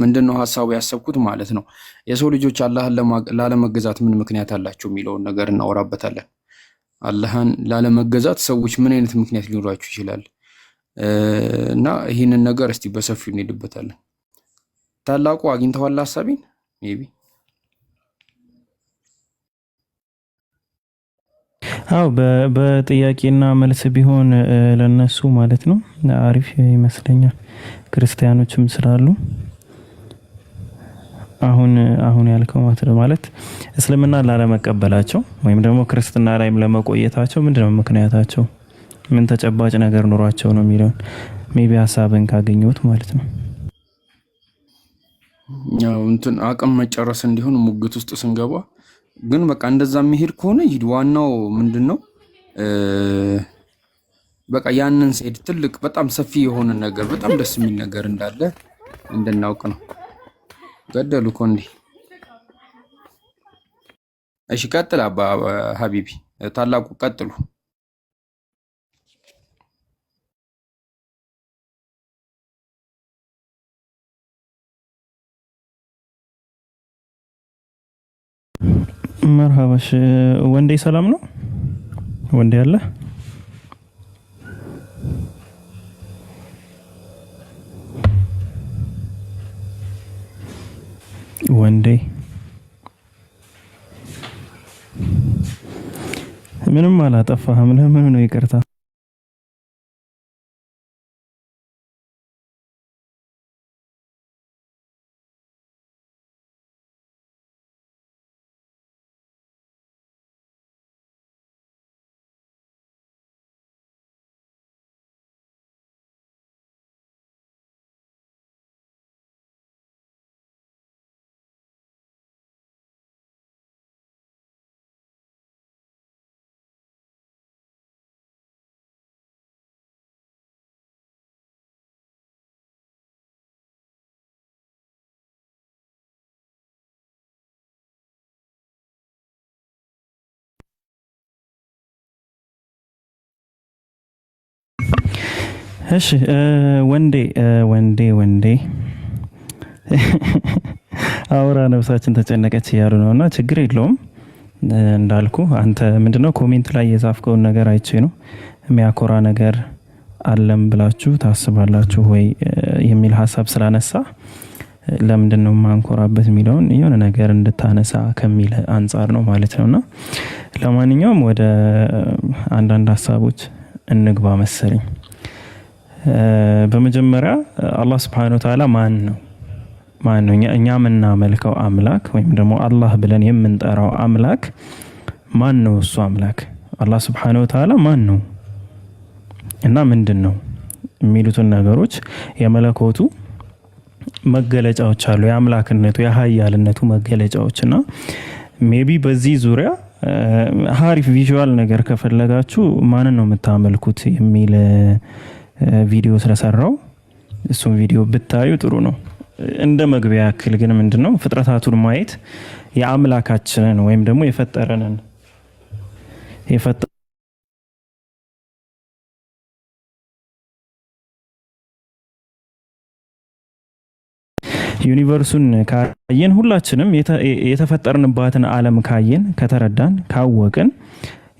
ምንድነው ሐሳቡ ያሰብኩት ማለት ነው። የሰው ልጆች አላህን ላለመገዛት ምን ምክንያት አላቸው የሚለውን ነገር እናወራበታለን። አላህን ላለመገዛት ሰዎች ምን አይነት ምክንያት ሊኖራቸው ይችላል? እና ይህንን ነገር እስቲ በሰፊው እንሄድበታለን። ታላቁ አግኝተዋል ሐሳቤን ሜቢ? አው በጥያቄና መልስ ቢሆን ለነሱ ማለት ነው አሪፍ ይመስለኛል። ክርስቲያኖችም ስላሉ አሁን ያልከው ማለት እስልምና ላለመቀበላቸው ወይም ደግሞ ክርስትና ላይም ለመቆየታቸው ምንድነው ምክንያታቸው? ምን ተጨባጭ ነገር ኖሯቸው ነው የሚለው ሜቢ ሐሳብን ካገኙት ማለት ነው። ያው እንትን አቅም መጨረስ እንዲሆን ሙግት ውስጥ ስንገባ ግን በቃ እንደዛ የሚሄድ ከሆነ ይሄድ። ዋናው ምንድነው በቃ ያንን ሰይድ ትልቅ በጣም ሰፊ የሆነ ነገር በጣም ደስ የሚል ነገር እንዳለ እንድናውቅ ነው። ገደሉ እኮ እንዴ! እሺ ቀጥል አባ ሀቢቢ ታላቁ ቀጥሉ። መርሃባሽ ወንዴ ሰላም ነው? ወንዴ አለ? ወንዴ ምንም አላጠፋህም። ለምን ነው ይቅርታ? እሺ ወንዴ አውራ ነፍሳችን ተጨነቀች እያሉ ነውና ችግር የለውም። እንዳልኩ አንተ ምንድነው ኮሜንት ላይ የጻፍከውን ነገር አይቼ ነው የሚያኮራ ነገር አለም ብላችሁ ታስባላችሁ ወይ የሚል ሐሳብ ስላነሳ ለምንድነው ማንኮራበት የሚለውን የሆነ ነገር እንድታነሳ ከሚል አንፃር ነው ማለት ነውና ለማንኛውም ወደ አንዳንድ ሐሳቦች እንግባ መሰለኝ። በመጀመሪያ አላህ Subhanahu Wa Ta'ala ማን ነው? እኛ የምናመልከው አምላክ ወይም ደግሞ አላህ ብለን የምንጠራው አምላክ ማን ነው? እሱ አምላክ አላህ Subhanahu Wa Ta'ala ማን ነው እና ምንድነው የሚሉትን ነገሮች የመለኮቱ መገለጫዎች አሉ፣ የአምላክነቱ የኃያልነቱ መገለጫዎችና ሜቢ በዚህ ዙሪያ ሀሪፍ ቪዥዋል ነገር ከፈለጋችሁ ማንን ነው የምታመልኩት የሚል ቪዲዮ ስለሰራው እሱን ቪዲዮ ብታዩ ጥሩ ነው። እንደ መግቢያ ያክል ግን ምንድነው ፍጥረታቱን ማየት የአምላካችንን ወይም ደግሞ የፈጠረንን ዩኒቨርሱን ካየን ሁላችንም የተፈጠርንባትን ዓለም ካየን ከተረዳን ካወቅን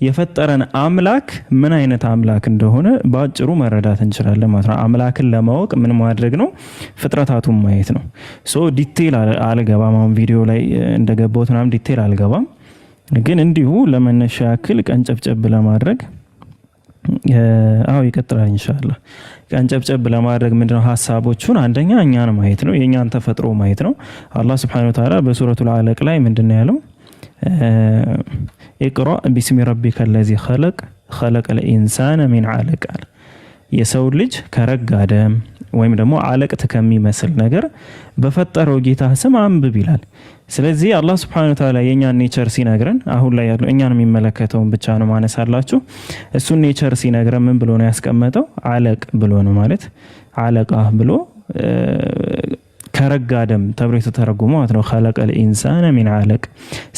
የፈጠረን አምላክ ምን አይነት አምላክ እንደሆነ ባጭሩ መረዳት እንችላለን ማለት ነው። አምላክን ለማወቅ ምን ማድረግ ነው? ፍጥረታቱን ማየት ነው። ዲቴል አልገባም፣ አሁን ቪዲዮ ላይ እንደገባሁት ምናምን ዲቴል አልገባም፣ ግን እንዲሁ ለመነሻ ያክል ቀንጨብጨብ ለማድረግ ይቀጥላል ኢንሻአላህ። ቀንጨብጨብ ለማድረግ ምንድነው ሐሳቦቹን አንደኛ እኛን ማየት ነው፣ የኛን ተፈጥሮ ማየት ነው። አላህ Subhanahu Wa Ta'ala በሱረቱል አለቅ ላይ ምንድነው ያለው? اقرأ باسم ربك الذي خلق الإنسان من علق የሰው ልጅ ከረጋ ደም ወይም ደግሞ አለቅት ከሚመስል ነገር በፈጠረው ጌታ ስም አንብብ ይላል። ስለዚህ አላህ Subhanahu Wa Ta'ala የኛን ኔቸር ሲነግረን አሁን ላይ ያለው እኛን የሚመለከተውን ብቻ ነው ማነሳላችሁ። እሱን ኔቸር ሲነግረን ምን ብሎ ነው ያስቀመጠው? አለቅ ብሎ ነው ማለት አለቃ ብሎ ከረጋ ደም ተብሎ የተተረጎመው ማለት ነው። ኸለቀል ኢንሳነ ሚን ዐለቅ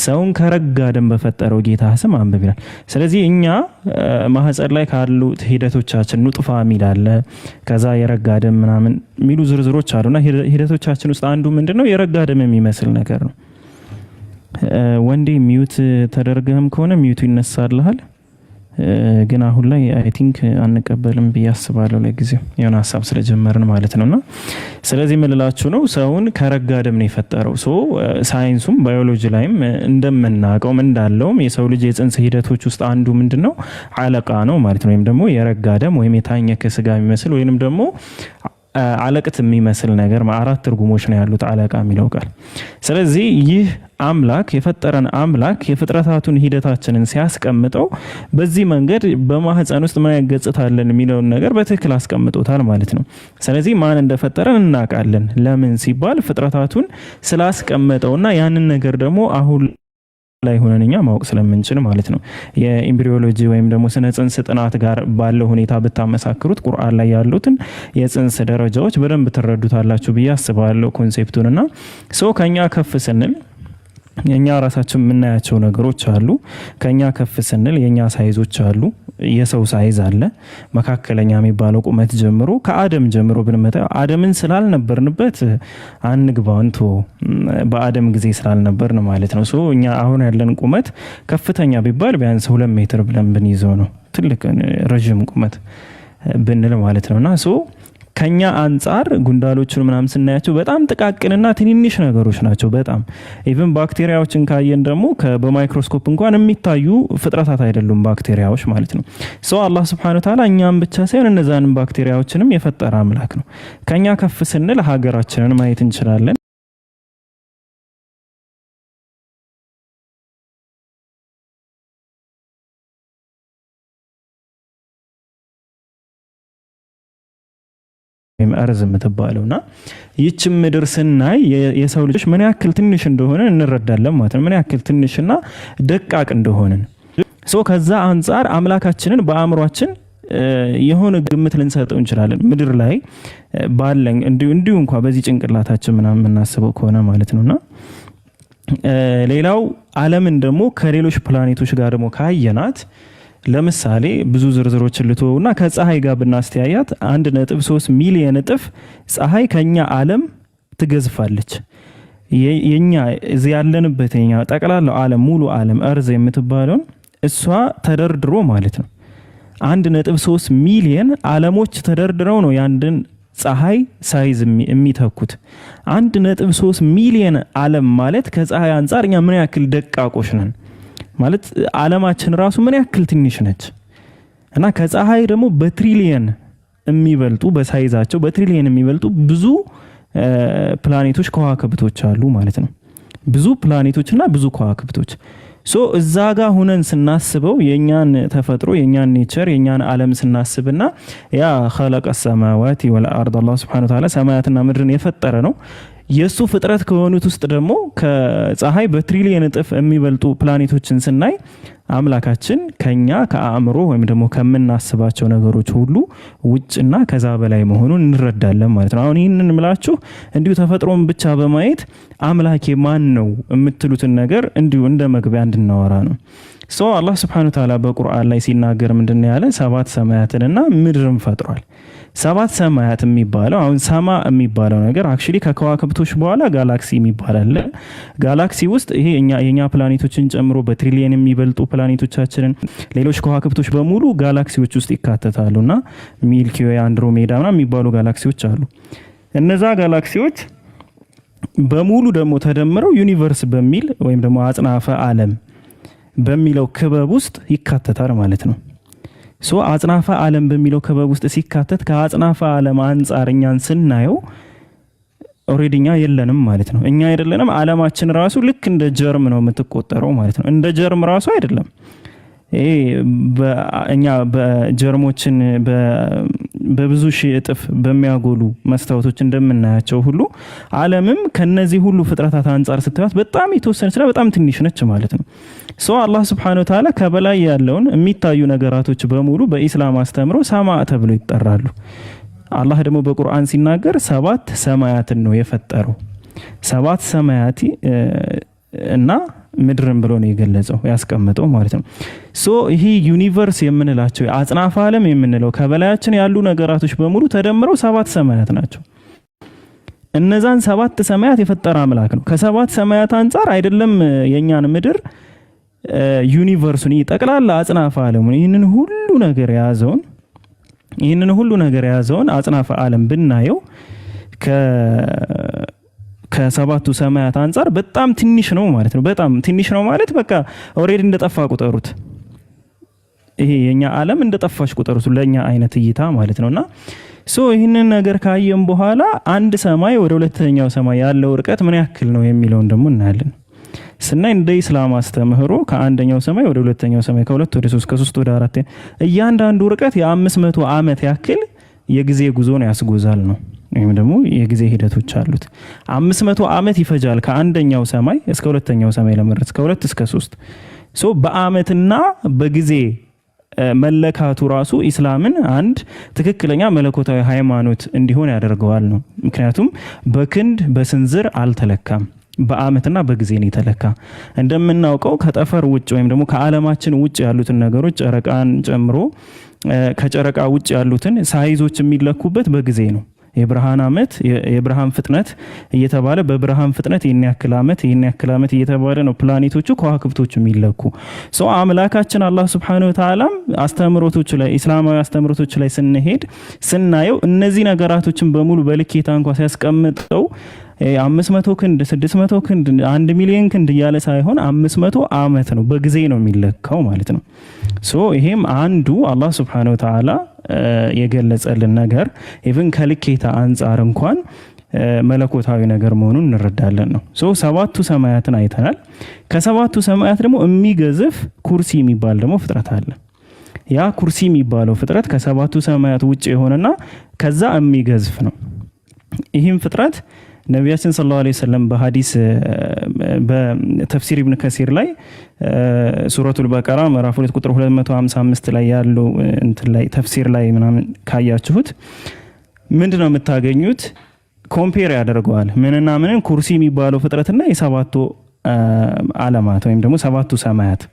ሰውን ከረጋ ደም በፈጠረው ጌታ ስም አንብብ ይላል። ስለዚህ እኛ ማህፀን ላይ ካሉት ሂደቶቻችን ኑጥፋ ሚል አለ፣ ከዛ የረጋ ደም ምናምን ሚሉ ዝርዝሮች አሉና ሂደቶቻችን ውስጥ አንዱ ምንድነው የረጋ ደም የሚመስል ነገር ነው። ወንዴ ሚዩት ተደርገህም ከሆነ ሚዩቱ ይነሳልሃል። ግን አሁን ላይ አይ ቲንክ አንቀበልም ብያስባለሁ ለጊዜው የሆነ ሐሳብ ስለጀመርን ማለት ነውና ስለዚህ ምልላችሁ ነው ሰውን ከረጋ ደም ነው የፈጠረው። ሳይንሱም ባዮሎጂ ላይም እንደምናውቀው እንዳለውም የሰው ልጅ የጽንስ ሂደቶች ውስጥ አንዱ ምንድነው አለቃ ነው ማለት ነው። ወይም ደግሞ የረጋ ደም ወይም የታኘከ ስጋ የሚመስል ወይንም ደግሞ አለቅት የሚመስል ነገር አራት ትርጉሞች ነው ያሉት አለቃ የሚለው ቃል። ስለዚህ ይህ አምላክ የፈጠረን አምላክ የፍጥረታቱን ሂደታችንን ሲያስቀምጠው በዚህ መንገድ በማህፀን ውስጥ ምን አይነት ገጽታ አለን የሚለውን ነገር በትክክል አስቀምጦታል ማለት ነው። ስለዚህ ማን እንደፈጠረን እናውቃለን። ለምን ሲባል ፍጥረታቱን ስላስቀመጠውና ያንን ነገር ደግሞ አሁን ላይ ሆነንኛ ማወቅ ስለምንችል ማለት ነው። የኤምብሪዮሎጂ ወይም ደግሞ ስነ ጽንስ ጥናት ጋር ባለው ሁኔታ ብታመሳክሩት ቁርአን ላይ ያሉትን የጽንስ ደረጃዎች በደንብ ትረዱታላችሁ ብዬ አስባለሁ ኮንሴፕቱንና ከኛ ከፍ ስንል የኛ ራሳችን የምናያቸው ነገሮች አሉ። ከኛ ከፍ ስንል የኛ ሳይዞች አሉ። የሰው ሳይዝ አለ መካከለኛ የሚባለው ቁመት ጀምሮ ከአደም ጀምሮ ብንመጣ አደምን ስላልነበርንበት አንግባንቶ በአደም ጊዜ ስላልነበርን ማለት ነው። እኛ አሁን ያለን ቁመት ከፍተኛ ቢባል ቢያንስ 2 ሜትር ብለን ብንይዘው ነው ትልቅ ረጅም ቁመት ብንል ማለት ነውና ከኛ አንፃር ጉንዳሎቹን ምናምን ስናያቸው በጣም ጥቃቅንና ትንንሽ ነገሮች ናቸው። በጣም ኢቭን ባክቴሪያዎችን ካየን ደግሞ በማይክሮስኮፕ እንኳን የሚታዩ ፍጥረታት አይደሉም ባክቴሪያዎች ማለት ነው። አላህ Subhanahu Wa Ta'ala እኛም ብቻ ሳይሆን እነዛንም ባክቴሪያዎችንም የፈጠረ አምላክ ነው። ከኛ ከፍ ስንል ሀገራችንን ማየት እንችላለን። አርዝ የምትባለውና ይህች ምድር ስናይ የሰው ልጆች ምን ያክል ትንሽ እንደሆነ እንረዳለን ማለት ነው። ምን ያክል ትንሽና ደቃቅ እንደሆነ ከዛ አንፃር አምላካችንን በአእምሯችን የሆነ ግምት ልንሰጠው እንችላለን። ምድር ላይ ባለን እንዲሁ እንኳን በዚህ ጭንቅላታችን ምናምን እናስበው ከሆነ ማለት ነውና ሌላው ዓለምን ደግሞ ከሌሎች ፕላኔቶች ጋር ደግሞ ካየናት ለምሳሌ ብዙ ዝርዝሮችን ልትወውና ከፀሐይ ጋር ብናስተያያት 1.3 ሚሊዮን እጥፍ ፀሐይ ከኛ ዓለም ትገዝፋለች። የኛ እዚ ያለንበት የኛ ጠቅላላው ዓለም ሙሉ ዓለም እርዝ የምትባለውን እሷ ተደርድሮ ማለት ነው 1.3 ሚሊዮን ዓለሞች ተደርድረው ነው ያንድን ፀሐይ ሳይዝ የሚተኩት። 1.3 ሚሊዮን ዓለም ማለት ከፀሐይ አንፃር እኛ ምን ያክል ደቃቆች ነን ማለት ዓለማችን ራሱ ምን ያክል ትንሽ ነች እና ከፀሐይ ደግሞ በትሪሊየን የሚበልጡ በሳይዛቸው በትሪሊየን የሚበልጡ ብዙ ፕላኔቶች ከዋክብቶች አሉ ማለት ነው። ብዙ ፕላኔቶችና ብዙ ከዋክብቶች እዛ ጋር ሆነን ስናስበው የኛን ተፈጥሮ የኛን ኔቸር የኛን ዓለም ስናስብና ያ خلق السماوات والارض الله سبحانه وتعالى ሰማያትና ምድርን የፈጠረ ነው። የሱ ፍጥረት ከሆኑት ውስጥ ደግሞ ከፀሐይ በትሪሊየን እጥፍ የሚበልጡ ፕላኔቶችን ስናይ አምላካችን ከኛ ከአእምሮ ወይም ደግሞ ከምናስባቸው ነገሮች ሁሉ ውጭና ከዛ በላይ መሆኑን እንረዳለን ማለት ነው። አሁን ይህንን ምላችሁ እንዲሁ ተፈጥሮን ብቻ በማየት አምላኬ ማን ነው የምትሉትን ነገር እንዲሁ እንደ መግቢያ እንድናወራ ነው። አላህ Subhanahu Wa Ta'ala በቁርአን ላይ ሲናገር ምንድነው ያለ 7 ሰማያትንና ምድርን ፈጥሯል። 7 ሰማያት የሚባለው አሁን ሰማ የሚባለው ነገር አክቹሊ ከከዋክብቶች በኋላ ጋላክሲ የሚባል አለ። ጋላክሲ ውስጥ ይሄ የኛ ፕላኔቶችን ጨምሮ በትሪሊየን የሚበልጡ ፕላኔቶቻችንን ሌሎች ከዋክብቶች በሙሉ ጋላክሲዎች ውስጥ ይካተታሉና ሚልኪ ዌይ፣ አንድሮሜዳ ምናምን የሚባሉ ጋላክሲዎች አሉ። እነዛ ጋላክሲዎች በሙሉ ደግሞ ተደምረው ዩኒቨርስ በሚል ወይም ደግሞ አጽናፈ ዓለም በሚለው ክበብ ውስጥ ይካተታል ማለት ነው። አጽናፈ ዓለም በሚለው ክበብ ውስጥ ሲካተት ከአጽናፈ ዓለም አንፃር እኛን ስናየው ኦሬዲ እኛ የለንም ማለት ነው። እኛ አይደለንም። ዓለማችን ራሱ ልክ እንደ ጀርም ነው የምትቆጠረው ማለት ነው። እንደ ጀርም ራሱ አይደለም። እኛ በጀርሞችን በብዙ ሺህ እጥፍ በሚያጎሉ መስታወቶች እንደምናያቸው ሁሉ ዓለምም ከነዚህ ሁሉ ፍጥረታት አንፃር ስትባት በጣም የተወሰነች በጣም ትንሽ ነች ማለት ነው። አላህ Subhanahu Wa Ta'ala ከበላይ ያለውን የሚታዩ ነገራቶች በሙሉ በኢስላም አስተምሮ ሰማዕ ተብለው ይጠራሉ። አላህ ደግሞ በቁርአን ሲናገር 7 ሰማያትን ነው የፈጠረው። 7 ሰማያት እና ምድርን ብሎ ነው የገለጸው ያስቀመጠው ማለት ነው። ሶ ይሄ ዩኒቨርስ የምንላቸው አጽናፈ ዓለም የምንለው ከበላያችን ያሉ ነገራቶች በሙሉ ተደምረው 7 ሰማያት ናቸው። እነዛን 7 ሰማያት የፈጠረ አምላክ ነው። ከ7 ሰማያት አንፃር አይደለም የኛን ምድር ዩኒቨርሱን ጠቅላላ አጽናፈ ዓለሙን ይህንን ሁሉ ነገር የያዘውን አጽናፈ ዓለም ብናየው ከ7ቱ ሰማያት አንፃር በጣም ትንሽ ነው ማለት ነው። በጣም ትንሽ ነው ማለት በቃ ኦሬዲ እንደጠፋ ቁጠሩት። ይሄ የኛ ዓለም እንደጠፋሽ ቁጠሩት ለኛ አይነት እይታ ማለት ነውና ይህንን ነገር ካየም በኋላ አንድ ሰማይ ወደ ሁለተኛው ሰማይ ያለው ርቀት ምን ያክል ነው የሚለውን ደግሞ እናያለን። ስናይ እንደ ኢስላም አስተምህሮ ከአንደኛው ሰማይ ወደ ሁለተኛው ሰማይ ከሁለት ወደ 3 ከ3 ወደ 4 እያንዳንዱ ርቀት የ500 ዓመት ያክል የጊዜ ጉዞን ያስጎዛል ነው ወይም ደግሞ የጊዜ ሂደቶች አሉት። 500 ዓመት ይፈጃል ከአንደኛው ሰማይ እስከ ሁለተኛው ሰማይ ለመድረስ ከ2 እስከ 3 በአመትና በጊዜ መለካቱ ራሱ ኢስላምን አንድ ትክክለኛ መለኮታዊ ሃይማኖት እንዲሆን ያደርገዋል ነው። ምክንያቱም በክንድ በስንዝር አልተለካም፣ በአመትና በጊዜ ነው የተለካ። እንደምናውቀው ከጠፈር ውጭ ወይም ደግሞ ከዓለማችን ውጭ ያሉትን ነገሮች ጨረቃን ጨምሮ ከጨረቃ ውጭ ያሉትን ሳይዞች የሚለኩበት በጊዜ ነው። የብርሃን ፍጥነት እየተባለ በብርሃን ፍጥነት ይሄን ያክል ዓመት እየተባለ ነው ፕላኔቶቹ ከዋክብቶቹ የሚለኩ። አምላካችን አላህ Subhanahu Wa Ta'ala አስተምሮቶቹ ላይ እስላማዊ አስተምሮቶቹ ላይ ስናየው እነዚህ ነገራቶችን በሙሉ በልኬታ እንኳን ሲያስቀምጠው 500 ክንድ 600 ክንድ 1 ሚሊዮን ክንድ እያለ ሳይሆን 500 ዓመት ነው በጊዜ ነው የሚለካው ማለት ነው። ይሄም አንዱ አላህ Subhanahu Wa Ta'ala የገለጸልን ነገር ኢቭን ከልኬታ አንፃር እንኳን መለኮታዊ ነገር መሆኑን እንረዳለን ነው። 7ቱ ሰማያትን አይተናል። ከ7ቱ ሰማያት ደግሞ የሚገዝፍ ኩርሲ የሚባል ደግሞ ፍጥረት አለ። ያ ኩርሲ የሚባለው ፍጥረት ከ7ቱ ሰማያት ውጭ የሆነና ከዛ የሚገዝፍ ነው። ይህም ፍጥረት ነቢያችን ሰለላሁ ዐለይሂ ወሰለም በሐዲስ በተፍሲር ኢብኑ ከሲር ላይ ሱረቱል በቀራ ምዕራፍ 2 ቁጥር 255 ላይ ያለው እንትን ላይ ተፍሲር ላይ ምናምን ካያችሁት ምንድነው የምታገኙት? ኮምፔር ያደርገዋል ምንና ምንን ኩርሲ የሚባለው ፍጥረትና የ7ቱ ዓለማት ወይም ደግሞ 7ቱ ሰማያት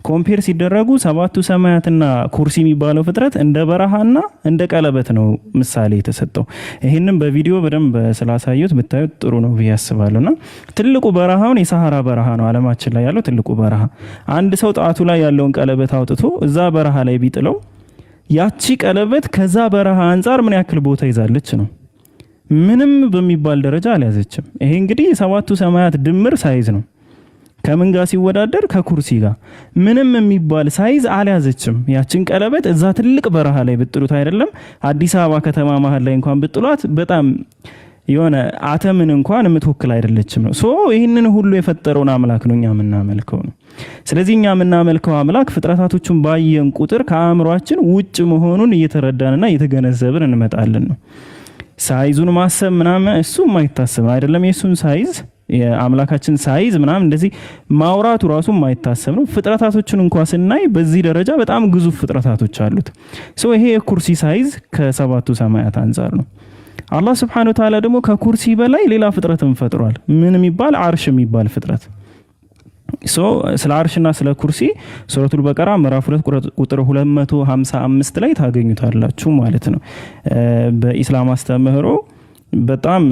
ኮምፔር ሲደረጉ 7ቱ ሰማያትና ኩርሲ የሚባለው ፍጥረት እንደ በረሃና እንደ ቀለበት ነው ምሳሌ የተሰጠው። ይሄንን በቪዲዮ በደንብ ስላሳዩት ብታዩት ጥሩ ነው ብዬ አስባለሁና ትልቁ በረሃውን የሳሃራ በረሃ ነው ዓለማችን ላይ ያለው ትልቁ በረሃ። አንድ ሰው ጣቱ ላይ ያለውን ቀለበት አውጥቶ እዛ በረሃ ላይ ቢጥለው ያቺ ቀለበት ከዛ በረሃ አንፃር ምን ያክል ቦታ ይዛለች ነው? ምንም በሚባል ደረጃ አልያዘችም። ይሄ እንግዲህ የ7ቱ ሰማያት ድምር ሳይዝ ነው። ከምን ጋር ሲወዳደር? ከኩርሲ ጋር ምንም የሚባል ሳይዝ አልያዘችም። ያችን ቀለበት እዛ ትልቅ በረሃ ላይ ብጥሉት አይደለም አዲስ አበባ ከተማ መሃል ላይ እንኳን ብጥሏት በጣም የሆነ አተምን እንኳን የምትወክል አይደለችም ነው። ይህንን ሁሉ የፈጠረውን አምላክ ነው እኛ የምናመልከው ነው። ስለዚህ እኛ የምናመልከው አምላክ ፍጥረታቶቹን ባየን ቁጥር ከአእምሯችን ውጭ መሆኑን እየተረዳንና እየተገነዘብን እንመጣለን ነው። ሳይዙን ማሰብ ምናምን እሱ የማይታሰብ አይደለም። የሱን ሳይዝ የአምላካችን ሳይዝ ምናምን እንደዚህ ማውራቱ ራሱ የማይታሰብ ነው። ፍጥረታቶችን እንኳን ስናይ በዚህ ደረጃ በጣም ግዙፍ ፍጥረታቶች አሉት። ይሄ የኩርሲ ሳይዝ ከ7ቱ ሰማያት አንፃር ነው። አላህ Subhanahu Wa Ta'ala ደግሞ ከኩርሲ በላይ ሌላ ፍጥረትን ፈጥሯል። ምን የሚባል አርሽ የሚባል ፍጥረት። ስለ አርሽና ስለ ኩርሲ ሱረቱል በቀራ ምዕራፍ 2 ቁጥር 255 ላይ ታገኙታላችሁ ማለት ነው። በኢስላም አስተምህሮ በጣም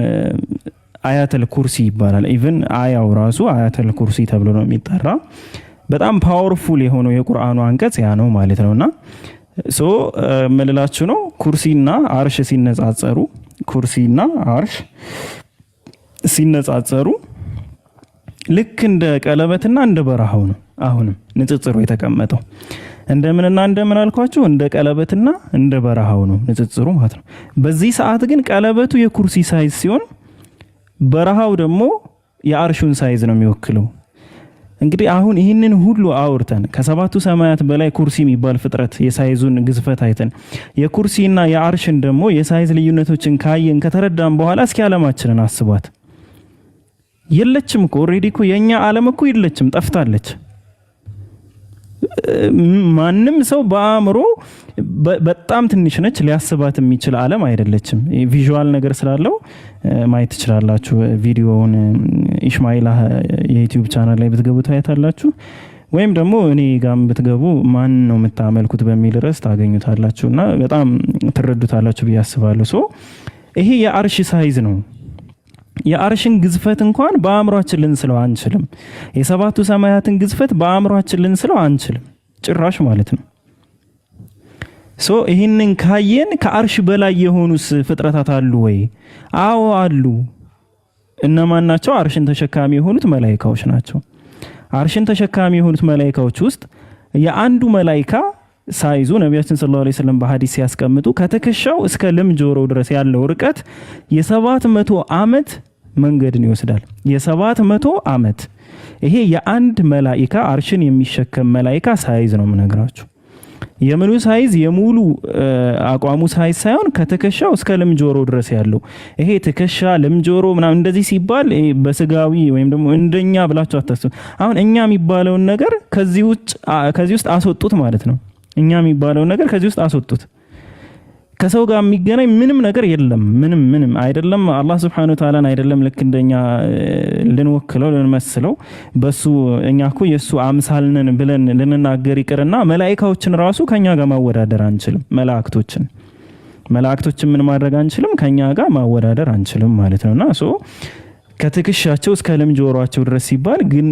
አያተል ኩርሲ ይባላል። ኢቭን አያው ራሱ አያተል ኩርሲ ተብሎ ነው የሚጠራ። በጣም ፓወርፉል የሆነው የቁርአኑ አንቀጽ ያ ነው ማለት ነውና መልላችሁ ነው ኩርሲና አርሽ ሲነጻጸሩ ልክ እንደ ቀለበትና እንደ በረሃው ነው። አሁንም ንጽጽሩ የተቀመጠው እንደምንና እንደምን አልኳችሁ? እንደ ቀለበትና እንደ በረሃው ነው ንጽጽሩ ማለት ነው። በዚህ ሰዓት ግን ቀለበቱ የኩርሲ ሳይዝ ሲሆን በረሃው ደግሞ የአርሹን ሳይዝ ነው የሚወክለው። እንግዲህ አሁን ይህንን ሁሉ አውርተን ከ7ቱ ሰማያት በላይ ኩርሲ የሚባል ፍጥረት የሳይዙን ግዝፈት አይተን የኩርሲና የአርሽን ደግሞ የሳይዝ ልዩነቶችን ካየን ከተረዳን በኋላ እስኪ ዓለማችንን አስቧት። የለችም እኮ ኦሬዲ እኮ የኛ ዓለም እኮ የለችም፣ ጠፍታለች። ማንም ሰው በአእምሮ በጣም ትንሽ ነች ሊያስባት የሚችል ዓለም አይደለችም። ቪዥዋል ነገር ስላለው ማየት ትችላላችሁ። ቪዲዮውን ኢስማኤል የዩቲዩብ ቻናል ላይ ብትገቡ ታያታላችሁ። ወይም ደግሞ እኔ ጋም ብትገቡ ማን ነው የምታመልኩት በሚል ርዕስ ታገኙታላችሁና በጣም ትረዱታላችሁ ብዬ አስባለሁ። ሶ ይሄ የአርሽ ሳይዝ ነው። የአርሽን ግዝፈት እንኳን በአእምሯችን ልንስለው አንችልም። የሰባቱ ሰማያትን ግዝፈት በአእምሯችን ልንስለው አንችልም ጭራሽ ማለት ነው። ሶ ይህንን ካየን ከአርሽ በላይ የሆኑስ ፍጥረታት አሉ ወይ? አዎ አሉ። እነማን ናቸው? አርሽን ተሸካሚ የሆኑት መላእክቶች ናቸው። አርሽን ተሸካሚ የሆኑት መላእክቶች ውስጥ የአንዱ መላእክት ሳይዙ ነቢያችን ሰለላሁ ዐለይሂ ወሰለም በሐዲስ ሲያስቀምጡ ከትከሻው እስከ ልም ጆሮው ድረስ ያለው ርቀት የ700 ዓመት መንገድን ይወስዳል። የ700 ዓመት። ይሄ የአንድ መላእክት አርሽን የሚሸከም መላእክት ሳይዝ ነው የምነግራችሁ። የምኑ ሳይዝ? የሙሉ አቋሙ ሳይዝ ሳይሆን ከትከሻው እስከ ልም ጆሮ ድረስ ያለው። ይሄ ትከሻ ልም ጆሮ ምናምን እንደዚህ ሲባል በስጋዊ ወይም ደግሞ እንደኛ ብላችሁ አታስቡ። አሁን እኛ የሚባለውን ነገር ከዚህ ውስጥ አስወጡት ማለት ነው። እኛ የሚባለውን ነገር ከዚህ ውስጥ አስወጡት። ከሰው ጋር የሚገናኝ ምንም ነገር የለም። ምንም አይደለም። አላህ Subhanahu Wa Ta'ala አይደለም ልክ እንደኛ ልንወክለው ልንመስለው በሱ እኛ እኮ የሱ አምሳል ነን ብለን ልንናገር ይቅርና መላእክቶችን ራሱ ከኛ ጋር ማወዳደር አንችልም። መላእክቶችን ምን ማድረግ አንችልም? ከኛ ጋር ማወዳደር አንችልም ማለት ነውና ሶ ከትከሻቸው እስከ ልም ጆሮአቸው ድረስ ሲባል ግን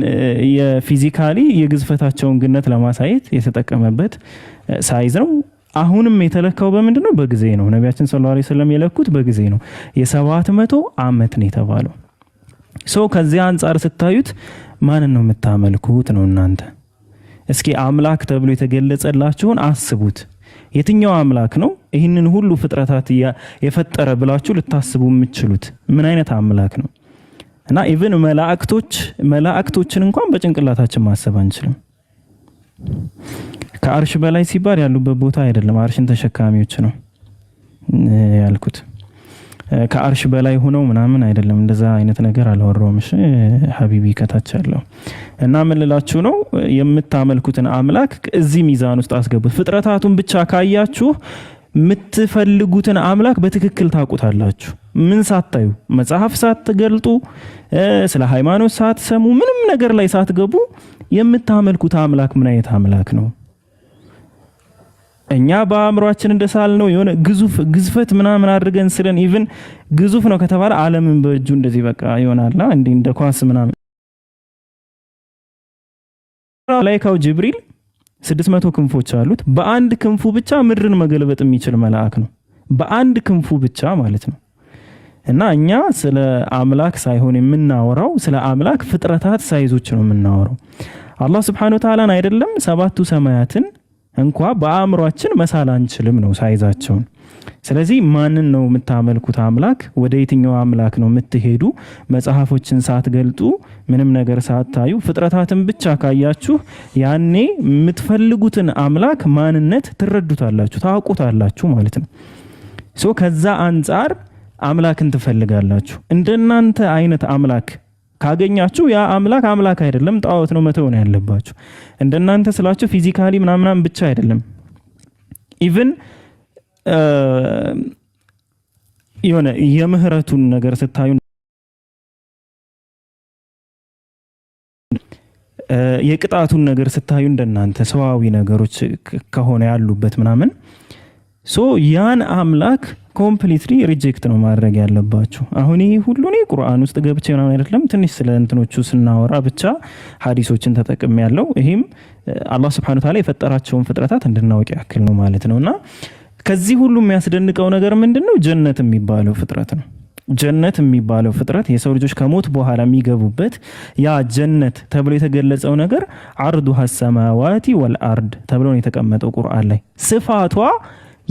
የፊዚካሊ የግዝፈታቸውን ግነት ለማሳየት የተጠቀመበት ሳይዝ ነው። አሁንም የተለካው በምንድነው? በጊዜ ነው። ነቢያችን ሰለላሁ ዐለይሂ ወሰለም የለኩት በጊዜ ነው። የ700 ዓመት ነው የተባለው። ሶ ከዚህ አንፃር ስታዩት ማንን ነው የምታመልኩት ነው እናንተ? እስኪ አምላክ ተብሎ የተገለጸላችሁን አስቡት። የትኛው አምላክ ነው ይህንን ሁሉ ፍጥረታት የፈጠረ ብላችሁ ልታስቡ የምትችሉት? ምን አይነት አምላክ ነው? እና ኢቭን መላእክቶችን እንኳን በጭንቅላታችን ማሰብ አንችልም። ከአርሽ በላይ ሲባል ያሉበት ቦታ አይደለም፣ አርሽን ተሸካሚዎች ነው ያልኩት። ከአርሽ በላይ ሆነው ምናምን አይደለም፣ እንደዛ አይነት ነገር አላወራውም። እሺ ሐቢቢ ከታች ያለው እና ምን ልላችሁ ነው? የምታመልኩትን አምላክ እዚህ ሚዛን ውስጥ አስገቡት። ፍጥረታቱን ብቻ ካያችሁ የምትፈልጉትን አምላክ በትክክል ታውቁታላችሁ። ምን ሳታዩ፣ መጽሐፍ ሳትገልጡ፣ ስለ ሃይማኖት ሳትሰሙ፣ ምንም ነገር ላይ ሳትገቡ የምታመልኩት አምላክ ምን አይነት አምላክ ነው? እኛ በአእምሯችን እንደሳል ነው የሆነ ግዝፈት ምናምን አድርገን ስለን ኢቭን ግዙፍ ነው ከተባለ ዓለምን በእጁ እንደዚህ በቃ ይሆናል እንደ ኳስ ምናምን። መላእክቱ ጅብሪል 600 ክንፎች አሉት። በአንድ ክንፉ ብቻ ምድርን መገልበጥ የሚችል መልአክ ነው። በአንድ ክንፉ ብቻ ማለት ነው። እና እኛ ስለ አምላክ ሳይሆን የምናወራው ስለ አምላክ ፍጥረታት ሳይዞች ነው የምናወራው። አላህ Subhanahu Wa Ta'ala አይደለም ሰባቱ ሰማያትን እንኳ በአእምሯችን መሳል አንችልም ነው ሳይዛቸውን። ስለዚህ ማንን ነው የምታመልኩት አምላክ? ወደ የትኛው አምላክ ነው የምትሄዱ? መጽሐፎችን ሳትገልጡ ምንም ነገር ሳታዩ ፍጥረታትን ብቻ ካያችሁ ያኔ የምትፈልጉትን አምላክ ማንነት ትረዱታላችሁ፣ ታውቁታላችሁ ማለት ነው። ሶ ከዛ አንፃር አምላክን ትፈልጋላችሁ። እንደናንተ አይነት አምላክ ካገኛችሁ ያ አምላክ አይደለም፣ ጣዖት ነው፣ መተው ነው ያለባችሁ። እንደናንተ ስላችሁ ፊዚካሊ ምናምን ብቻ አይደለም። ኢቭን የሆነ የምህረቱን ነገር ስታዩ የቅጣቱን ነገር ስታዩ እንደናንተ ሰዋዊ ነገሮች ከሆነ ያሉበት ምናምን ሶ ያን አምላክ ኮምፕሊትሊ ሪጀክት ነው ማድረግ ያለባችሁ። አሁን ይሄ ሁሉ ነው ቁርአን ውስጥ ገብቼ ነው አይደለም፣ ትንሽ ስለ እንትኖቹ ስናወራ ብቻ ሐዲሶችን ተጠቅም ያለው። ይሄም አላህ Subhanahu Wa Ta'ala የፈጠራቸውን ፍጥረታት እንድናውቅ ያክል ነው ማለት ነውና ከዚህ ሁሉ የሚያስደንቀው ነገር ምንድነው? ጀነት የሚባለው ፍጥረት ነው። ጀነት የሚባለው ፍጥረት የሰው ልጆች ከሞት በኋላ የሚገቡበት ያ ጀነት ተብሎ የተገለጸው ነገር አርዱሃ ሰማዋቲ ወልአርድ ተብሎ ነው የተቀመጠው ቁርአን ላይ። ስፋቷ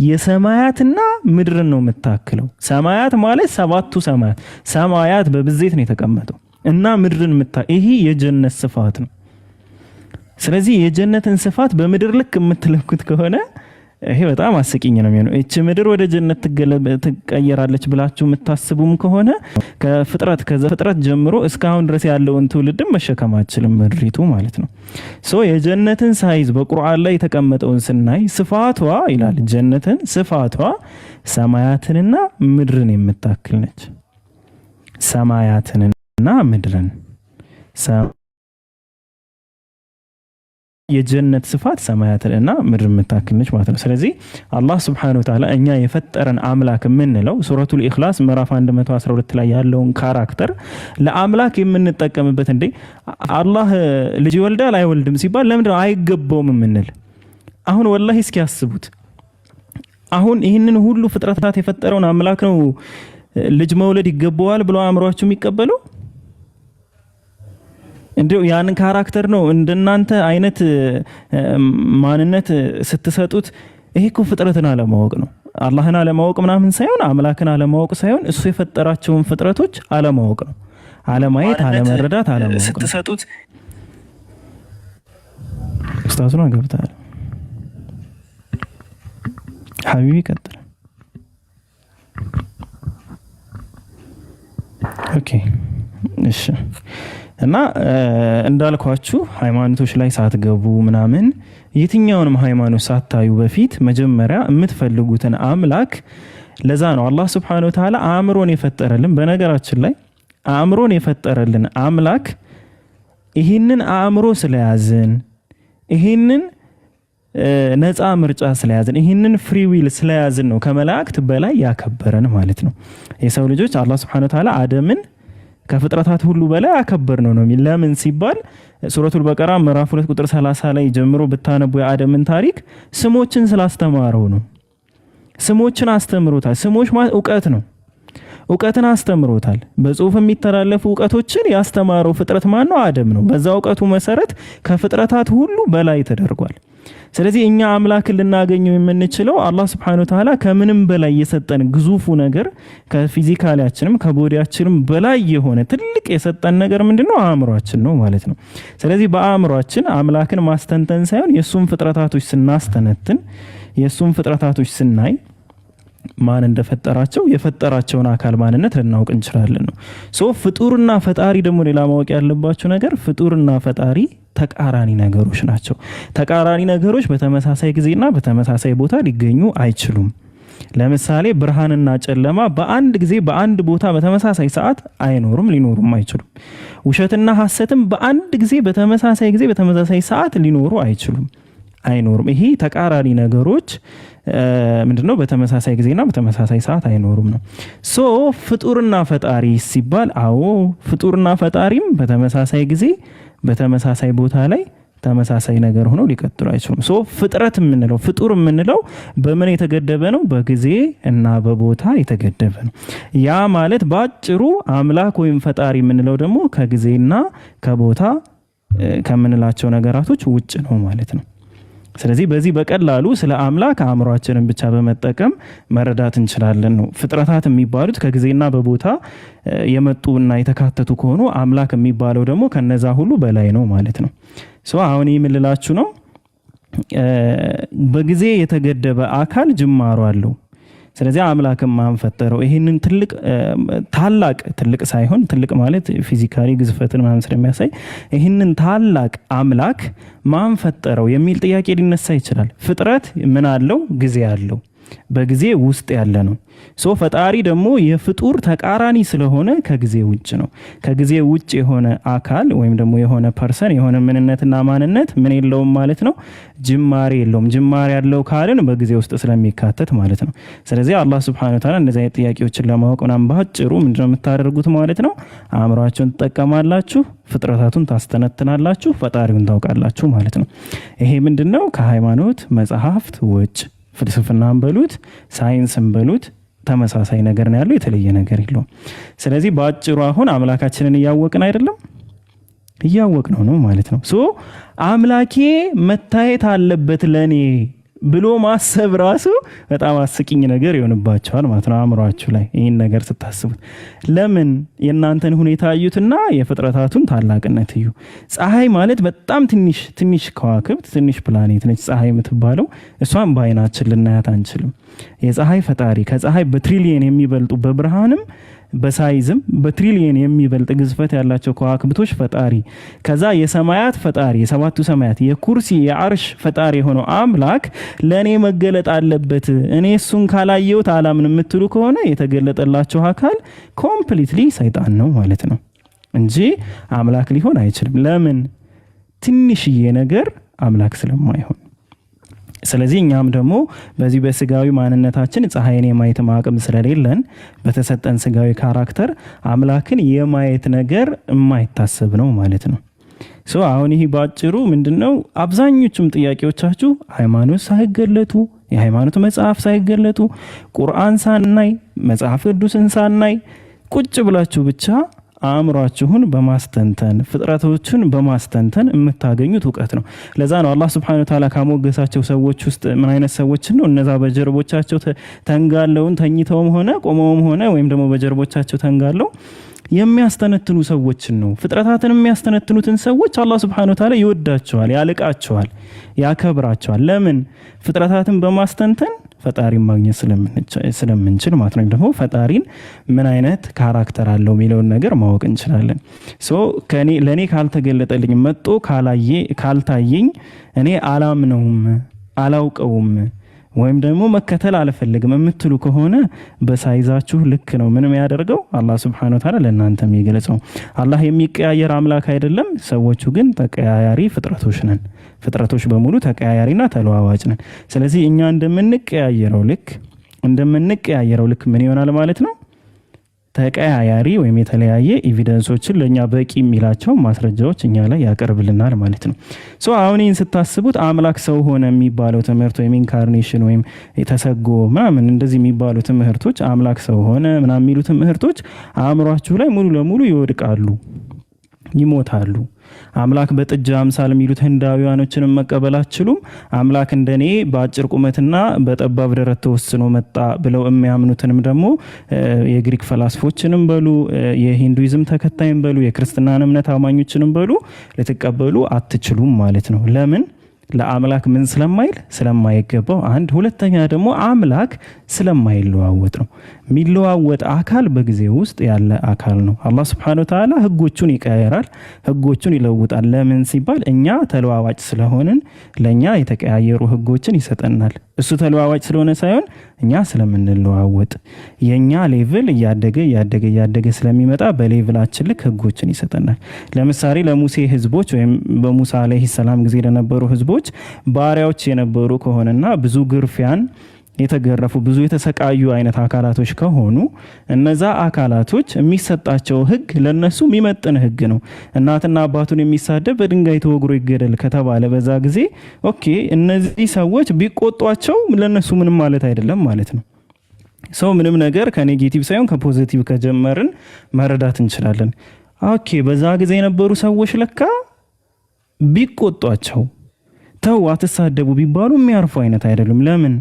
የሰማያትና ምድርን ነው የምታክለው። ሰማያት ማለት ሰባቱ ሰማያት በብዜት ነው የተቀመጠው እና ምድርን ይሄ የጀነት ስፋት ነው። ስለዚህ የጀነትን ስፋት በምድር ልክ የምትለኩት ከሆነ ይሄ በጣም አስቂኝ ነው የሚሆነው። እቺ ምድር ወደ ጀነት ትቀየራለች ብላችሁ የምታስቡም ከሆነ ከዘፍጥረት ጀምሮ እስካሁን ድረስ ያለውን ትውልድም መሸከም አትችልም ምድሪቱ ማለት ነው። የጀነትን ሳይዝ በቁርአን ላይ የተቀመጠውን ስናይ ስፋቷ ይላል ጀነትን ስፋቷ ሰማያትንና ምድርን የምታክል ነች። ሰማያትንና ምድርን የጀነት ስፋት ሰማያትንና ምድር የምታክል ነች ማለት ነው። ስለዚህ አላህ Subhanahu Wa Ta'ala እኛ የፈጠረን አምላክ የምንለው ሱረቱል ኢኽላስ ምዕራፍ 112 ላይ ያለውን ካራክተር ለአምላክ የምንጠቀምበት እንዴ አላህ ልጅ ይወልዳል አይወልድም ሲባል ለምንድነው አይገባውም የምንል? አሁን ወላሂ እስኪ ያስቡት። አሁን ይህንን ሁሉ ፍጥረታት የፈጠረውን አምላክ ነው ልጅ መውለድ ይገባዋል ብሎ አእምሯችሁ የሚቀበለው? እንደው ያንን ካራክተር ነው እንደናንተ አይነት ማንነት ስትሰጡት ይሄ እኮ ፍጥረትን አለማወቅ ነው። አላህን አለማወቅ ምናምን ሳይሆን አምላክን አለማወቅ ሳይሆን እሱ የፈጠራቸውን ፍጥረቶች አለማወቅ ነው። አለማየት፣ አለመረዳት፣ አለማወቅ ስትሰጡት ኡስታዙን አገብታል። ሐቢቢ ቀጥል። ኦኬ እሺ። እና እንዳልኳችሁ ሃይማኖቶች ላይ ሳትገቡ ምናምን የትኛውንም ሃይማኖት ሳታዩ በፊት መጀመሪያ የምትፈልጉትን አምላክ ለዛ ነው አላህ Subhanahu Wa Ta'ala አእምሮን የፈጠረልን። በነገራችን ላይ አእምሮን የፈጠረልን አምላክ ይህንን አእምሮ ስለያዝን ይህንን ነፃ ምርጫ ስለያዝን ይህንን ፍሪ ዊል ስለያዝን ነው ከመላእክት በላይ ያከበረን ማለት ነው። የሰው ልጆች አላህ Subhanahu Wa Ta'ala አደምን ከፍጥረታት ሁሉ በላይ አከበር ነው የሚል ለምን ሲባል ሱረቱል በቀራ ምዕራፍ 2 ቁጥር 30 ላይ ጀምሮ ብታነቡ የአደምን ታሪክ ስሞችን ስላስተማረው ነው። ስሞችን አስተምሮታል። ስሞች ማለት ዕውቀት ነው። ዕውቀትን አስተምሮታል። በጽሁፍ የሚተላለፉ ዕውቀቶችን ያስተማረው ፍጥረት ማን ነው? አደም ነው። በዛ ዕውቀቱ መሰረት ከፍጥረታት ሁሉ በላይ ተደርጓል። ስለዚህ እኛ አምላክን ልናገኘው የምንችለው አላህ Subhanahu Wa Ta'ala ከምንም በላይ የሰጠን ግዙፉ ነገር ከፊዚካሊያችንም ከቦዲያችንም በላይ የሆነ ትልቅ የሰጠን ነገር ምንድነው? አእምሮአችን ነው ማለት ነው። ስለዚህ በአእምሮአችን አምላክን ማስተንተን ሳይሆን የሱን ፍጥረታቶች ስናስተነትን የሱን ፍጥረታቶች ስናይ ማን እንደፈጠራቸው የፈጠራቸውን አካል ማንነት ልናውቅ እንችላለን ነው። ፍጡርና ፈጣሪ ደግሞ ሌላ ማወቅ ያለባቸው ነገር ፍጡርና ፈጣሪ ተቃራኒ ነገሮች ናቸው። ተቃራኒ ነገሮች በተመሳሳይ ጊዜና በተመሳሳይ ቦታ ሊገኙ አይችሉም። ለምሳሌ ብርሃንና ጨለማ በአንድ ጊዜ በአንድ ቦታ በተመሳሳይ ሰዓት አይኖሩም፣ ሊኖሩም አይችሉም። ውሸትና ሐሰትም በአንድ ጊዜ በተመሳሳይ ጊዜ በተመሳሳይ ሰዓት ሊኖሩ አይኖሩም። ይሄ ተቃራኒ ነገሮች ምንድነው? በተመሳሳይ ጊዜና በተመሳሳይ ሰዓት አይኖሩም ነው። ፍጡርና ፈጣሪ ሲባል አዎ ፍጡርና ፈጣሪም በተመሳሳይ ጊዜ በተመሳሳይ ቦታ ላይ ተመሳሳይ ነገር ሆኖ ሊቀጥሉ አይችሉም። ፍጥረት የምንለው ፍጡር የምንለው በምን የተገደበ ነው? በጊዜ እና በቦታ የተገደበ ነው። ያ ማለት ባጭሩ አምላክ ወይም ፈጣሪ የምንለው ደግሞ ከጊዜና ከቦታ ከምንላቸው ነገራቶች ውጭ ነው ማለት ነው። ስለዚህ በዚህ በቀላሉ ስለ አምላክ አእምሮአችንን ብቻ በመጠቀም መረዳት እንችላለን ነው። ፍጥረታት የሚባሉት ከጊዜና በቦታ የመጡና የተካተቱ ከሆኑ አምላክ የሚባለው ደግሞ ከነዛ ሁሉ በላይ ነው ማለት ነው። አሁን የምልላችሁ ነው በጊዜ የተገደበ አካል ጅማሮ አለው። ስለዚህ አምላክም ማን ፈጠረው? ይሄንን ትልቅ ሳይሆን ትልቅ ማለት ፊዚካሊ ግዝፈትን ማን ስለሚያሳይ ይሄንን ታላቅ አምላክ ማን ፈጠረው የሚል ጥያቄ ሊነሳ ይችላል። ፍጥረት ምን አለው? ጊዜ አለው። በጊዜ ውስጥ ያለ ነው። ፈጣሪ ደግሞ የፍጡር ተቃራኒ ስለሆነ ከጊዜ ውጭ ነው። ከጊዜ ውጭ የሆነ አካል ወይም ደግሞ የሆነ ፐርሰን የሆነ ምንነትና ማንነት ምን የለውም ማለት ነው? ጅማሬ የለውም። ጅማሬ ያለው ካልን በጊዜ ውስጥ ስለሚካተት ማለት ነው። ስለዚህ አላህ Subhanahu Wa Ta'ala እንደዚህ አይነት ጥያቄዎችን ለማወቅ ምናምን ባጭሩ ምንድነው የምታደርጉት ማለት ነው? አእምሮአችሁን ትጠቀማላችሁ፣ ፍጥረታቱን ታስተነትናላችሁ፣ ፈጣሪውን ታውቃላችሁ ማለት ነው። ይሄ ምንድነው ከሃይማኖት መጽሐፍት ውጭ ፍልስፍናን በሉት ሳይንስን በሉት ተመሳሳይ ነገር ነው ያለው፣ የተለየ ነገር የለውም። ስለዚህ ባጭሩ አሁን አምላካችንን እያወቅን አይደለም? እያወቅነው ነው ማለት ነው። አምላኬ መታየት አለበት ለኔ ብሎ ማሰብ ራሱ በጣም አስቂኝ ነገር ይሆንባቸዋል ማለት ነው አእምሯችሁ ላይ ይህን ነገር ስታስቡት። ለምን የእናንተን ሁኔታ እዩትና የፍጥረታቱን ታላቅነት እዩ። ፀሐይ ማለት በጣም ትንሽ ከዋክብት ትንሽ ፕላኔት ነች ፀሐይ የምትባለው። እሷን በአይናችን ልናያት አንችልም። የፀሐይ ፈጣሪ ከፀሐይ በትሪሊየን የሚበልጡ በብርሃንም በሳይዝም በትሪሊየን የሚበልጥ ግዝፈት ያላቸው ከዋክብቶች ፈጣሪ፣ ከዛ የሰማያት ፈጣሪ የሰባቱ ሰማያት የኩርሲ የአርሽ ፈጣሪ የሆነው አምላክ ለኔ መገለጥ አለበት፣ እኔ እሱን ካላየሁት አላምን የምትሉ ከሆነ የተገለጠላችሁ አካል ኮምፕሊትሊ ሰይጣን ነው ማለት ነው እንጂ አምላክ ሊሆን አይችልም። ለምን? ትንሽዬ ነገር አምላክ ስለማይሆን። ስለዚህ እኛም ደግሞ በዚህ በስጋዊ ማንነታችን ፀሐይን የማየት አቅም ስለሌለን በተሰጠን ስጋዊ ካራክተር አምላክን የማየት ነገር የማይታሰብ ነው ማለት ነው። አሁን ይህ ባጭሩ ምንድነው? አብዛኞቹም ጥያቄዎቻችሁ ሃይማኖት ሳይገለጡ የሃይማኖት መጽሐፍ ሳይገለጡ ቁርአን ሳናይ መጽሐፍ ቅዱስን ሳናይ ቁጭ ብላችሁ ብቻ አእምሯችሁን በማስተንተን ፍጥረቶችን በማስተንተን የምታገኙት እውቀት ነው። ለዛ ነው አላህ Subhanahu Wa Ta'ala ካሞገሳቸው ሰዎች ውስጥ ምን አይነት ሰዎች ነው? እነዛ በጀርቦቻቸው ተንጋለውን ተኝተውም ሆነ ቆመውም ሆነ ወይም ደግሞ በጀርቦቻቸው ተንጋለው የሚያስተነትኑ ሰዎችን ነው። ፍጥረታትን የሚያስተነትኑትን ሰዎች አላህ Subhanahu Wa Ta'ala ይወዳቸዋል፣ ያልቃቸዋል፣ ያከብራቸዋል። ለምን? ፍጥረታትን በማስተንተን ፈጣሪን ማግኘት ስለምንችል ማለት ነው። ደግሞ ፈጣሪን ምን አይነት ካራክተር አለው የሚለውን ነገር ማወቅ እንችላለን። ለኔ ካልተገለጠልኝ መጥቶ ካልታየኝ እኔ አላምነውም፣ አላውቀውም ወይም ደግሞ መከተል አልፈልግም የምትሉ ከሆነ በሳይዛችሁ ልክ ነው። ምንም ያደርገው አላህ Subhanahu Wa Ta'ala ለእናንተ የሚገልጸው። አላህ የሚቀያየር አምላክ አይደለም። ሰዎቹ ግን ተቀያያሪ ፍጥረቶች ነን። ፍጥረቶች በሙሉ ተቀያያሪና ተለዋዋጭ ነን። ስለዚህ እኛ እንደምንቀያየረው ልክ ምን ይሆናል ማለት ነው? ተቀያያሪ ወይም የተለያየ ኤቪደንሶችን ለኛ በቂ የሚላቸው ማስረጃዎች እኛ ላይ ያቀርብልናል ማለት ነው። አሁን ይህን ስታስቡት አምላክ ሰው ሆነ የሚባለው ትምህርት ወይም ኢንካርኔሽን ወይም የተሰጎ ምናምን እንደዚህ የሚባሉ ትምህርቶች አምላክ ሰው ሆነ ምናምን የሚሉ ትምህርቶች አእምሯችሁ ላይ ሙሉ ለሙሉ ይወድቃሉ፣ ይሞታሉ። አምላክ በጥጃ አምሳል የሚሉት ህንዳውያኖችንም መቀበል አትችሉም። አምላክ እንደኔ በአጭር ቁመትና በጠባብ ደረት ተወስኖ መጣ ብለው የሚያምኑትንም ደግሞ የግሪክ ፈላስፎችንም በሉ የሂንዱይዝም ተከታይም በሉ የክርስትናን እምነት አማኞችንም በሉ ልትቀበሉ አትችሉም ማለት ነው። ለምን? ለአምላክ ምን ስለማይገባው አንድ፣ ሁለተኛ ደግሞ አምላክ ስለማይለዋወጥ ነው። የሚለዋወጥ አካል በጊዜ ውስጥ ያለ አካል ነው። አላህ Subhanahu Wa Ta'ala ህጎቹን ይቀያየራል፣ ህጎቹን ይለውጣል። ለምን ሲባል እኛ ተለዋዋጭ ስለሆንን ለኛ የተቀያየሩ ህጎችን ይሰጠናል። እሱ ተለዋዋጭ ስለሆነ ሳይሆን እኛ ስለምንለዋወጥ የኛ ሌቭል እያደገ ስለሚመጣ በሌቭላችን ልክ ህጎችን ይሰጠናል። ለምሳሌ ለሙሴ ህዝቦች ወይም በሙሳ አለይሂ ሰላም ጊዜ ለነበሩ ህዝቦች ባሪያዎች የነበሩ ከሆነና ብዙ ግርፊያን የተገረፉ ብዙ የተሰቃዩ አይነት አካላቶች ከሆኑ እነዛ አካላቶች የሚሰጣቸው ህግ ለነሱ የሚመጥን ህግ ነው። እናትና አባቱን የሚሳደብ በድንጋይ ተወግሮ ይገደል ከተባለ በዛ ጊዜ ኦኬ እነዚህ ሰዎች ቢቆጧቸው ለነሱ ምንም ማለት አይደለም ማለት ነው። ምንም ነገር ከኔጌቲቭ ሳይሆን ከፖዚቲቭ ከጀመርን መረዳት እንችላለን። ኦኬ በዛ ጊዜ የነበሩ ሰዎች ለካ ቢቆጧቸው ተው አትሳደቡ ቢባሉ የሚያርፉ አይነት አይደሉም። ለምን?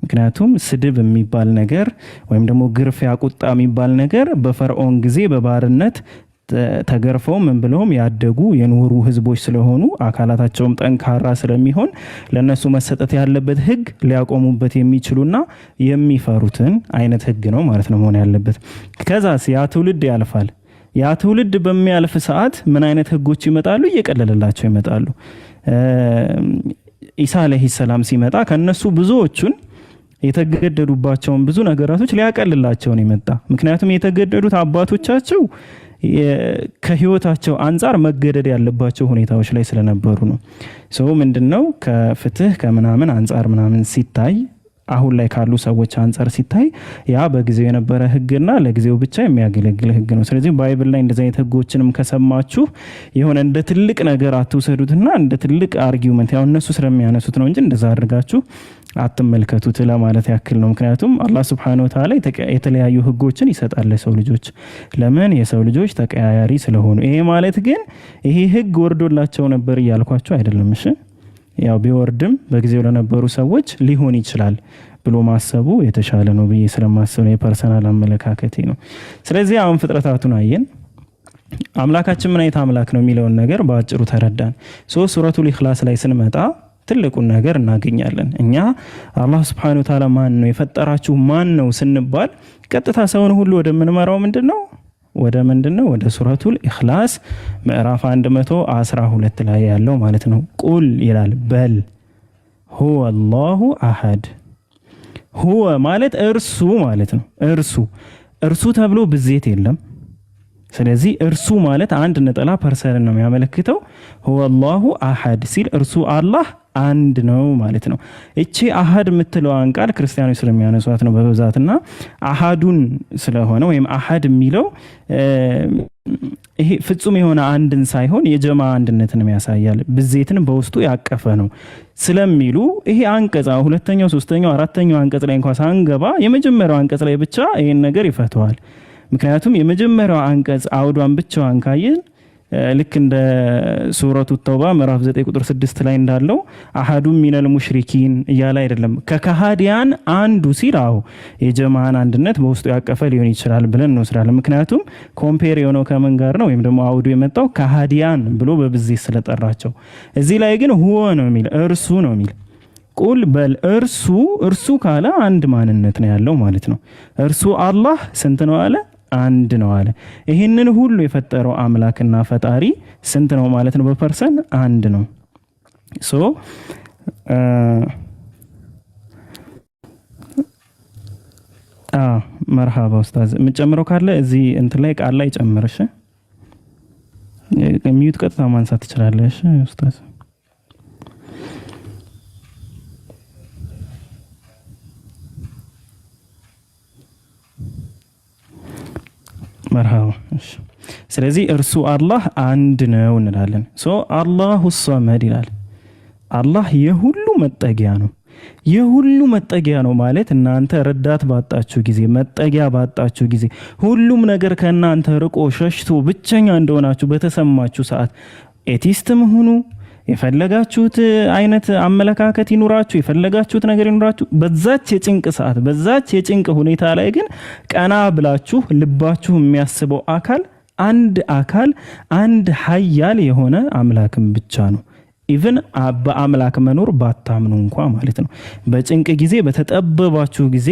ምክንያቱም ስድብ የሚባል ነገር ወይም ደግሞ ግርፊያ፣ ቁጣ የሚባል ነገር በፈርዖን ጊዜ በባርነት ተገርፈው ምን ብለውም ያደጉ የኖሩ ህዝቦች ስለሆኑ አካላታቸውም ጠንካራ ስለሚሆን ለነሱ መሰጠት ያለበት ህግ ሊያቆሙበት የሚችሉና የሚፈሩትን አይነት ህግ ነው ማለት ነው መሆን ያለበት። ከዛስ ያ ትውልድ ያልፋል። ያ ትውልድ በሚያልፍ ሰዓት ምን አይነት ህጎች ይመጣሉ? እየቀለለላቸው ይመጣሉ። ኢሳ አለይሂ ሰላም ሲመጣ ከነሱ ብዙዎቹን የተገደዱባቸውን ብዙ ነገራቶች ሊያቀልላቸው ነው የመጣ። ምክንያቱም የተገደዱት አባቶቻቸው ከህይወታቸው አንፃር መገደድ ያለባቸው ሁኔታዎች ላይ ስለነበሩ ነው። ምንድነው ከፍትህ ከምናምን አንፃር ምናምን ሲታይ አሁን ላይ ካሉ ሰዎች አንፃር ሲታይ ያ በጊዜው የነበረ ህግና ለጊዜው ብቻ የሚያገለግል ህግ ነው። ስለዚህ ባይብል ላይ እንደዚህ አይነት ህጎችንም ከሰማችሁ የሆነ እንደ ትልቅ ነገር አትውሰዱትና እንደ ትልቅ አርጊውመንት ያው እነሱ ስለሚያነሱት ነው እንጂ እንደዛ አድርጋችሁ አትመልከቱት ለማለት ያክል ነው። ምክንያቱም አላህ Subhanahu Wa Ta'ala የተለያዩ ህጎችን ይሰጣል ለሰው ልጆች። ለምን? የሰው ልጆች ተቀያያሪ ስለሆኑ። ይሄ ማለት ግን ይሄ ህግ ወርዶላቸው ነበር እያልኳቸው አይደለም። እሺ ያው ቢወርድም በጊዜው ለነበሩ ሰዎች ሊሆን ይችላል ብሎ ማሰቡ የተሻለ ነው ብዬ ስለማስብ ነው፣ የፐርሰናል አመለካከቴ ነው። ስለዚህ አሁን ፍጥረታቱን አየን። አምላካችን ምን አይነት አምላክ ነው የሚለውን ነገር በአጭሩ ተረዳን። ሱረቱል ኢኽላስ ላይ ስንመጣ ትልቁን ነገር እናገኛለን። እኛ አላህ Subhanahu Wa Ta'ala ማን ነው የፈጠራችሁ ማን ነው ስንባል ቀጥታ ሰውን ሁሉ ወደምንመራው ምንድነው ወደ ሱረቱል ኢኽላስ ምዕራፍ 112 ላይ ያለው ማለት ነው። ቁል ይላል በል ሁወ አላሁ አሐድ። ሁወ ማለት እርሱ ማለት ነው። እርሱ ተብሎ ብዜት የለም። ስለዚህ እርሱ ማለት አንድ ነጠላ ፐርሰን ነው የሚያመለክተው። ሁወ አላሁ አሐድ ሲል እርሱ አላህ አንድ ነው ማለት ነው። እቺ አሐድ የምትለዋን ቃል ክርስቲያኖች ስለሚያነሷት ነው በብዛትና አሐዱን ስለሆነ ወይም አሐድ የሚለው ይሄ ፍጹም የሆነ አንድን ሳይሆን የጀማ አንድነትን ያሳያል፣ ብዜትን በውስጡ ያቀፈ ነው ስለሚሉ ይሄ አንቀጽ ሁለተኛው፣ ሶስተኛው፣ አራተኛው አንቀጽ ላይ እንኳን ሳንገባ የመጀመሪያው አንቀጽ ላይ ብቻ ይሄን ነገር ይፈተዋል። ምክንያቱም የመጀመሪያው አንቀጽ አውዷን ብቻዋን ካየን ልክ እንደ ሱረቱ ተውባ ምዕራፍ 9 ቁጥር 6 ላይ እንዳለው አሐዱ ሚነል ሙሽሪኪን እያለ አይደለም ከካሃዲያን አንዱ ሲል የጀማዓን አንድነት በውስጡ ያቀፈ ሊሆን ይችላል ብለን እንወስዳለን። ምክንያቱም ኮምፔር የሆነው ከምን ጋር ነው? ወይም ደግሞ አውዱ የመጣው ካሃዲያን ብሎ በብዜት ስለጠራቸው፣ እዚህ ላይ ግን ሁወ ነው የሚል እርሱ ነው የሚል። ቁል በል እርሱ ካለ አንድ ማንነት ነው ያለው ማለት ነው። እርሱ አላህ ስንት ነው አለ? አንድ ነው አለ። ይህንን ሁሉ የፈጠረው አምላክና ፈጣሪ ስንት ነው ማለት ነው? በፐርሰን አንድ ነው። መርሃባ ኡስታዝ፣ የምጨምረው ካለ እዚህ እንትን ላይ ቃል ላይ ጨምርሽ። ሚዩት ቀጥታ ማንሳት ትችላለሽ ኡስታዝ። መርሃባ። ስለዚህ እርሱ አላህ አንድ ነው እንላለን። አላሁ ሶመድ ይላል። አላህ የሁሉ መጠጊያ ነው። የሁሉ መጠጊያ ነው ማለት እናንተ ረዳት ባጣችሁ ጊዜ፣ መጠጊያ ባጣችሁ ጊዜ፣ ሁሉም ነገር ከእናንተ ርቆ ሸሽቶ ብቸኛ እንደሆናችሁ በተሰማችሁ ሰዓት ኤቲስትም ሁኑ፣ የፈለጋችሁት አይነት አመለካከት ይኑራችሁ፣ የፈለጋችሁት ነገር ይኑራችሁ፣ በዛች የጭንቅ ሰዓት፣ በዛች የጭንቅ ሁኔታ ላይ ግን ቀና ብላችሁ ልባችሁ የሚያስበው አካል አንድ ኃያል የሆነ አምላክም ብቻ ነው። ኢቭን በአምላክ መኖር ባታምኑ እንኳ ማለት ነው። በጭንቅ ጊዜ፣ በተጠበባችሁ ጊዜ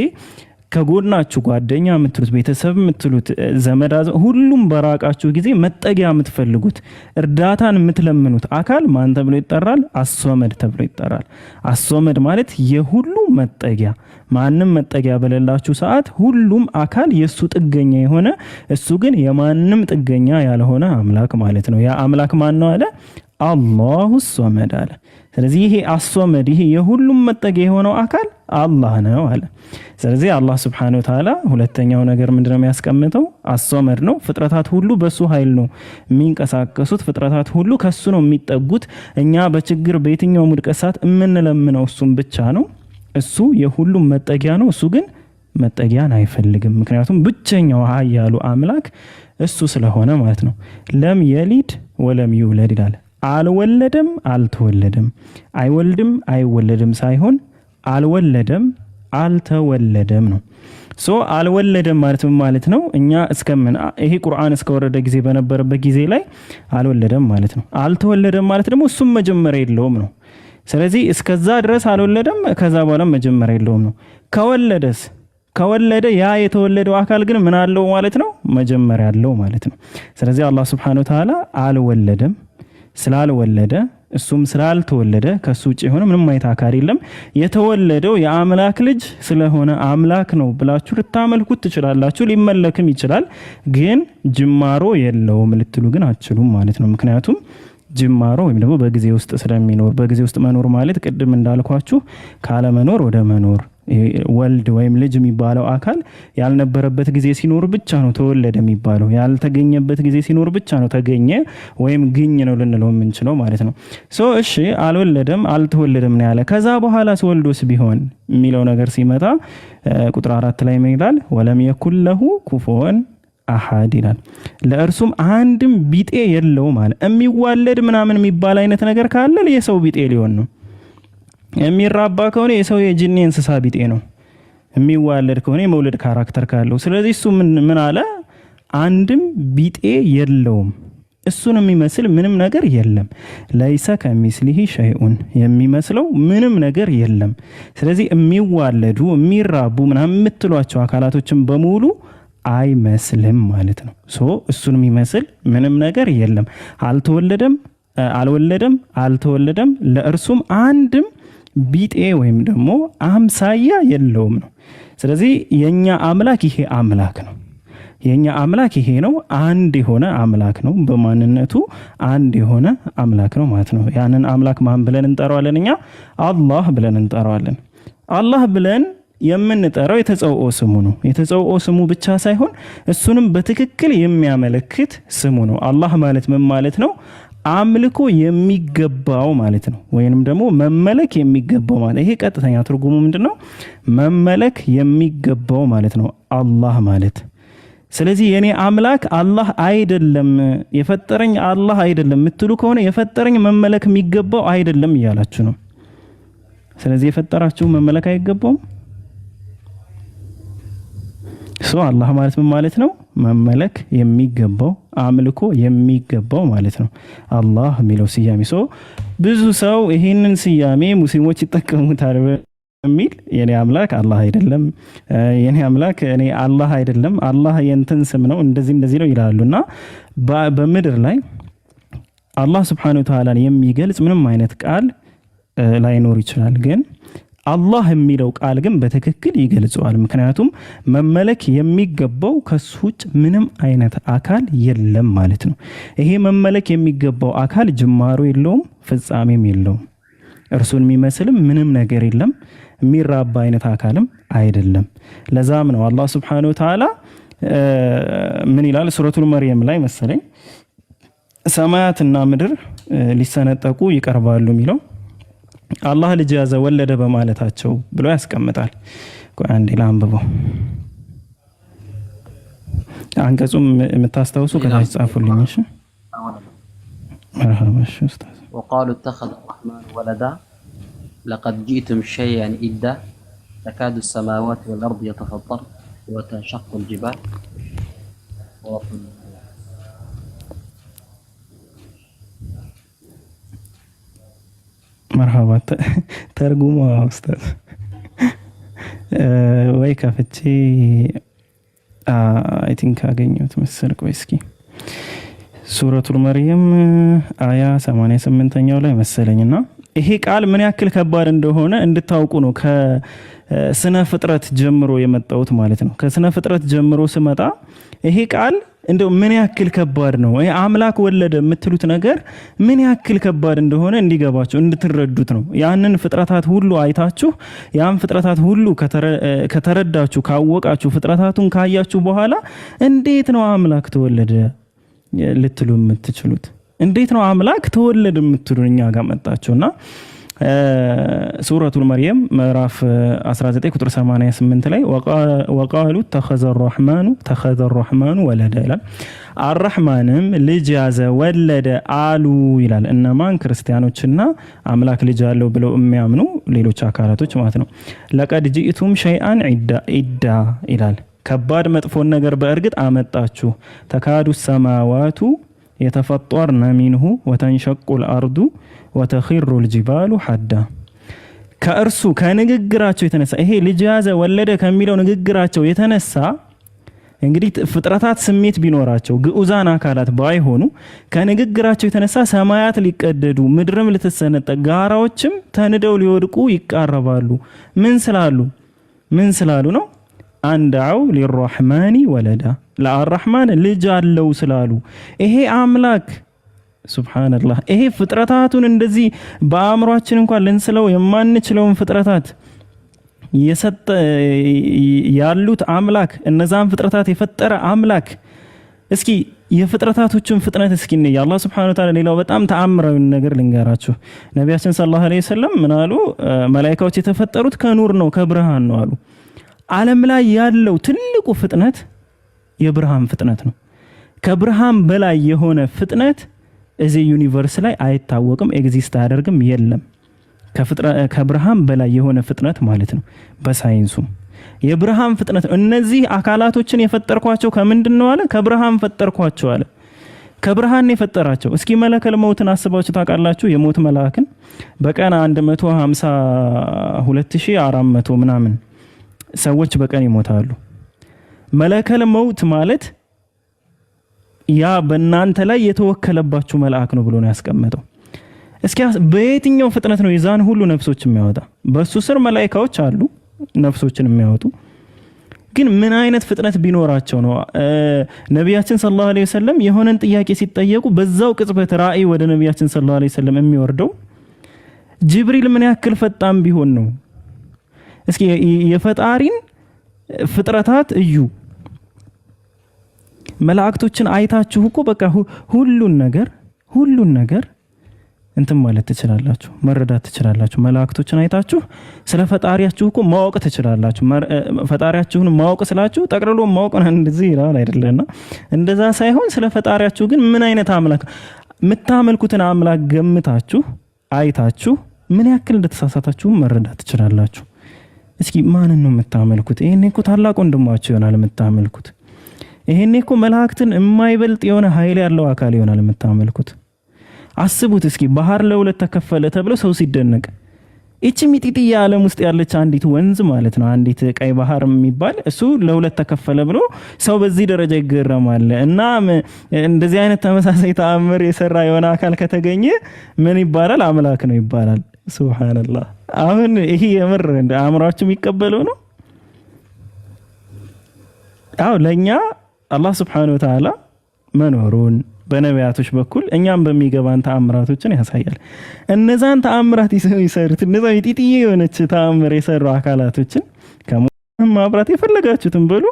ከጎናችሁ ጓደኛ የምትሉት ቤተሰብ የምትሉት ዘመድ ሁሉም በራቃችሁ ጊዜ መጠጊያ የምትፈልጉት እርዳታን የምትለምኑት አካል ማን ተብሎ ይጠራል? አሶመድ ተብሎ ይጠራል። አሶመድ ማለት የሁሉ መጠጊያ፣ ማንም መጠጊያ በሌላችሁ ሰዓት ሁሉም አካል የሱ ጥገኛ የሆነ እሱ ግን የማንም ጥገኛ ያልሆነ አምላክ ማለት ነው። ያ አምላክ ማን ነው አለ? አላሁ ሶመድ አለ። ስለዚህ ይሄ አሶመድ ይሄ የሁሉም መጠጊያ የሆነው አካል አላህ ነው አለ። ስለዚህ አላህ Subhanahu Wa Ta'ala ሁለተኛው ነገር ምንድነው የሚያስቀምጠው? አሶመድ ነው። ፍጥረታት ሁሉ በሱ ኃይል ነው የሚንቀሳቀሱት። ፍጥረታት ሁሉ ከሱ ነው የሚጠጉት። እኛ በችግር በየትኛው ውድቀት ሰዓት የምንለምነው እሱን ብቻ ነው። እሱ የሁሉም መጠጊያ ነው። እሱ ግን መጠጊያን አይፈልግም። ምክንያቱም ብቸኛው ኃያሉ አምላክ እሱ ስለሆነ ማለት ነው። ለም የሊድ ወለም ይውለድ ይላል። አልወለደም አልተወለደም፣ አይወልድም አይወለድም ሳይሆን አልወለደም አልተወለደም ነው። አልወለደም ማለት ነው እኛ እስከምን ይሄ ቁርአን እስከወረደ ጊዜ በነበረበት ጊዜ ላይ አልወለደም ማለት ነው። አልተወለደም ማለት ደግሞ እሱም መጀመሪያ የለውም ነው። ስለዚህ እስከዛ ድረስ አልወለደም፣ ከዛ በኋላ መጀመሪያ የለውም ነው። ከወለደ ያ የተወለደው አካል ግን ምን አለው ማለት ነው? መጀመሪያ አለው ማለት ነው። ስለዚህ አላህ Subhanahu Wa Ta'ala አልወለደም፣ ስላልወለደ እሱም ስላልተወለደ ከሱ ውጭ የሆነ ምንም አይነት አካል የለም። የተወለደው የአምላክ ልጅ ስለሆነ አምላክ ነው ብላችሁ ልታመልኩት ትችላላችሁ፣ ሊመለክም ይችላል። ግን ጅማሮ የለውም ልትሉ ግን አትችሉም ማለት ነው። ምክንያቱም ጅማሮ ወይም ደግሞ በጊዜ ውስጥ ስለሚኖር፣ በጊዜ ውስጥ መኖር ማለት ቅድም እንዳልኳችሁ ካለ መኖር ወደ መኖር፣ ወልድ ወይም ልጅ የሚባለው አካል ያልነበረበት ጊዜ ሲኖር ብቻ ነው ተወለደ የሚባለው። ያልተገኘበት ጊዜ ሲኖር ብቻ ነው ተገኘ ወይም ግኝ ነው ልንለው የምንችለው ማለት ነው። እሺ አልወለደም አልተወለደም ነው ያለ። ከዛ በኋላ ወልዶስ ቢሆን የሚለው ነገር ሲመጣ ቁጥር 4 ላይ ምን ይላል? ወለም የኩን ለሁ ኩፉወን አሐድ ይላል። ለእርሱም አንድም ቢጤ የለው ማለት የሚዋለድ ምናምን የሚባል አይነት ነገር ካለ የሰው ቢጤ ሊሆን ነው። የሚራባ ከሆነ የሰው የጂኒ እንስሳ ቢጤ ነው። የሚዋለድ ከሆነ የመውለድ ካራክተር ካለው ስለዚህ እሱ ምን አለ አንድም ቢጤ የለውም እሱን የሚመስል ምንም ነገር የለም። ለይሰ ከሚስሊሂ ሸይኡን የሚመስለው ምንም ነገር የለም። ስለዚህ የሚዋለዱ የሚራቡ ምናምን የምትሏቸው አካላቶችን በሙሉ አይመስልም ማለት ነው። እሱን የሚመስል ምንም ነገር የለም። አልተወለደም ለእርሱም አንድም ቢጤ ወይም ደግሞ አምሳያ የለውም ነው። ስለዚህ የኛ አምላክ ይሄ አምላክ ነው። የኛ አምላክ ይሄ ነው። አንድ የሆነ አምላክ ነው። በማንነቱ አንድ የሆነ አምላክ ነው ማለት ነው። ያንን አምላክ ማን ብለን እንጠራዋለን? እኛ አላህ ብለን እንጠራዋለን። አላህ ብለን የምንጠራው የተጸውኦ ስሙ ነው። የተጸውኦ ስሙ ብቻ ሳይሆን እሱንም በትክክል የሚያመለክት ስሙ ነው። አላህ ማለት ምን ማለት ነው? አምልኮ የሚገባው ማለት ነው። ወይንም ደግሞ መመለክ የሚገባው ማለት ይሄ ቀጥተኛ ትርጉሙ ምንድነው? መመለክ የሚገባው ማለት ነው አላህ ማለት። ስለዚህ የኔ አምላክ አላህ አይደለም፣ የፈጠረኝ አላህ አይደለም የምትሉ ከሆነ የፈጠረኝ መመለክ የሚገባው አይደለም እያላችሁ ነው። ስለዚህ የፈጠራችሁ መመለክ አይገባውም። አላህ ማለት ምን ማለት ነው? መመለክ የሚገባው አምልኮ የሚገባው ማለት ነው አላህ የሚለው ስያሜ። ብዙ ሰው ይሄንን ስያሜ ሙስሊሞች ይጠቀሙታል በሚል የኔ አምላክ አላህ አይደለም፣ የኔ አምላክ እኔ አላህ አይደለም፣ አላህ የእንትን ስም ነው እንደዚህ ነው ይላሉና በምድር ላይ አላህ Subhanahu Wa Ta'ala የሚገልጽ ምንም አይነት ቃል ላይኖር ይችላል ግን አላህ የሚለው ቃል ግን በትክክል ይገልጸዋል። ምክንያቱም መመለክ የሚገባው ከሱ ውጭ ምንም አይነት አካል የለም ማለት ነው። ይሄ መመለክ የሚገባው አካል ጅማሩ የለውም ፍጻሜም የለውም። እርሱን የሚመስልም ምንም ነገር የለም። የሚራባ አይነት አካልም አይደለም። ለዛም ነው አላህ Subhanahu Wa Ta'ala ምን ይላል ሱረቱል መርየም ላይ መሰለኝ ሰማያትና ምድር ሊሰነጠቁ ይቀርባሉ የሚለው አላህ ልጅ ያዘ ወለደ በማለታቸው ብሎ ያስቀምጣል። ቆይ አንዴ ላንብበው። አንቀጹም የምታስታውሱ ከታች ጻፉልኝ። እሺ مرحبا استاذ. وقالوا اتخذ الرحمن ولدا لقد جئتم شيئا إدا تكاد السماوات والأرض يتفطرن وتنشق الجبال مرحبا ترجمة أستاذ ወይ ከፍቼ አይ ቲንክ አገኘሁት መሰል። ቆይ እስኪ ሱረቱል መርየም አያ 88ኛው ላይ መሰለኝና ይሄ ቃል ምን ያክል ከባድ እንደሆነ እንድታውቁ ነው ከስነ ፍጥረት ጀምሮ የመጣውት ማለት ነው። ከስነ ፍጥረት ጀምሮ ስመጣ ይሄ ቃል እንደው ምን ያክል ከባድ ነው። ይሄ አምላክ ወለደ የምትሉት ነገር ምን ያክል ከባድ እንደሆነ እንዲገባችሁ እንድትረዱት ነው። ያንን ፍጥረታት ሁሉ አይታችሁ ያን ፍጥረታት ሁሉ ከተረዳችሁ ካወቃችሁ ፍጥረታቱን ካያችሁ በኋላ እንዴት ነው አምላክ ተወለደ ልትሉ የምትችሉት? እንዴት ነው አምላክ ተወለደ የምትሉ እኛ ጋር መጣችሁና ሱረቱል መርየም ምዕራፍ 19 ቁጥር 88 ላይ ወቃሉ ተኸዘ الرحمن ወለደ ይላል። አርራህማንም ልጅ ያዘ ወለደ አሉ ይላል። እነማን? ክርስቲያኖችና አምላክ ልጅ አለው ብለው የሚያምኑ ሌሎች አካላቶች ማለት ነው። ለቀድ ጂኢቱም ሸይአን ኢዳ ይላል። ከባድ መጥፎን ነገር በእርግጥ አመጣችሁ። ተካዱ ሰማዋቱ የተፈጠርነ ሚንሁ ወተንሸቁል አርዱ ወተኺሩ الجبال ሐዳ። ከእርሱ ከንግግራቸው የተነሳ ይሄ ልጅ ያዘ ወለደ ከሚለው ንግግራቸው የተነሳ እንግዲህ ፍጥረታት ስሜት ቢኖራቸው ግዑዛን አካላት ባይሆኑ ከንግግራቸው የተነሳ ሰማያት ሊቀደዱ ምድርም ልትሰነጠቅ ጋራዎችም ተንደው ሊወድቁ ይቃረባሉ። ምን ስላሉ ነው? አንዳው ሊርራህማኒ ወለዳ ለአርራህማን ልጅ አለው ስላሉ። ይሄ አምላክ ሱብሃንአላህ ይሄ ፍጥረታቱን እንደዚህ በአእምሯችን እንኳን ልንስለው የማንችለውን ፍጥረታት የሰጠ ያሉት አምላክ እነዛን ፍጥረታት የፈጠረ አምላክ እስኪ የፍጥረታቶችን ፍጥነት እስኪ ነው አላህ Subhanahu Wa Ta'ala። ሌላው በጣም ተአምራዊ ነገር ልንገራችሁ። ነብያችን ሰለላሁ ዐለይሂ ወሰለም ምን አሉ? መላእክቶች የተፈጠሩት ከኑር ነው ከብርሃን ነው አሉ። ዓለም ላይ ያለው ትልቁ ፍጥነት የብርሃን ፍጥነት ነው። ከብርሃን በላይ የሆነ ፍጥነት እዚህ ዩኒቨርስ ላይ አይታወቅም፣ ኤግዚስት አያደርግም፣ የለም። ከብርሃን በላይ የሆነ ፍጥነት ማለት ነው። በሳይንሱም የብርሃን ፍጥነት እነዚህ አካላቶችን የፈጠርኳቸው ከምንድን ነው አለ? ከብርሃን ፈጠርኳቸው አለ። ከብርሃን የፈጠራቸው። እስኪ መለከል መውትን አስባችሁ ታውቃላችሁ? የሞት መልአክን በቀን 152400 ምናምን ሰዎች በቀን ይሞታሉ። መለከል መውት ማለት ያ በእናንተ ላይ የተወከለባችሁ መልአክ ነው ብሎ ነው ያስቀመጠው። እስኪ በየትኛው ፍጥነት ነው የዛን ሁሉ ነፍሶች የሚያወጣ? በሱ ስር መላእክቶች አሉ ነፍሶችን የሚያወጡ። ግን ምን አይነት ፍጥነት ቢኖራቸው ነው ነቢያችን ሰለላሁ ዐለይሂ ወሰለም የሆነን ጥያቄ ሲጠየቁ በዛው ቅጽበት ራእይ ወደ ነቢያችን ሰለላሁ ዐለይሂ ወሰለም የሚወርደው? ጅብሪል ምን ያክል ፈጣን ቢሆን ነው? እስኪ የፈጣሪን ፍጥረታት እዩ። መላእክቶችን አይታችሁ እኮ በቃ ሁሉን ነገር እንትን ማለት ትችላላችሁ፣ መረዳት ትችላላችሁ። መላእክቶችን አይታችሁ ስለ ፈጣሪያችሁ እኮ ማወቅ ትችላላችሁ። ፈጣሪያችሁን ማወቅ ስላችሁ ጠቅልሎ ማወቅ እንደዚህ ይላል አይደለና፣ እንደዛ ሳይሆን ስለ ፈጣሪያችሁ ግን ምን አይነት አምላክ የምታመልኩትን አምላክ ገምታችሁ አይታችሁ ምን ያክል እንደተሳሳታችሁ መረዳት ትችላላችሁ። እስኪ ማንን ነው የምታመልኩት? ይሄኔ እኮ ታላቅ ወንድማችሁ ይሆናል የምታመልኩት። ይሄኔ እኮ መላእክትን የማይበልጥ የሆነ ኃይል ያለው አካል ይሆናል የምታመልኩት። አስቡት እስኪ ባህር ለሁለት ተከፈለ ተብሎ ሰው ሲደነቅ፣ እቺ ሚጢጥያ ዓለም ውስጥ ያለች አንዲት ወንዝ ማለት ነው፣ አንዲት ቀይ ባህር የሚባል እሱ ለሁለት ተከፈለ ብሎ ሰው በዚህ ደረጃ ይገረማል። እና እንደዚህ አይነት ተመሳሳይ ተአምር የሰራ የሆነ አካል ከተገኘ ምን ይባላል? አምላክ ነው ይባላል። ሱብሃንአላህ። አሁን ይሄ የምር አእምሯችሁ የሚቀበለው ነው? አው ለኛ አላህ ሱብሓነሁ ወተዓላ መኖሩን በነቢያቶች በኩል እኛም በሚገባን ተአምራቶችን ያሳያል። እነዛን ተአምራት ይሰሩት እነዛ ጥጥዬ የሆነች ተአምር የሰሩ አካላቶችን ከማብራት የፈለጋችሁትን በሉ።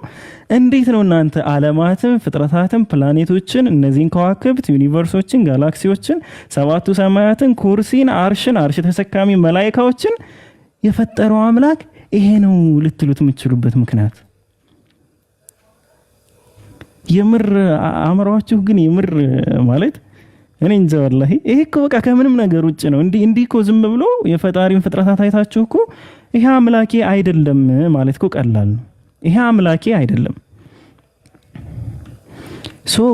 እንዴት ነው እናንተ ዓለማትን፣ ፍጥረታትን፣ ፕላኔቶችን፣ እነዚህን ከዋክብት፣ ዩኒቨርሶችን፣ ጋላክሲዎችን፣ ሰባቱ ሰማያትን፣ ኩርሲን፣ አርሽ ተሰካሚ መላእክቶችን የፈጠረው አምላክ ይሄ ነው ልትሉት የምትችሉበት ምክንያት? የምር አእምሯችሁ ግን የምር ማለት እኔ እንጃ ወላሂ። ይሄ እኮ በቃ ከምንም ነገር ውጭ ነው። እንዲህ እኮ ዝም ብሎ የፈጣሪን ፍጥረታት አይታችሁ እኮ ይሄ አምላኬ አይደለም ማለት እኮ ቀላል ነው። ይሄ አምላኬ አይደለም።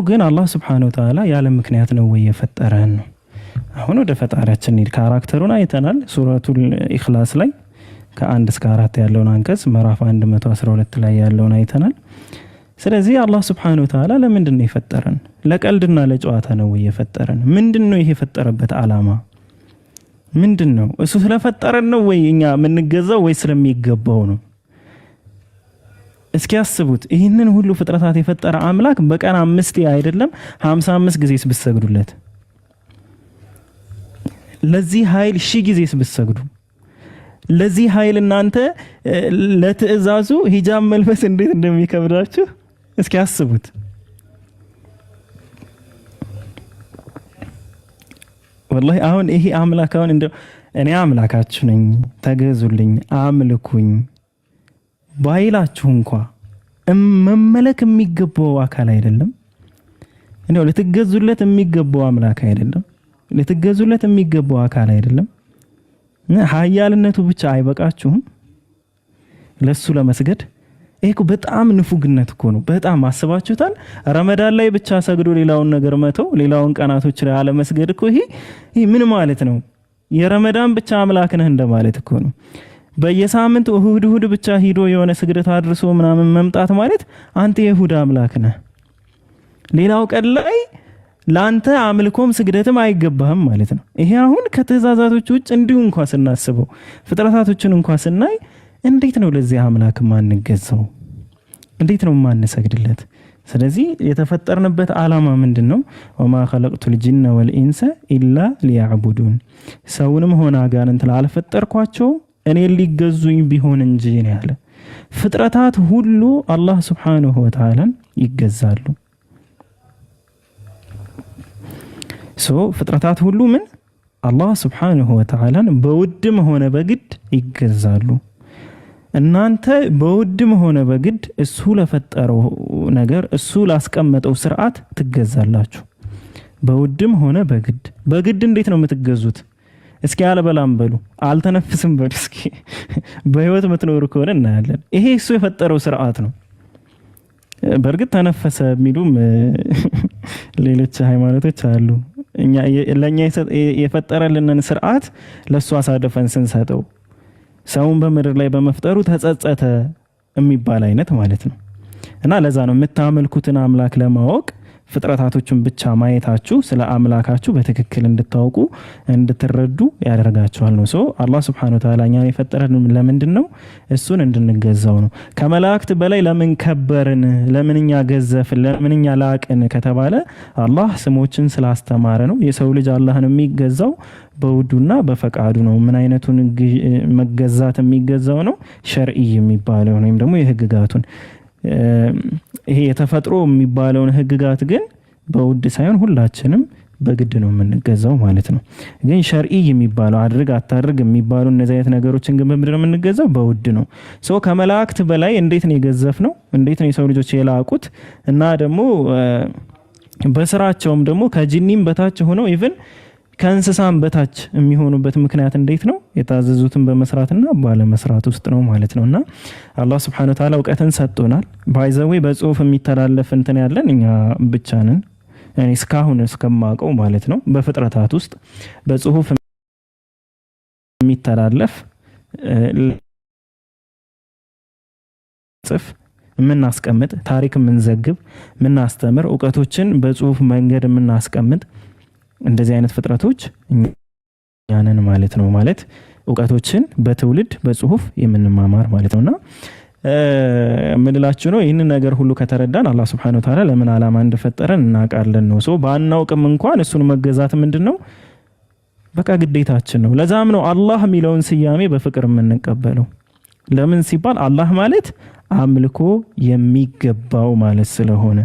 ግን አላህ Subhanahu Wa Ta'ala ያለ ምክንያት ነው ወይ የፈጠረን ነው? አሁን ወደ ፈጣሪያችን እንሂድ። ካራክተሩን አይተናል። ሱረቱል ኢኽላስ ላይ ከ1 እስከ 4 ያለውን አንቀጽ ምዕራፍ 112 ላይ ያለውን አይተናል። ስለዚህ አላህ Subhanahu Wa Ta'ala ለምንድን ነው የፈጠረን? ለቀልድና ለጨዋታ ነው ወይ የፈጠረን? ምንድነው ይሄ የፈጠረበት ዓላማ ምንድነው? እሱ ስለፈጠረን ነው ወይ እኛ የምንገዛው ወይ ስለሚገባው ነው? እስኪ አስቡት። ይህንን ሁሉ ፍጥረታት የፈጠረ አምላክ በቀን 5 አይደለም 55 ጊዜስ ብትሰግዱለት፣ ለዚህ ኃይል 1000 ጊዜስ ብትሰግዱ፣ ለዚህ ኃይል እናንተ ለትዕዛዙ ሂጃብ መልበስ እንዴት እንደሚከብዳችሁ እስኪ አስቡት። ወላሂ አሁን ይሄ አምላክ አሁን እንደው እኔ አምላካችሁ ነኝ ተገዙልኝ አምልኩኝ ባይላችሁ እንኳን መመለክ የሚገባው አካል አይደለም? እንደው ለትገዙለት የሚገባው አምላክ አይደለም? ለትገዙለት የሚገባው አካል አይደለም? ኃያልነቱ ብቻ አይበቃችሁም ለሱ ለመስገድ? ይሄ እኮ በጣም ንፉግነት እኮ ነው። በጣም አስባችሁታል? ረመዳን ላይ ብቻ ሰግዶ ሌላውን ነገር መተው፣ ሌላውን ቀናቶች ላይ አለ መስገድ እኮ ይሄ ምን ማለት ነው? የረመዳን ብቻ አምላክ ነህ እንደማለት እኮ ነው። በየሳምንቱ እሁድ ብቻ ሂዶ የሆነ ስግደት አድርሶ ምናምን መምጣት ማለት አንተ የእሁድ አምላክ ነህ። ሌላው ቀን ላይ ላንተ አምልኮም ስግደትም አይገባህም ማለት ነው። ይሄ አሁን ከትእዛዛቶች ውጭ እንዲሁ እንኳን ስናስበው ፍጥረታቶችን እንኳን ስናይ እንዴት ነው ለዚህ አምላክ ማንገዛው? እንዴት ነው ማንሰግድለት? ስለዚህ የተፈጠርንበት ዓላማ ምንድነው? ወማ ኸለቅቱል ጂነ ወልኢንሰ ኢላ ሊያዕቡዱን። ሰውንም ሆነ አጋንንት አልፈጠርኳቸው እኔ ሊገዙኝ ቢሆን እንጂ ነው ያለ። ፍጥረታት ሁሉ አላህ Subhanahu Wa Ta'ala ይገዛሉ። ፍጥረታት ሁሉ ምን አላህ Subhanahu Wa Ta'ala በውድም ሆነ በግድ ይገዛሉ። እናንተ በውድም ሆነ በግድ እሱ ለፈጠረው ነገር እሱ ላስቀመጠው ስርዓት ትገዛላችሁ። በውድም ሆነ በግድ እንዴት ነው የምትገዙት? እስኪ አልበላም በሉ፣ አልተነፍስም በሉ። እስኪ በህይወት የምትኖሩ ከሆነ እናያለን። ይሄ እሱ የፈጠረው ስርዓት ነው። በእርግጥ ተነፈሰ የሚሉም ሌሎች ሃይማኖቶች አሉ። ለእኛ የፈጠረልንን ስርዓት ለእሱ አሳልፈን ስንሰጠው ሰውን በምድር ላይ በመፍጠሩ ተጸጸተ የሚባል አይነት ማለት ነው። እና ለዛ ነው የምታመልኩትን አምላክ ለማወቅ ፍጥረታቶችን ብቻ ማየታችሁ ስለ አምላካችሁ በትክክል እንድታውቁ እንድትረዱ ያደርጋችኋል ነው። አላህ Subhanahu Wa Ta'ala እኛን የፈጠረን ለምንድን ነው? እሱን እንድንገዛው ነው። ከመላእክት በላይ ለምን ከበርን፣ ለምንኛ ገዘፍን፣ ለምንኛ ላቅን ከተባለ አላህ ስሞችን ስላስተማረ ነው። የሰው ልጅ አላህን የሚገዛው በውዱና በፈቃዱ ነው። ምን አይነቱን መገዛት የሚገዛው ነው? ሸርዒ የሚባለው ወይም ደግሞ የህግጋቱን ይሄ የተፈጥሮ የሚባለውን ህግጋት ግን በውድ ሳይሆን ሁላችንም በግድ ነው የምንገዛው ማለት ነው። ግን ሸርዒ የሚባለው አድርግ አታድርግ የሚባሉ እነዚህ አይነት ነገሮችን ግን በምንድን ነው የምንገዛው? በውድ ነው። ከመላእክት በላይ እንዴት ነው የገዘፍ ነው? እንዴት ነው የሰው ልጆች የላቁት? እና ደግሞ በስራቸውም ደግሞ ከጂኒም በታች ሆነው ኢቭን ከእንስሳም በታች የሚሆኑበት ምክንያት እንዴት ነው? የታዘዙትን በመስራትና ባለመስራት ውስጥ ነው ማለት ነውና አላህ Subhanahu Wa Ta'ala እውቀትን ሰጥቶናል። ባይዘዌ በጽሁፍ የሚተላለፍ እንትን ያለን እኛ ብቻ ነን። እኔ እስካሁን እስከማውቀው ማለት ነው በፍጥረታት ውስጥ በጽሁፍ የሚተላለፍ ጽፍ የምናስቀምጥ ታሪክ የምንዘግብ የምናስተምር እውቀቶችን በጽሁፍ መንገድ የምናስቀምጥ እንደዚህ አይነት ፍጥረቶች እኛንን ማለት ነው። ማለት እውቀቶችን በትውልድ በጽሁፍ የምንማማር ማለት ነውና ምንላችሁ ነው። ይህንን ነገር ሁሉ ከተረዳን አላህ Subhanahu Wa Ta'ala ለምን ዓላማ እንደፈጠረን እናውቃለን ነው። ባናውቅም እንኳን እሱን መገዛት ምንድነው? በቃ ግዴታችን ነው። ለዛም ነው አላህ የሚለውን ስያሜ በፍቅር የምንቀበለው። ለምን ሲባል አላህ ማለት አምልኮ የሚገባው ማለት ስለሆነ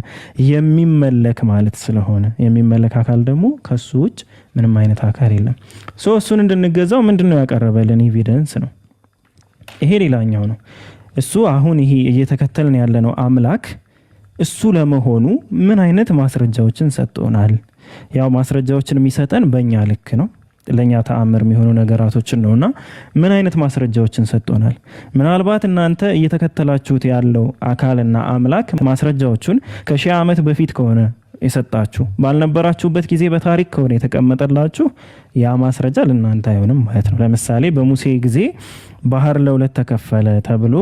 የሚመለክ ማለት ስለሆነ የሚመለክ አካል ደግሞ ከሱ ውጭ ምንም አይነት አካል የለም። እሱን እንድንገዛው ምንድነው ያቀረበልን ኤቪደንስ ነው። ይሄ ሌላኛው ነው። እሱ አሁን ይሄ እየተከተልን ያለነው አምላክ እሱ ለመሆኑ ምን አይነት ማስረጃዎችን ሰጥቶናል? ያው ማስረጃዎችን የሚሰጠን በእኛ ልክ ነው። ለኛ ተአምር የሚሆኑ ነገራቶችን ነውና ምን አይነት ማስረጃዎችን ሰጥቶናል? ምናልባት እናንተ እየተከተላችሁት ያለው አካልና አምላክ ማስረጃዎቹን ከሺህ ዓመት በፊት ከሆነ የሰጣችሁ ባልነበራችሁበት ጊዜ በታሪክ ከሆነ የተቀመጠላችሁ ያ ማስረጃ ለእናንተ አይሆንም ማለት ነው። ለምሳሌ በሙሴ ጊዜ ባህር ለሁለት ተከፈለ ተብሎ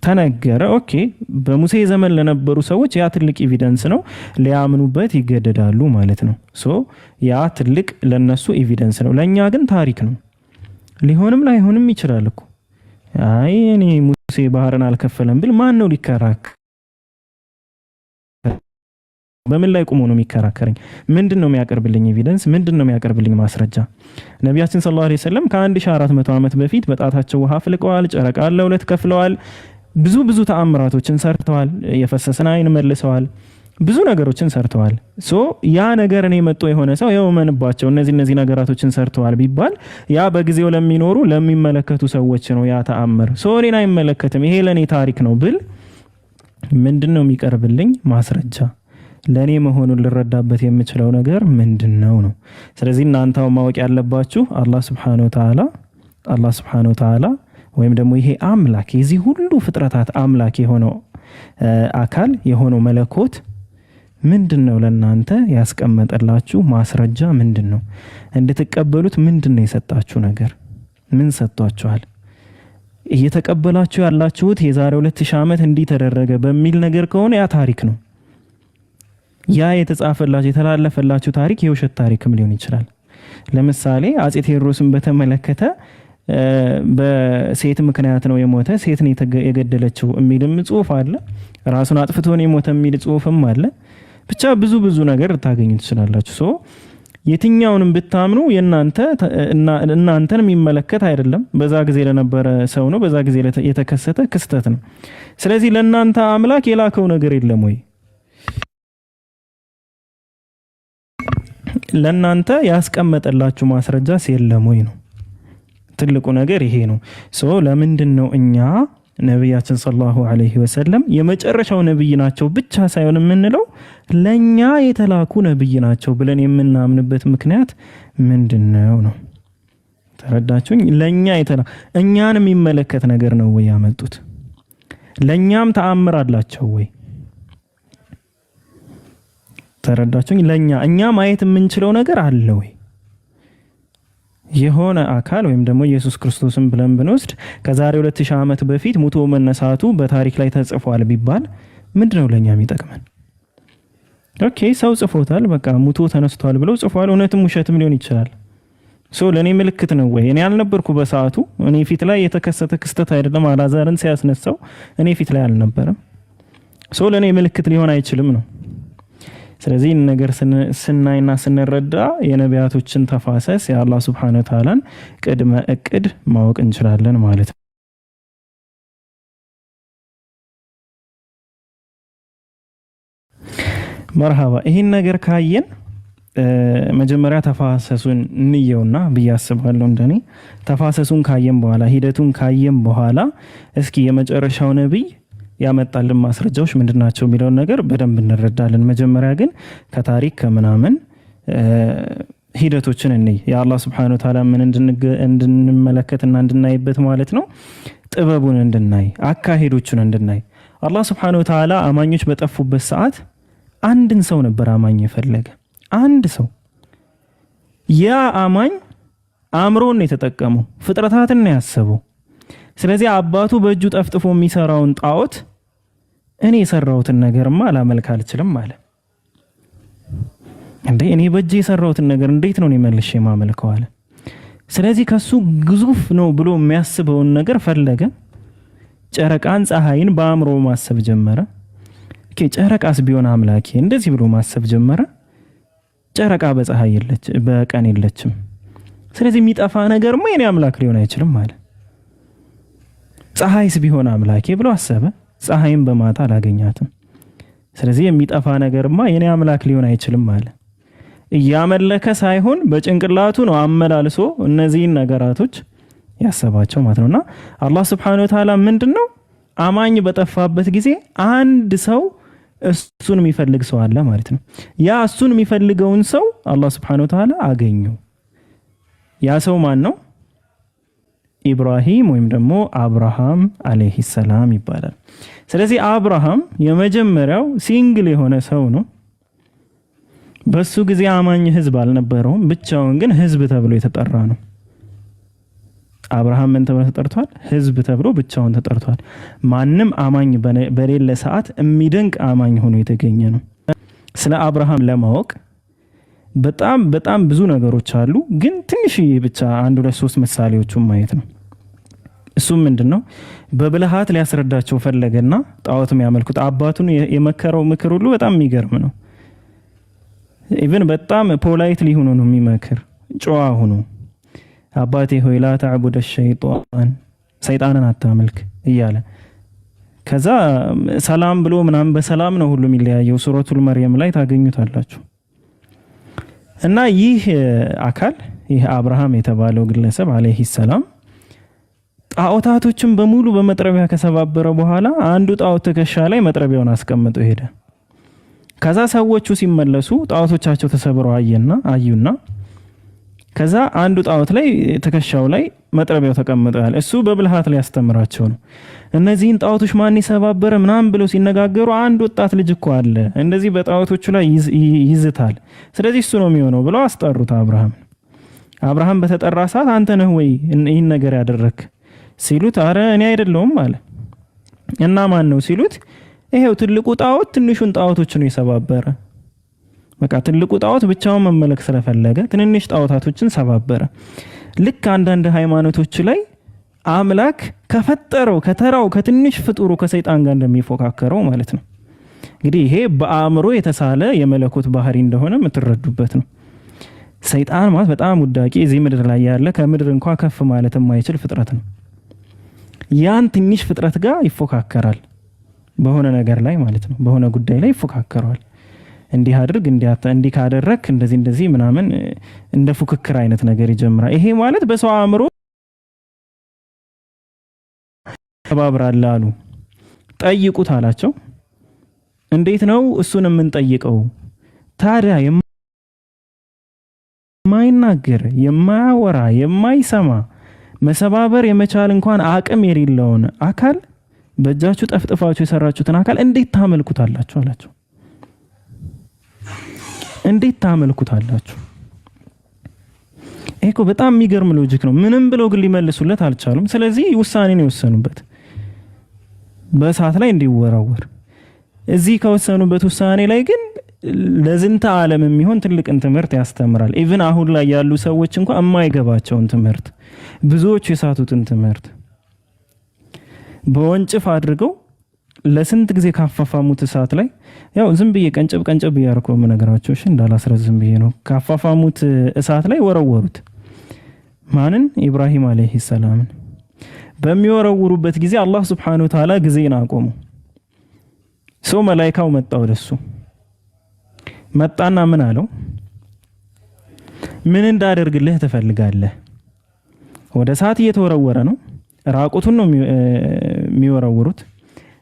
ተነገረ። ኦኬ በሙሴ ዘመን ለነበሩ ሰዎች ያ ትልቅ ኤቪደንስ ነው፣ ሊያምኑበት ይገደዳሉ ማለት ነው። ያ ትልቅ ለነሱ ኤቪደንስ ነው፣ ለኛ ግን ታሪክ ነው። ሊሆንም ላይሆንም ይችላል እኮ። አይ እኔ ሙሴ ባህርን አልከፈለም ብል ማን ነው ሊከራከር? በምን ላይ ቆሞ ነው የሚከራከረኝ? ምንድነው የሚያቀርብልኝ ኤቪደንስ? ምንድነው የሚያቀርብልኝ ማስረጃ? ነብያችን ሰለላሁ ዐለይሂ ወሰለም ከ1400 ዓመት በፊት በጣታቸው ውሃ ፍልቀዋል፣ ጨረቃ ለሁለት ከፍለዋል፣ ብዙ ተአምራቶችን ሰርተዋል፣ የፈሰሰን አይን መልሰዋል፣ ብዙ ነገሮችን ሰርተዋል። ያ ነገር እኔ መጥቶ የሆነ ሰው የወመንባቸው እነዚህ ነገራቶችን ሰርተዋል ቢባል ያ በጊዜው ለሚኖሩ ለሚመለከቱ ሰዎች ነው ያ ተአምር። እኔን አይመለከትም ይሄ ለኔ ታሪክ ነው ብል ምንድነው የሚቀርብልኝ ማስረጃ? ለኔ መሆኑን ልረዳበት የምችለው ነገር ምንድነው ነው። ስለዚህ እናንተው ማወቅ ያለባችሁ አላህ Subhanahu Wa Ta'ala ወይም ደግሞ ይሄ አምላክ የዚህ ሁሉ ፍጥረታት አምላክ የሆነው አካል የሆነው መለኮት ምንድነው ለናንተ ያስቀመጠላችሁ ማስረጃ ምንድነው? እንድትቀበሉት ምንድነው የሰጣችሁ ነገር? ምን ሰጥቷችኋል? እየተቀበላችሁ ያላችሁት የዛሬ 2000 ዓመት እንዲህ ተደረገ በሚል ነገር ከሆነ ያ ታሪክ ነው። ያ የተጻፈላችሁ የተላለፈላችሁ ታሪክ የውሸት ታሪክም ሊሆን ይችላል። ለምሳሌ አጼ ቴዎድሮስን በተመለከተ በሴት ምክንያት ነው የሞተ፣ ሴት ነው የገደለችው የሚልም ጽሁፍ አለ። ራሱን አጥፍቶ ነው የሞተ የሚል ጽሁፍም አለ። ብቻ ብዙ ነገር ታገኙ ትችላላችሁ። የትኛውንም ብታምኑ እናንተን የሚመለከት አይደለም። በዛ ጊዜ ለነበረ ሰው ነው፣ በዛ ጊዜ የተከሰተ ክስተት ነው። ስለዚህ ለእናንተ አምላክ የላከው ነገር የለም ወይ? ለእናንተ ያስቀመጠላችሁ ማስረጃስ የለም ወይ ነው ትልቁ ነገር ይሄ ነው። ለምንድን ነው እኛ ነብያችን ሰለላሁ ዐለይሂ ወሰለም የመጨረሻው ነብይ ናቸው ብቻ ሳይሆን የምንለው ለኛ የተላኩ ነብይ ናቸው ብለን የምናምንበት ምክንያት ምንድነው ነው? ተረዳችሁኝ? ለኛ እኛን የሚመለከት ነገር ነው ወይ ያመጡት? ለኛም ተአምር አላቸው ወይ? ተረዳችሁኝ? እኛ ማየት የምንችለው ነገር አለ ወይ? የሆነ አካል ወይም ደግሞ ኢየሱስ ክርስቶስን ብለን ብንወስድ ከዛሬ 2000 ዓመት በፊት ሙቶ መነሳቱ በታሪክ ላይ ተጽፏል ቢባል ምንድነው ለኛ የሚጠቅመን? ኦኬ ሰው ጽፎታል፣ በቃ ሙቶ ተነስቷል ብለው ጽፏል። እውነትም ውሸትም ሊሆን ይችላል። ለኔ ምልክት ነው ወይ? እኔ አልነበርኩ በሰዓቱ። እኔ ፊት ላይ የተከሰተ ክስተት አይደለም። አላዛርን ሲያስነሳው እኔ ፊት ላይ አልነበረም። ለኔ ምልክት ሊሆን አይችልም ነው። ስለዚህ ነገር ስናይና ስንረዳ የነቢያቶችን ተፋሰስ የአላህ Subhanahu Wa Ta'ala ቅድመ እቅድ ማወቅ እንችላለን ማለት ነው። መርሃባ ይሄን ነገር ካየን መጀመሪያ ተፋሰሱን እንየውና በያስባለው እንደኔ ተፋሰሱን ካየን በኋላ ሂደቱን ካየን በኋላ እስኪ የመጨረሻው ነብይ ያመጣልን ማስረጃዎች ምንድናቸው የሚለው ነገር በደንብ እንረዳለን። መጀመሪያ ግን ከታሪክ ከምናምን ሂደቶችን እንይ የአላህ Subhanahu Wa Ta'ala ምን እንድንመለከትና እንድናይበት ማለት ነው። ጥበቡን እንድናይ አካሄዶቹን እንድናይ አላህ Subhanahu Wa Ta'ala አማኞች በጠፉበት ሰዓት አንድን ሰው ነበር አማኝ የፈለገ አንድ ሰው። ያ አማኝ አእምሮን የተጠቀመው ፍጥረታትን ነው ያሰበው። ስለዚህ አባቱ በእጁ ጠፍጥፎ የሚሰራውን ጣዖት እኔ የሰራሁትን ነገርማ አላመልክ አልችልም አለ። እንዴ እኔ በእጄ የሰራሁትን ነገር እንዴት ነው መልሼ ማመልከው አለ። ስለዚህ ከሱ ግዙፍ ነው ብሎ የሚያስበውን ነገር ፈለገ። ጨረቃን ፀሐይን በአእምሮ ማሰብ ጀመረ። ጨረቃስ ቢሆን አምላኬ እንደዚህ ብሎ ማሰብ ጀመረ። ጨረቃ በፀሐይ የለች በቀን የለችም። ስለዚህ የሚጠፋ ነገርማ የኔ አምላክ ሊሆን አይችልም አለ። ፀሐይስ ቢሆን አምላኬ ብሎ አሰበ። ፀሐይን በማታ አላገኛትም። ስለዚህ የሚጠፋ ነገርማ የኔ አምላክ ሊሆን አይችልም አለ። እያመለከ ሳይሆን በጭንቅላቱ ነው አመላልሶ እነዚህን ነገራቶች ያሰባቸው ማለት ነውና አላህ Subhanahu Wa Ta'ala ምንድነው አማኝ በጠፋበት ጊዜ አንድ ሰው እሱን የሚፈልግ ሰው አለ ማለት ነው። ያ እሱን የሚፈልገውን ሰው አላህ Subhanahu Wa Ta'ala አገኘው። ያ ሰው ማን ነው? ኢብራሂም ወይም ደግሞ አብርሃም አለይሂ ሰላም ይባላል። ስለዚህ አብርሃም የመጀመሪያው ሲንግል የሆነ ሰው ነው። በሱ ጊዜ አማኝ ህዝብ አልነበረውም። ብቻውን ግን ህዝብ ተብሎ የተጠራ ነው። አብርሃም ምን ተብሎ ተጠርቷል? ህዝብ ተብሎ ብቻውን ተጠርቷል። ማንም አማኝ በሌለ ሰዓት የሚደንቅ አማኝ ሆኖ የተገኘ ነው። ስለ አብርሃም ለማወቅ በጣም ብዙ ነገሮች አሉ። ግን ትንሽዬ ብቻ 1 2 3 ምሳሌዎችን ማየት ነው። እሱም ምንድነው በብልሃት ሊያስረዳቸው ፈለገና ጣዖትም ያመልኩት አባቱን የመከረው ምክር ሁሉ በጣም የሚገርም ነው። ኢቭን በጣም ፖላይትሊ ሆኖ ነው የሚመክር፣ ጨዋ ሆኖ አባቴ ሆይ ላ ተዕቡድ الشيطان ሰይጣንን አታመልክ እያለ ከዛ ሰላም ብሎ ምናምን በሰላም ነው ሁሉ የሚለያየው። ሱረቱል መርየም ላይ ታገኙታላችሁ። እና ይህ አካል ይህ አብርሃም የተባለው ግለሰብ አለይሂ ሰላም ጣዖታቶችን በሙሉ በመጥረቢያ ከሰባበረ በኋላ አንዱ ጣዖት ተከሻ ላይ መጥረቢያውን አስቀምጦ ሄደ። ከዛ ሰዎቹ ሲመለሱ ጣዖቶቻቸው ተሰብረው አዩና ከዛ አንዱ ጣዖት ላይ ተከሻው ላይ መጥረቢያው ተቀምጧል። እሱ በብልሃት ላይ ያስተምራቸው ነው። እነዚህን ጣዖቶች ማን ይሰባበረ ምናምን ብለው ሲነጋገሩ አንድ ወጣት ልጅ እኮ አለ እንደዚህ በጣዖቶቹ ላይ ይዝታል፣ ስለዚህ እሱ ነው የሚሆነው ብለው አስጠሩት አብርሃም በተጠራ ሰዓት አንተ ነህ ወይ ይህን ነገር ያደረክ ሲሉት አረ እኔ አይደለሁም አለ። እና ማን ነው ሲሉት ይሄው ትልቁ ጣዖት ትንሹን ጣዖቶችን ይሰባበረ። በቃ ትልቁ ጣዖት ብቻውን መመለክ ስለፈለገ ትንንሽ ጣዖታቶችን ሰባበረ። ልክ አንዳንድ ሃይማኖቶች ላይ አምላክ ከፈጠረው ከተራው ከትንሽ ፍጡሩ ከሰይጣን ጋር እንደሚፎካከረው ማለት ነው። እንግዲህ ይሄ በአእምሮ የተሳለ የመለኮት ባህሪ እንደሆነ የምትረዱበት ነው። ሰይጣን ማለት በጣም ውዳቂ እዚህ ምድር ላይ ያለ ከምድር እንኳን ከፍ ማለት የማይችል ፍጥረት ነው። ያን ትንሽ ፍጥረት ጋር ይፎካከራል በሆነ ነገር ላይ ማለት ነው። በሆነ ጉዳይ ላይ ይፎካከራል። እንዲህ አድርግ እንዲህ ካደረክ እንደዚህ ምናምን እንደ ፉክክር አይነት ነገር ይጀምራል። ይሄ ማለት በሰው አእምሮ ተባብራል አሉ። ጠይቁት አላቸው። እንዴት ነው እሱን የምንጠይቀው? ታዲያ የማይናገር የማያወራ የማይሰማ መሰባበር የመቻል እንኳን አቅም የሌለውን አካል በእጃችሁ ጠፍጥፋችሁ የሰራችሁትን አካል እንዴት ታመልኩታላችሁ አላችሁ? እንዴት ታመልኩታላችሁ? ይሄ እኮ በጣም የሚገርም ሎጂክ ነው። ምንም ብለው ግን ሊመልሱለት አልቻሉም። ስለዚህ ውሳኔን የወሰኑበት በእሳት ላይ እንዲወራወር። እዚህ ከወሰኑበት ውሳኔ ላይ ግን ለዝንተ ዓለም የሚሆን ትልቅን ትምህርት ያስተምራል። ኢቭን አሁን ላይ ያሉ ሰዎች እንኳን የማይገባቸውን ትምህርት፣ ብዙዎቹ የሳቱትን ትምህርት በወንጭፍ አድርገው ለስንት ጊዜ ካፋፋሙት እሳት ላይ ያው ዝም ብዬ ቀንጨብ እያርኩ የምነግራቸው እሺ እንዳላስረዝም ብዬ ነው። ካፋፋሙት እሳት ላይ ወረወሩት። ማንን? ኢብራሂም አለይሂ ሰላም። በሚወረውሩበት ጊዜ አላህ Subhanahu Wa Ta'ala ጊዜን አቆሙ። ሰው መላእክታው መጣ ወደሱ መጣና ምን አለው? ምን እንዳደርግልህ ትፈልጋለህ? ወደ እሳት እየተወረወረ ነው። ራቁቱን ነው የሚወረውሩት።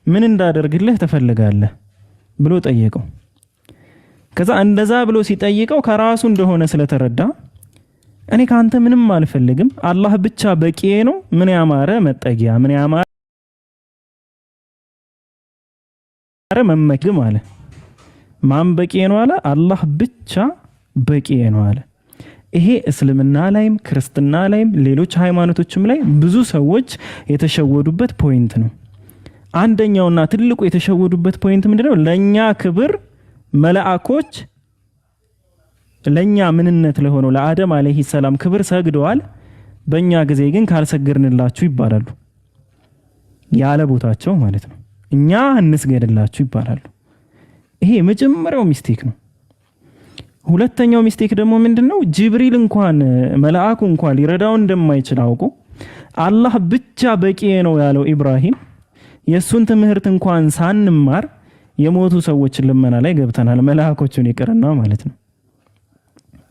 ምን እንዳደርግልህ ትፈልጋለህ ብሎ ጠየቀው። ከዛ እንደዛ ብሎ ሲጠይቀው ከራሱ እንደሆነ ስለተረዳ እኔ ካንተ ምንም አልፈልግም፣ አላህ ብቻ በቂዬ ነው። ምን ያማረ መጠጊያ፣ ምን ያማረ መመኪያ አለ። ማን በቂዬ ነው አለ? አላህ ብቻ በቂዬ ነው አለ። ይሄ እስልምና ላይም ክርስትና ላይም ሌሎች ሃይማኖቶችም ላይ ብዙ ሰዎች የተሸወዱበት ፖይንት ነው። አንደኛውና ትልቁ የተሸወዱበት ፖይንት ምንድነው? ለኛ ክብር መላእክቶች ለኛ ምንነት ለሆነው ለአደም አለይሂ ሰላም ክብር ሰግደዋል። በእኛ ጊዜ ግን ካልሰገድንላችሁ ይባላሉ። ያለ ቦታቸው ማለት ነው። እኛ እንስገድላችሁ ይባላሉ። ይሄ የመጀመሪያው ሚስቴክ ነው። ሁለተኛው ሚስቴክ ደግሞ ምንድነው? ጅብሪል እንኳን መልአኩ እንኳን ሊረዳው እንደማይችል አውቆ አላህ ብቻ በቂ ነው ያለው ኢብራሂም የሱን ትምህርት እንኳን ሳንማር የሞቱ ሰዎችን ልመና ላይ ገብተናል። መልአኮቹን ይቀርና ማለት ነው።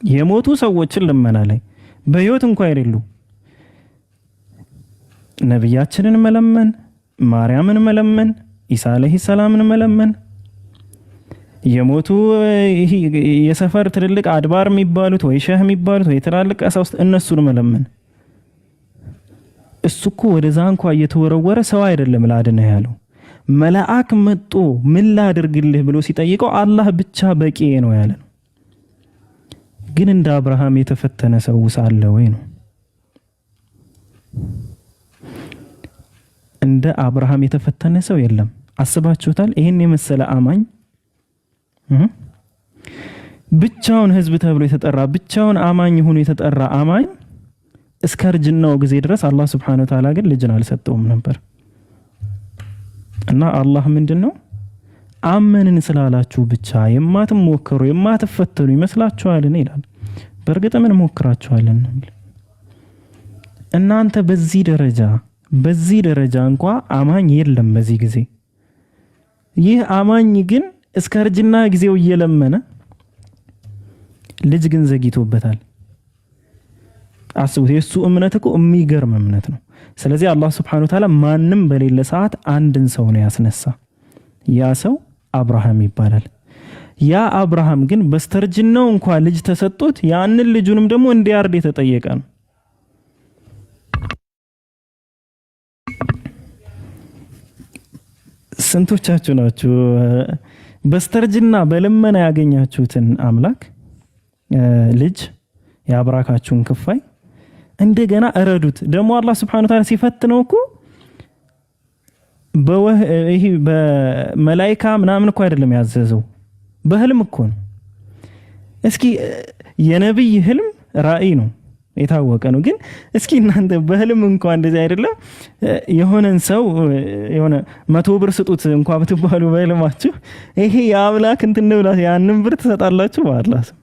የሞቱ ሰዎችን ልመና ላይ በህይወት እንኳን አይደሉ ነብያችንን መለመን፣ ማርያምን መለመን፣ ኢሳ አለይሂ ሰላምን መለመን፣ የሞቱ የሰፈር ትልልቅ አድባር የሚባሉት ወይ ሸህ የሚባሉት ወይ ትላልቅ ቀሳውስት እነሱን መለመን። እሱኮ ወደዛ እንኳን እየተወረወረ ሰው አይደለም ላድነ ያለው መልአክ መጥቶ ምን ላድርግልህ ብሎ ሲጠይቀው አላህ ብቻ በቂ ነው ያለ ነው። ግን እንደ አብርሃም የተፈተነ ሰው ሳለ ወይ ነው? እንደ አብርሃም የተፈተነ ሰው የለም። አስባችሁታል? ይሄን የመሰለ አማኝ ብቻውን ህዝብ ተብሎ የተጠራ ብቻውን አማኝ ሆኖ የተጠራ አማኝ እስከ እርጅናው ጊዜ ድረስ አላህ Subhanahu Wa Ta'ala ግን ልጅን አልሰጠውም ነበር። እና አላህ ምንድነው አመንን ስላላችሁ ብቻ የማትሞክሩ የማትፈተኑ ይመስላችኋልን ይላል። በእርግጥ ምን ሞክራችኋልን ነው የሚለው። እናንተ በዚህ ደረጃ እንኳን አማኝ የለም በዚህ ጊዜ። ይህ አማኝ ግን እስከ እርጅና ጊዜው እየለመነ ልጅ ግን ዘግይቶበታል። አስቡት። የሱ እምነት እኮ የሚገርም እምነት ነው። ስለዚህ አላህ Subhanahu Wa Ta'ala ማንም በሌለ ሰዓት አንድን ሰው ነው ያስነሳ። ያ ሰው አብርሃም ይባላል። ያ አብርሃም ግን በስተርጅናው እንኳን ልጅ ተሰጥቶት ያንን ልጁንም ደግሞ እንዲያርድ የተጠየቀ ነው። ስንቶቻችሁ ናችሁ በስተርጅና በልመና ያገኛችሁትን አምላክ ልጅ ያብራካችሁን ክፋይ እንደገና እረዱት? ደግሞ አላህ Subhanahu Wa Ta'ala ሲፈትነው እኮ ይሄ በመላእክታ ምናምን እኮ አይደለም ያዘዘው፣ በህልም እኮ ነው። እስኪ የነብይ ህልም ራእይ ነው የታወቀ ነው። ግን እስኪ እናንተ በህልም እንኳን እንደዚህ አይደለም የሆነን ሰው የሆነ 100 ብር ስጡት እንኳን ብትባሉ በህልማችሁ ይሄ የአምላክ እንትን ነው ያንን ብር ትሰጣላችሁ ማለት ነው።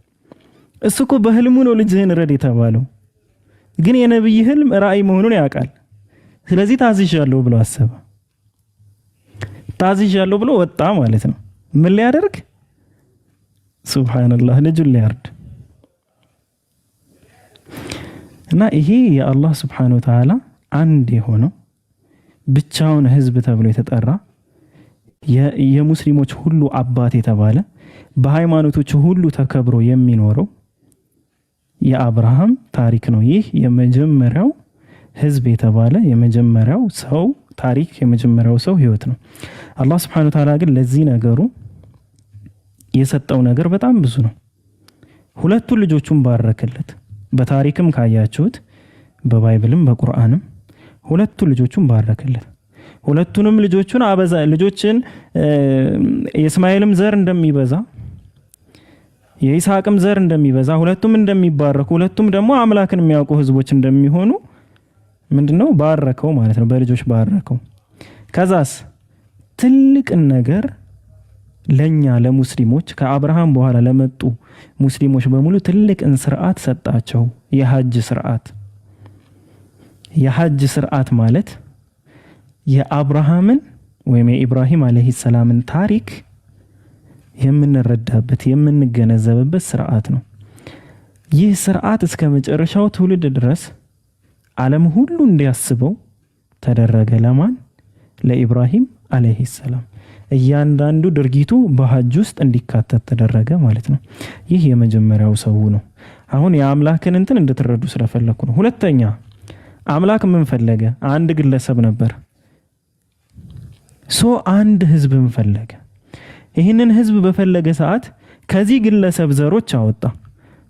እሱ እኮ በህልሙ ነው ልጅህን ረድ የተባለው። ግን የነብይ ህልም ራእይ መሆኑን ያውቃል። ስለዚህ ታዝዣለሁ ብሎ አሰበ። ታዝዣለሁ ብሎ ወጣ ማለት ነው። ምን ሊያደርግ? ሱብሃንአላህ ልጁን ሊያርድ። እና ይሄ የአላህ Subhanahu Wa Ta'ala አንድ የሆነው ብቻውን ህዝብ ተብሎ የተጠራ የሙስሊሞች ሁሉ አባት የተባለ በሃይማኖቶች ሁሉ ተከብሮ የሚኖረው የአብርሃም ታሪክ ነው። ይህ የመጀመሪያው ህዝብ የተባለ የመጀመሪያው ሰው ታሪክ የመጀመሪያው ሰው ህይወት ነው። አላህ Subhanahu Wa Ta'ala ግን ለዚህ ነገሩ የሰጠው ነገር በጣም ብዙ ነው። ሁለቱ ልጆቹን ባረከለት። በታሪክም ካያችሁት በባይብልም በቁርአንም ሁለቱ ልጆቹን ባረከለት። ሁለቱንም ልጆቹን አበዛ። ልጆችን የእስማኤልም ዘር እንደሚበዛ የይስሐቅም ዘር እንደሚበዛ ሁለቱም እንደሚባረኩ ሁለቱም ደግሞ አምላክን የሚያውቁ ህዝቦች እንደሚሆኑ ምንድነው ባረከው ማለት ነው። በልጆች ባረከው። ከዛስ ትልቅ ነገር ለኛ ለሙስሊሞች ከአብርሃም በኋላ ለመጡ ሙስሊሞች በሙሉ ትልቅን ስርዓት ሰጣቸው። የሐጅ ስርዓት። የሐጅ ስርዓት ማለት የአብርሃምን ወይም የኢብራሂም አለይሂ ሰላምን ታሪክ የምንረዳበት የምንገነዘብበት ስርዓት ነው። ይህ ስርዓት እስከ መጨረሻው ትውልድ ድረስ ዓለም ሁሉ እንዲያስበው ተደረገ። ለማን? ለኢብራሂም አለይሂ ሰላም። እያንዳንዱ ድርጊቱ በሐጅ ውስጥ እንዲካተት ተደረገ ማለት ነው። ይህ የመጀመሪያው ሰው ነው። አሁን የአምላክን እንትን እንድትረዱ ስለፈለኩ ነው። ሁለተኛ አምላክ ምን ፈለገ? አንድ ግለሰብ ነበር። አንድ ህዝብን ፈለገ። ይህንን ህዝብ በፈለገ ሰዓት ከዚህ ግለሰብ ዘሮች አወጣ።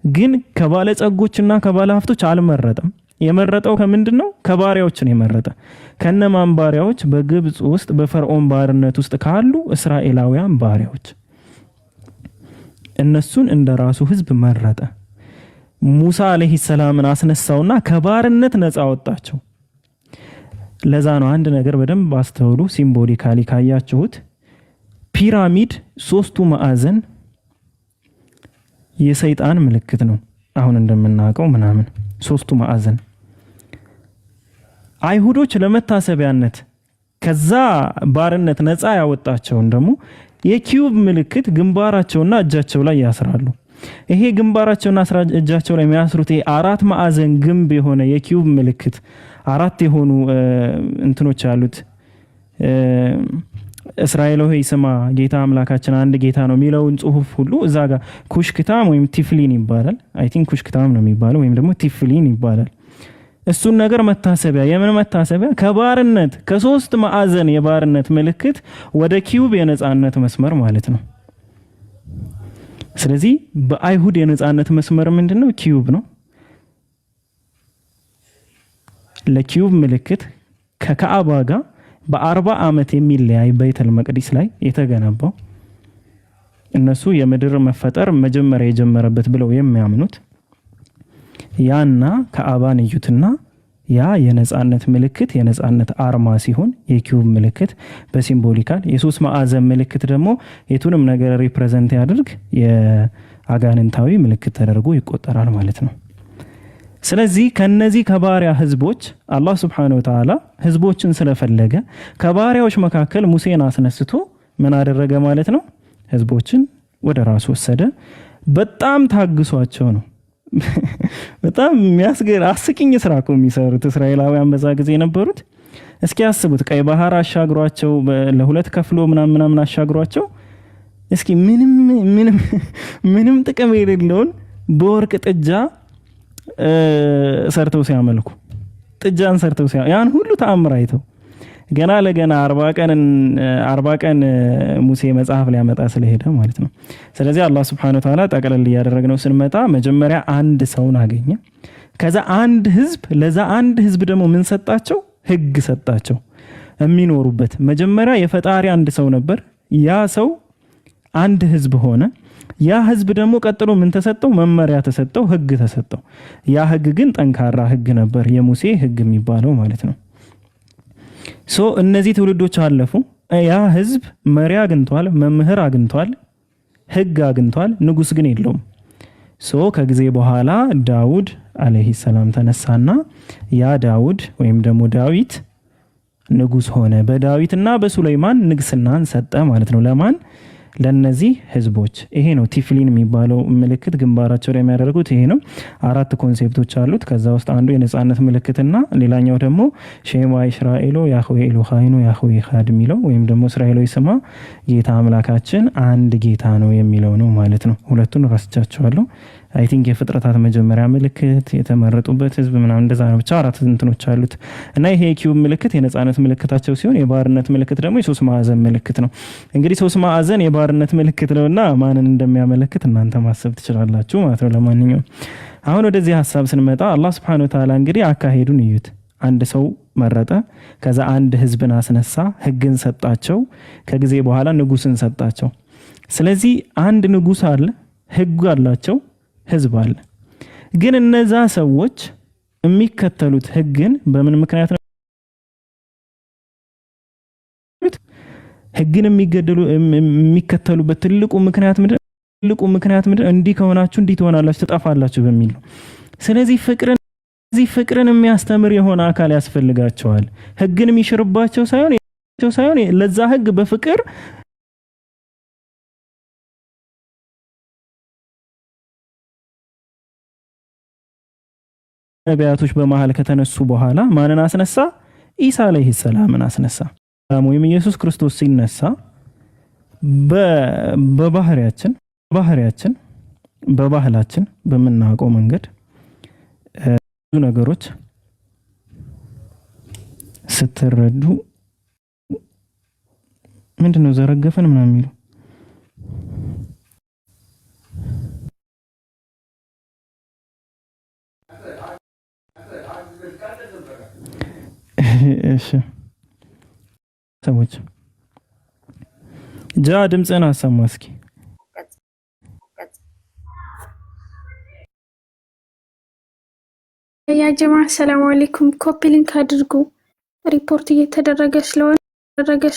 ግን ከባለጸጎችና ከባለሀብቶች አልመረጠም። የመረጠው ከምንድነው? ከባሪያዎች ነው የመረጠ። ከነማን ባሪያዎች? በግብጽ ውስጥ በፈርዖን ባርነት ውስጥ ካሉ እስራኤላውያን ባሪያዎች። እነሱን እንደራሱ ህዝብ መረጠ። ሙሳ አለይሂ ሰላምን አስነሳውና ከባርነት ነፃ አወጣቸው። ለዛ ነው አንድ ነገር በደንብ አስተውሉ። ሲምቦሊካሊ ካያችሁት ፒራሚድ ሶስቱ ማዕዘን የሰይጣን ምልክት ነው። አሁን እንደምናውቀው ምናምን ሶስቱ ማዕዘን አይሁዶች ለመታሰቢያነት ከዛ ባርነት ነፃ ያወጣቸውን ደግሞ የኪዩብ ምልክት ግንባራቸውና እጃቸው ላይ ያስራሉ። ይሄ ግንባራቸውና እጃቸው ላይ የሚያስሩት አራት ማዕዘን ግንብ የሆነ የኪዩብ ምልክት አራት የሆኑ እንትኖች ያሉት እስራኤል ሆይ ስማ ጌታ አምላካችን አንድ ጌታ ነው የሚለውን ጽሁፍ ሁሉ እዛ ጋር ኩሽክታም ወይም ቲፍሊን ይባላል። አይ ቲንክ ኩሽክታም ነው የሚባለው ወይም ደግሞ ቲፍሊን ይባላል። እሱን ነገር መታሰቢያ የምን መታሰቢያ? ከባርነት ከሶስት ማዕዘን የባርነት ምልክት ወደ ኪዩብ የነጻነት መስመር ማለት ነው። ስለዚህ በአይሁድ የነጻነት መስመር ምንድነው? ኪዩብ ነው። ለኪዩብ ምልክት ከካዕባ ጋር በ40 ዓመት የሚለያይ ቤተል መቅዲስ ላይ የተገነባው እነሱ የምድር መፈጠር መጀመሪያ የጀመረበት ብለው የሚያምኑት ያና ካዕባን እዩትና ያ የነጻነት ምልክት የነጻነት አርማ ሲሆን የኪዩብ ምልክት በሲምቦሊካል የሶስት ማዕዘን ምልክት ደግሞ የቱንም ነገር ሪፕሬዘንት ያድርግ የአጋንንታዊ ምልክት ተደርጎ ይቆጠራል ማለት ነው። ስለዚህ ከነዚህ ከባሪያ ህዝቦች አላህ Subhanahu Wa Ta'ala ህዝቦችን ስለፈለገ ከባሪያዎች መካከል ሙሴን አስነስቶ ምን አደረገ ማለት ነው? ህዝቦችን ወደ ራሱ ወሰደ። በጣም ታግሷቸው ነው። በጣም የሚያስገር አስቂኝ ስራ እኮ የሚሰሩት እስራኤላውያን በዛ ጊዜ የነበሩት። እስኪ አስቡት፣ ቀይ ባህር አሻግሯቸው ለሁለት ከፍሎ ምናምን አሻግሯቸው። እስኪ ምንም ጥቅም የሌለውን በወርቅ ጥጃ ሰርተው ሲያመልኩ ጥጃን ሰርተው ያን ሁሉ ተአምር አይተው ገና ለገና 40 ቀን ሙሴ መጽሐፍ ሊያመጣ ስለሄደ ማለት ነው። ስለዚህ አላህ Subhanahu Wa Ta'ala ጠቅለል ያደረግነው ስንመጣ መጀመሪያ አንድ ሰውን አገኘ። ከዛ አንድ ህዝብ ለዛ አንድ ህዝብ ደግሞ ምን ሰጣቸው? ህግ ሰጣቸው የሚኖሩበት። መጀመሪያ የፈጣሪ አንድ ሰው ነበር። ያ ሰው አንድ ህዝብ ሆነ። ያ ህዝብ ደግሞ ቀጥሎ ምን ተሰጠው? መመሪያ ተሰጠው፣ ህግ ተሰጠው። ያ ህግ ግን ጠንካራ ህግ ነበር፣ የሙሴ ህግ የሚባለው ማለት ነው። እነዚህ ትውልዶች አለፉ። ያ ህዝብ መሪ አግኝቷል፣ መምህር አግኝቷል፣ ህግ አግኝቷል፣ ንጉስ ግን የለውም። ከጊዜ በኋላ ዳውድ አለይሂ ሰላም ተነሳና ያ ዳውድ ወይም ደግሞ ዳዊት ንጉስ ሆነ። በዳዊትና በሱለይማን ንግስናን ሰጠ ማለት ነው። ለማን? ለነዚህ ህዝቦች። ይሄ ነው ቲፍሊን የሚባለው ምልክት ግንባራቸው ላይ የሚያደርጉት ይሄ ነው። 4 ኮንሴፕቶች አሉት። ከዛ ውስጥ አንዱ የነጻነት ምልክትና ሌላኛው ደግሞ ሼማ እስራኤሎ ያህዌ ኤሎሃይኑ ያህዌ ኻድ የሚለው ወይም ደግሞ እስራኤሎች ስማ ጌታ አምላካችን አንድ ጌታ ነው የሚለው ነው ማለት ነው። ሁለቱን ረስቻቸዋለሁ። አይ ቲንክ የፍጥረታት መጀመሪያ ምልክት የተመረጡበት ህዝብ ምናምን እንደዛ ነው። ብቻ 4 እንትኖች አሉት እና ይሄ ኪዩብ ምልክት የነጻነት ምልክታቸው ሲሆን የባርነት ምልክት ደግሞ የሶስት ማዕዘን ምልክት ነው። እንግዲህ ሶስት ማዕዘን የባርነት ምልክት ነውና ማንን እንደሚያመለክት እናንተ ማሰብ ትችላላችሁ ማለት ነው። ለማንኛውም አሁን ወደዚህ ሐሳብ ስንመጣ አላህ Subhanahu Wa Ta'ala እንግዲህ አካሄዱን እዩት። አንድ ሰው መረጠ፣ ከዛ አንድ ህዝብን አስነሳ፣ ህግን ሰጣቸው፣ ከጊዜ በኋላ ንጉስን ሰጣቸው። ስለዚህ አንድ ንጉስ አለ፣ ህግ አላቸው፣ ህዝብ አለ። ግን እነዛ ሰዎች የሚከተሉት ህግን በምን ምክንያት ነው? ህግን የሚከተሉበት ትልቁ ምክንያት ምንድነው? እንዲህ ከሆናችሁ እንዲህ ትሆናላችሁ፣ ትጠፋላችሁ በሚል ነው። ስለዚህ ፍቅርን የሚያስተምር የሆነ አካል ያስፈልጋቸዋል። ህግን የሚሽርባቸው ሳይሆን ለዛ ህግ በፍቅር ነቢያቶች በመሃል ከተነሱ በኋላ ማንን አስነሳ? ኢሳ አለይሂ ሰላምን አስነሳ። ወይም ኢየሱስ ክርስቶስ ሲነሳ በባህላችን በምናውቀው መንገድ ብዙ ነገሮች ስትረዱ ምንድነው ዘረገፈን ምናምን የሚሉ እሺ ሰዎች ድምፅህን አሰማ እስኪ። ያ ጀማ ሰላም አለይኩም። ኮፒ ሊንክ አድርጉ። ሪፖርት እየተደረገ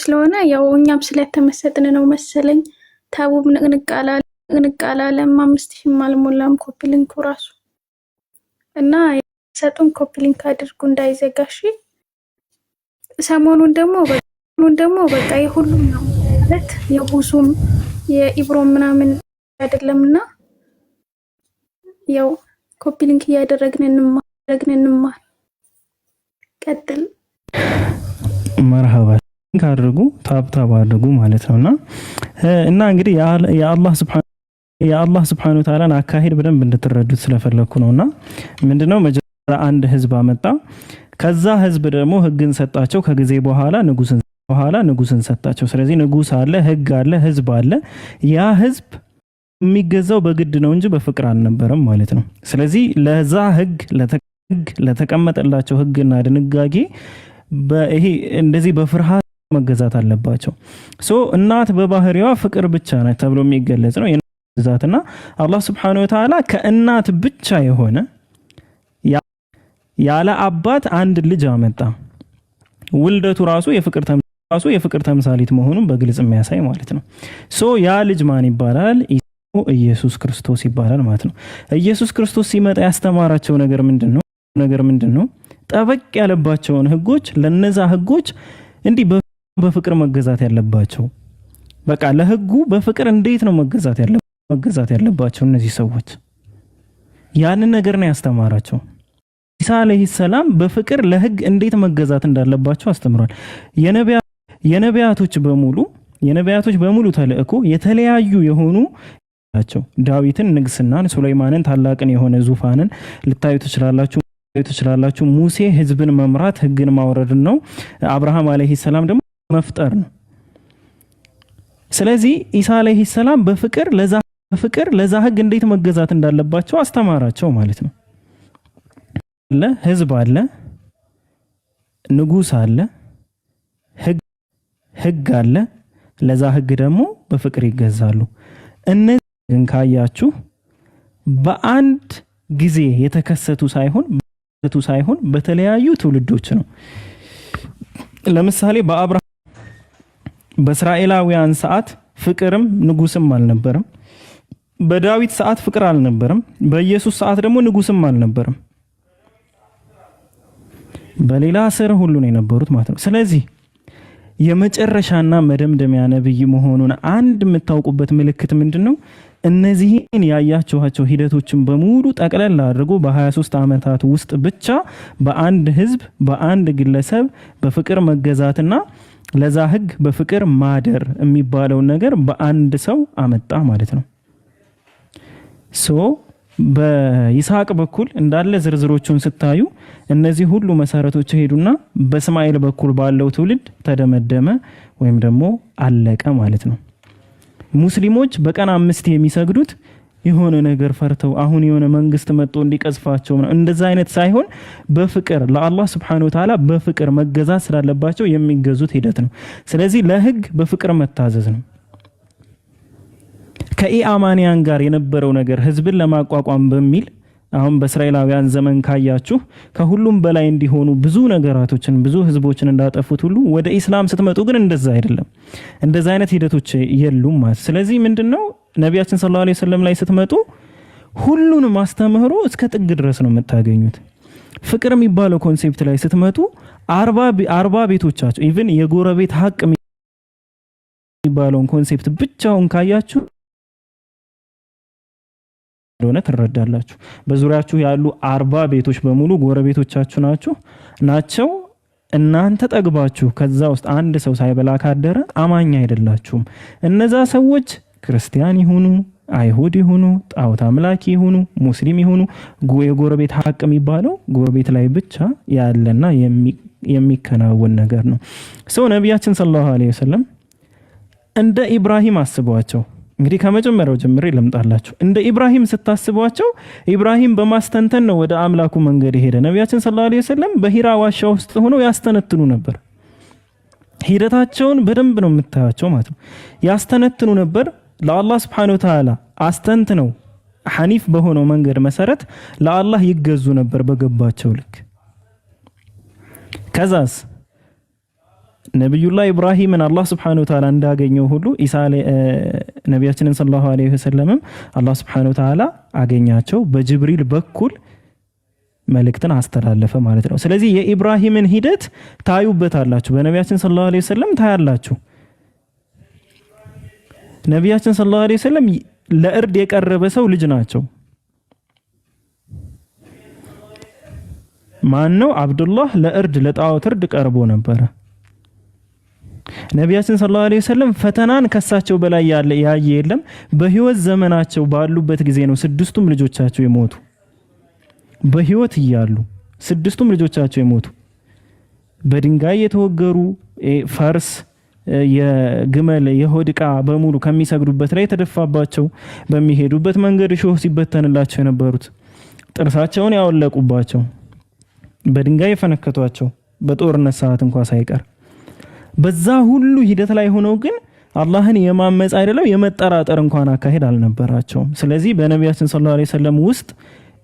ስለሆነ ያው እኛም ስለተመሰጥን ነው መሰለኝ። ታቡብ ንቅንቃላለም 5000 አልሞላም ኮፒ ሊንኩ ራሱ እና ሰጡን። ኮፒ ሊንክ አድርጉ እንዳይዘጋሽ። ሰሞኑን ደግሞ በቃ የሁሉም ነው ማለት የሁሱም የኢብሮም ምናምን አይደለምና ያው ኮፒ ሊንክ እያደረግን እንማር። ቀጥል። መርሐባ አድርጉ፣ ታብ አድርጉ ማለት ነውና እና እንግዲህ የአላህ Subhanahu Wa Ta'ala አካሄድ በደንብ እንድትረዱት ስለፈለኩ ነውና ምንድነው መጀመሪያ አንድ ህዝብ አመጣ። ከዛ ህዝብ ደግሞ ህግን ሰጣቸው። ከጊዜ በኋላ ንጉስን ሰጣቸው። ስለዚህ ንጉስ አለ፣ ህግ አለ፣ ህዝብ አለ። ያ ህዝብ የሚገዛው በግድ ነው እንጂ በፍቅር አልነበረም ማለት ነው። ስለዚህ ለዛ ህግ ለተቀመጠላቸው ህግና ድንጋጌ ይሄ እንደዚህ በፍርሃት መገዛት አለባቸው። እናት በባህሪዋ ፍቅር ብቻ ናት ተብሎ የሚገለጽ ነው የዛትና አላህ Subhanahu Wa Ta'ala ከእናት ብቻ የሆነ ያለ አባት አንድ ልጅ አመጣ። ውልደቱ ራሱ የፍቅር ተምሳሌት መሆኑን በግልጽ የሚያሳይ ማለት ነው። ያ ልጅ ማን ይባላል? ኢየሱስ ክርስቶስ ይባላል ማለት ነው። ኢየሱስ ክርስቶስ ሲመጣ ያስተማራቸው ነገር ምንድነው? ጠበቅ ያለባቸውን ህጎች፣ ለነዛ ህጎች እንዲህ በፍቅር መገዛት ያለባቸው። በቃ ለህጉ በፍቅር እንዴት ነው መገዛት ያለባቸው እነዚህ ሰዎች። ያንን ነገር ነው ያስተማራቸው። ኢሳ አለይሂ ሰላም በፍቅር ለህግ እንዴት መገዛት እንዳለባቸው አስተምሯል። የነቢያቶች በሙሉ ተልእኮ የተለያዩ የሆኑ ናቸው። ዳዊትን ንግስናን፣ ሱለይማንን ታላቅን የሆነ ዙፋንን ልታዩ ትችላላችሁ። ሙሴ ህዝብን መምራት ህግን ማውረድን ነው። አብርሃም አለይሂ ሰላም ደግሞ መፍጠር ነው። ስለዚህ ኢሳ አለይሂ ሰላም በፍቅር ለዛ ህግ እንዴት መገዛት እንዳለባቸው አስተማራቸው ማለት ነው። ህዝብ አለ፣ ንጉስ አለ፣ ህግ አለ። ለዛ ህግ ደግሞ በፍቅር ይገዛሉ። እነዚህን ካያችሁ በአንድ ጊዜ የተከሰቱ ሳይሆን በተለያዩ ትውልዶች ነው። ለምሳሌ በእስራኤላውያን ሰዓት ፍቅርም ንጉስም አልነበረም። በዳዊት ሰዓት ፍቅር አልነበረም። በኢየሱስ ሰዓት ደግሞ ንጉስም አልነበረም። በሌላ ስር ሁሉ ነው የነበሩት ማለት ነው። ስለዚህ የመጨረሻና መደምደሚያ ነብይ መሆኑን አንድ የምታውቁበት ምልክት ምንድነው? እነዚህን ያያችኋቸው ሂደቶችን በሙሉ ጠቅለል አድርጎ በ23 ዓመታት ውስጥ ብቻ በአንድ ህዝብ በአንድ ግለሰብ በፍቅር መገዛትና ለዛ ህግ በፍቅር ማደር የሚባለው ነገር በአንድ ሰው አመጣ ማለት ነው። በይስሐቅ በኩል እንዳለ ዝርዝሮቹን ስታዩ እነዚህ ሁሉ መሰረቶች ሄዱና በእስማኤል በኩል ባለው ትውልድ ተደመደመ ወይም ደግሞ አለቀ ማለት ነው። ሙስሊሞች በቀን 5 የሚሰግዱት የሆነ ነገር ፈርተው አሁን የሆነ መንግስት መጥቶ እንዲቀዝፋቸው ነው እንደዛ አይነት ሳይሆን በፍቅር ለአላህ Subhanahu Wa Ta'ala በፍቅር መገዛት ስላለባቸው የሚገዙት ሂደት ነው። ስለዚህ ለህግ በፍቅር መታዘዝ ነው። ከኢአማንያን ጋር የነበረው ነገር ህዝብን ለማቋቋም በሚል አሁን በእስራኤላውያን ዘመን ካያችሁ ከሁሉም በላይ እንዲሆኑ ብዙ ነገራቶችን ብዙ ህዝቦችን እንዳጠፉት ሁሉ ወደ ኢስላም ስትመጡ ግን እንደዛ አይደለም። እንደዛ አይነት ሂደቶች የሉም ማለት። ስለዚህ ምንድነው ነቢያችን ሰለላሁ ዐለይሂ ወሰለም ላይ ስትመጡ ሁሉንም ማስተምህሮ እስከ ጥግ ድረስ ነው የምታገኙት። ፍቅር የሚባለው ኮንሴፕት ላይ ስትመጡ 40 ቤቶቻቸው ኢቭን የጎረቤት ሀቅ የሚባለውን ኮንሴፕት ብቻውን ካያችሁ እንደሆነ ትረዳላችሁ። በዙሪያችሁ ያሉ 40 ቤቶች በሙሉ ጎረቤቶቻችሁ ናቸው። እናንተ ጠግባችሁ ከዛ ውስጥ አንድ ሰው ሳይበላ ካደረ አማኝ አይደላችሁም። እነዛ ሰዎች ክርስቲያን ይሁኑ አይሁድ ይሁኑ ጣዖት አምላኪ ይሁኑ ሙስሊም ይሁኑ የጎረቤት ሀቅ የሚባለው ጎረቤት ላይ ብቻ ያለና የሚከናወን ነገር ነው። ነቢያችን ሰለላሁ ዐለይሂ ወሰለም እንደ ኢብራሂም አስቧቸው። እንግዲህ ከመጀመሪያው ጀምሬ ለምጣላችሁ እንደ ኢብራሂም ስታስቧቸው ኢብራሂም በማስተንተን ነው ወደ አምላኩ መንገድ ሄደ። ነቢያችን ሰለላሁ ዐለይሂ ወሰለም በሂራ ዋሻ ውስጥ ሆነው ያስተነትኑ ነበር። ሂደታቸውን በደንብ ነው የምታያቸው ማለት ነው። ያስተነትኑ ነበር ለአላህ Subhanahu Wa Ta'ala አስተንትነው ሐኒፍ በሆነው መንገድ መሰረት ለአላህ ይገዙ ነበር በገባቸው ልክ። ከዛስ ነብዩላህ ኢብራሂምን አላህ Subhanahu Wa Ta'ala እንዳገኘው ሁሉ ነቢያችንን ሰለላሁ ዐለይሂ ወሰለም አላህ Subhanahu Wa Ta'ala አገኛቸው በጅብሪል በኩል መልእክትን አስተላለፈ ማለት ነው። ስለዚህ የኢብራሂምን ሂደት ታዩበታላችሁ በነቢያችን ሰለላሁ ዐለይሂ ወሰለም ታያላችሁ። ነቢያችን ሰለላሁ ዐለይሂ ወሰለም ለእርድ የቀረበ ሰው ልጅ ናቸው። ማን ነው? አብዱላህ ለእርድ ለጣዖት እርድ ቀርቦ ነበር። ነቢያችን ሰለላሁ ዐለይሂ ወሰለም ፈተናን ከሳቸው በላይ ያየ የለም። በህይወት ዘመናቸው ባሉበት ጊዜ ነው 6ቱም ልጆቻቸው የሞቱ። በህይወት እያሉ 6ቱም ልጆቻቸው የሞቱ በድንጋይ የተወገሩ ፈርስ የግመል የሆድቃ በሙሉ ከሚሰግዱበት ላይ ተደፋባቸው በሚሄዱበት መንገድ ሾህ ሲበተንላቸው የነበሩት ጥርሳቸውን ያወለቁባቸው በድንጋይ ፈነከቷቸው በጦርነት ሰዓት እንኳን ሳይቀር በዛ ሁሉ ሂደት ላይ ሆነው ግን አላህን የማመጽ አይደለም የመጠራጠር እንኳን አካሄድ አልነበራቸውም። ስለዚህ በነቢያችን ሰለላሁ ዐለይሂ ወሰለም ውስጥ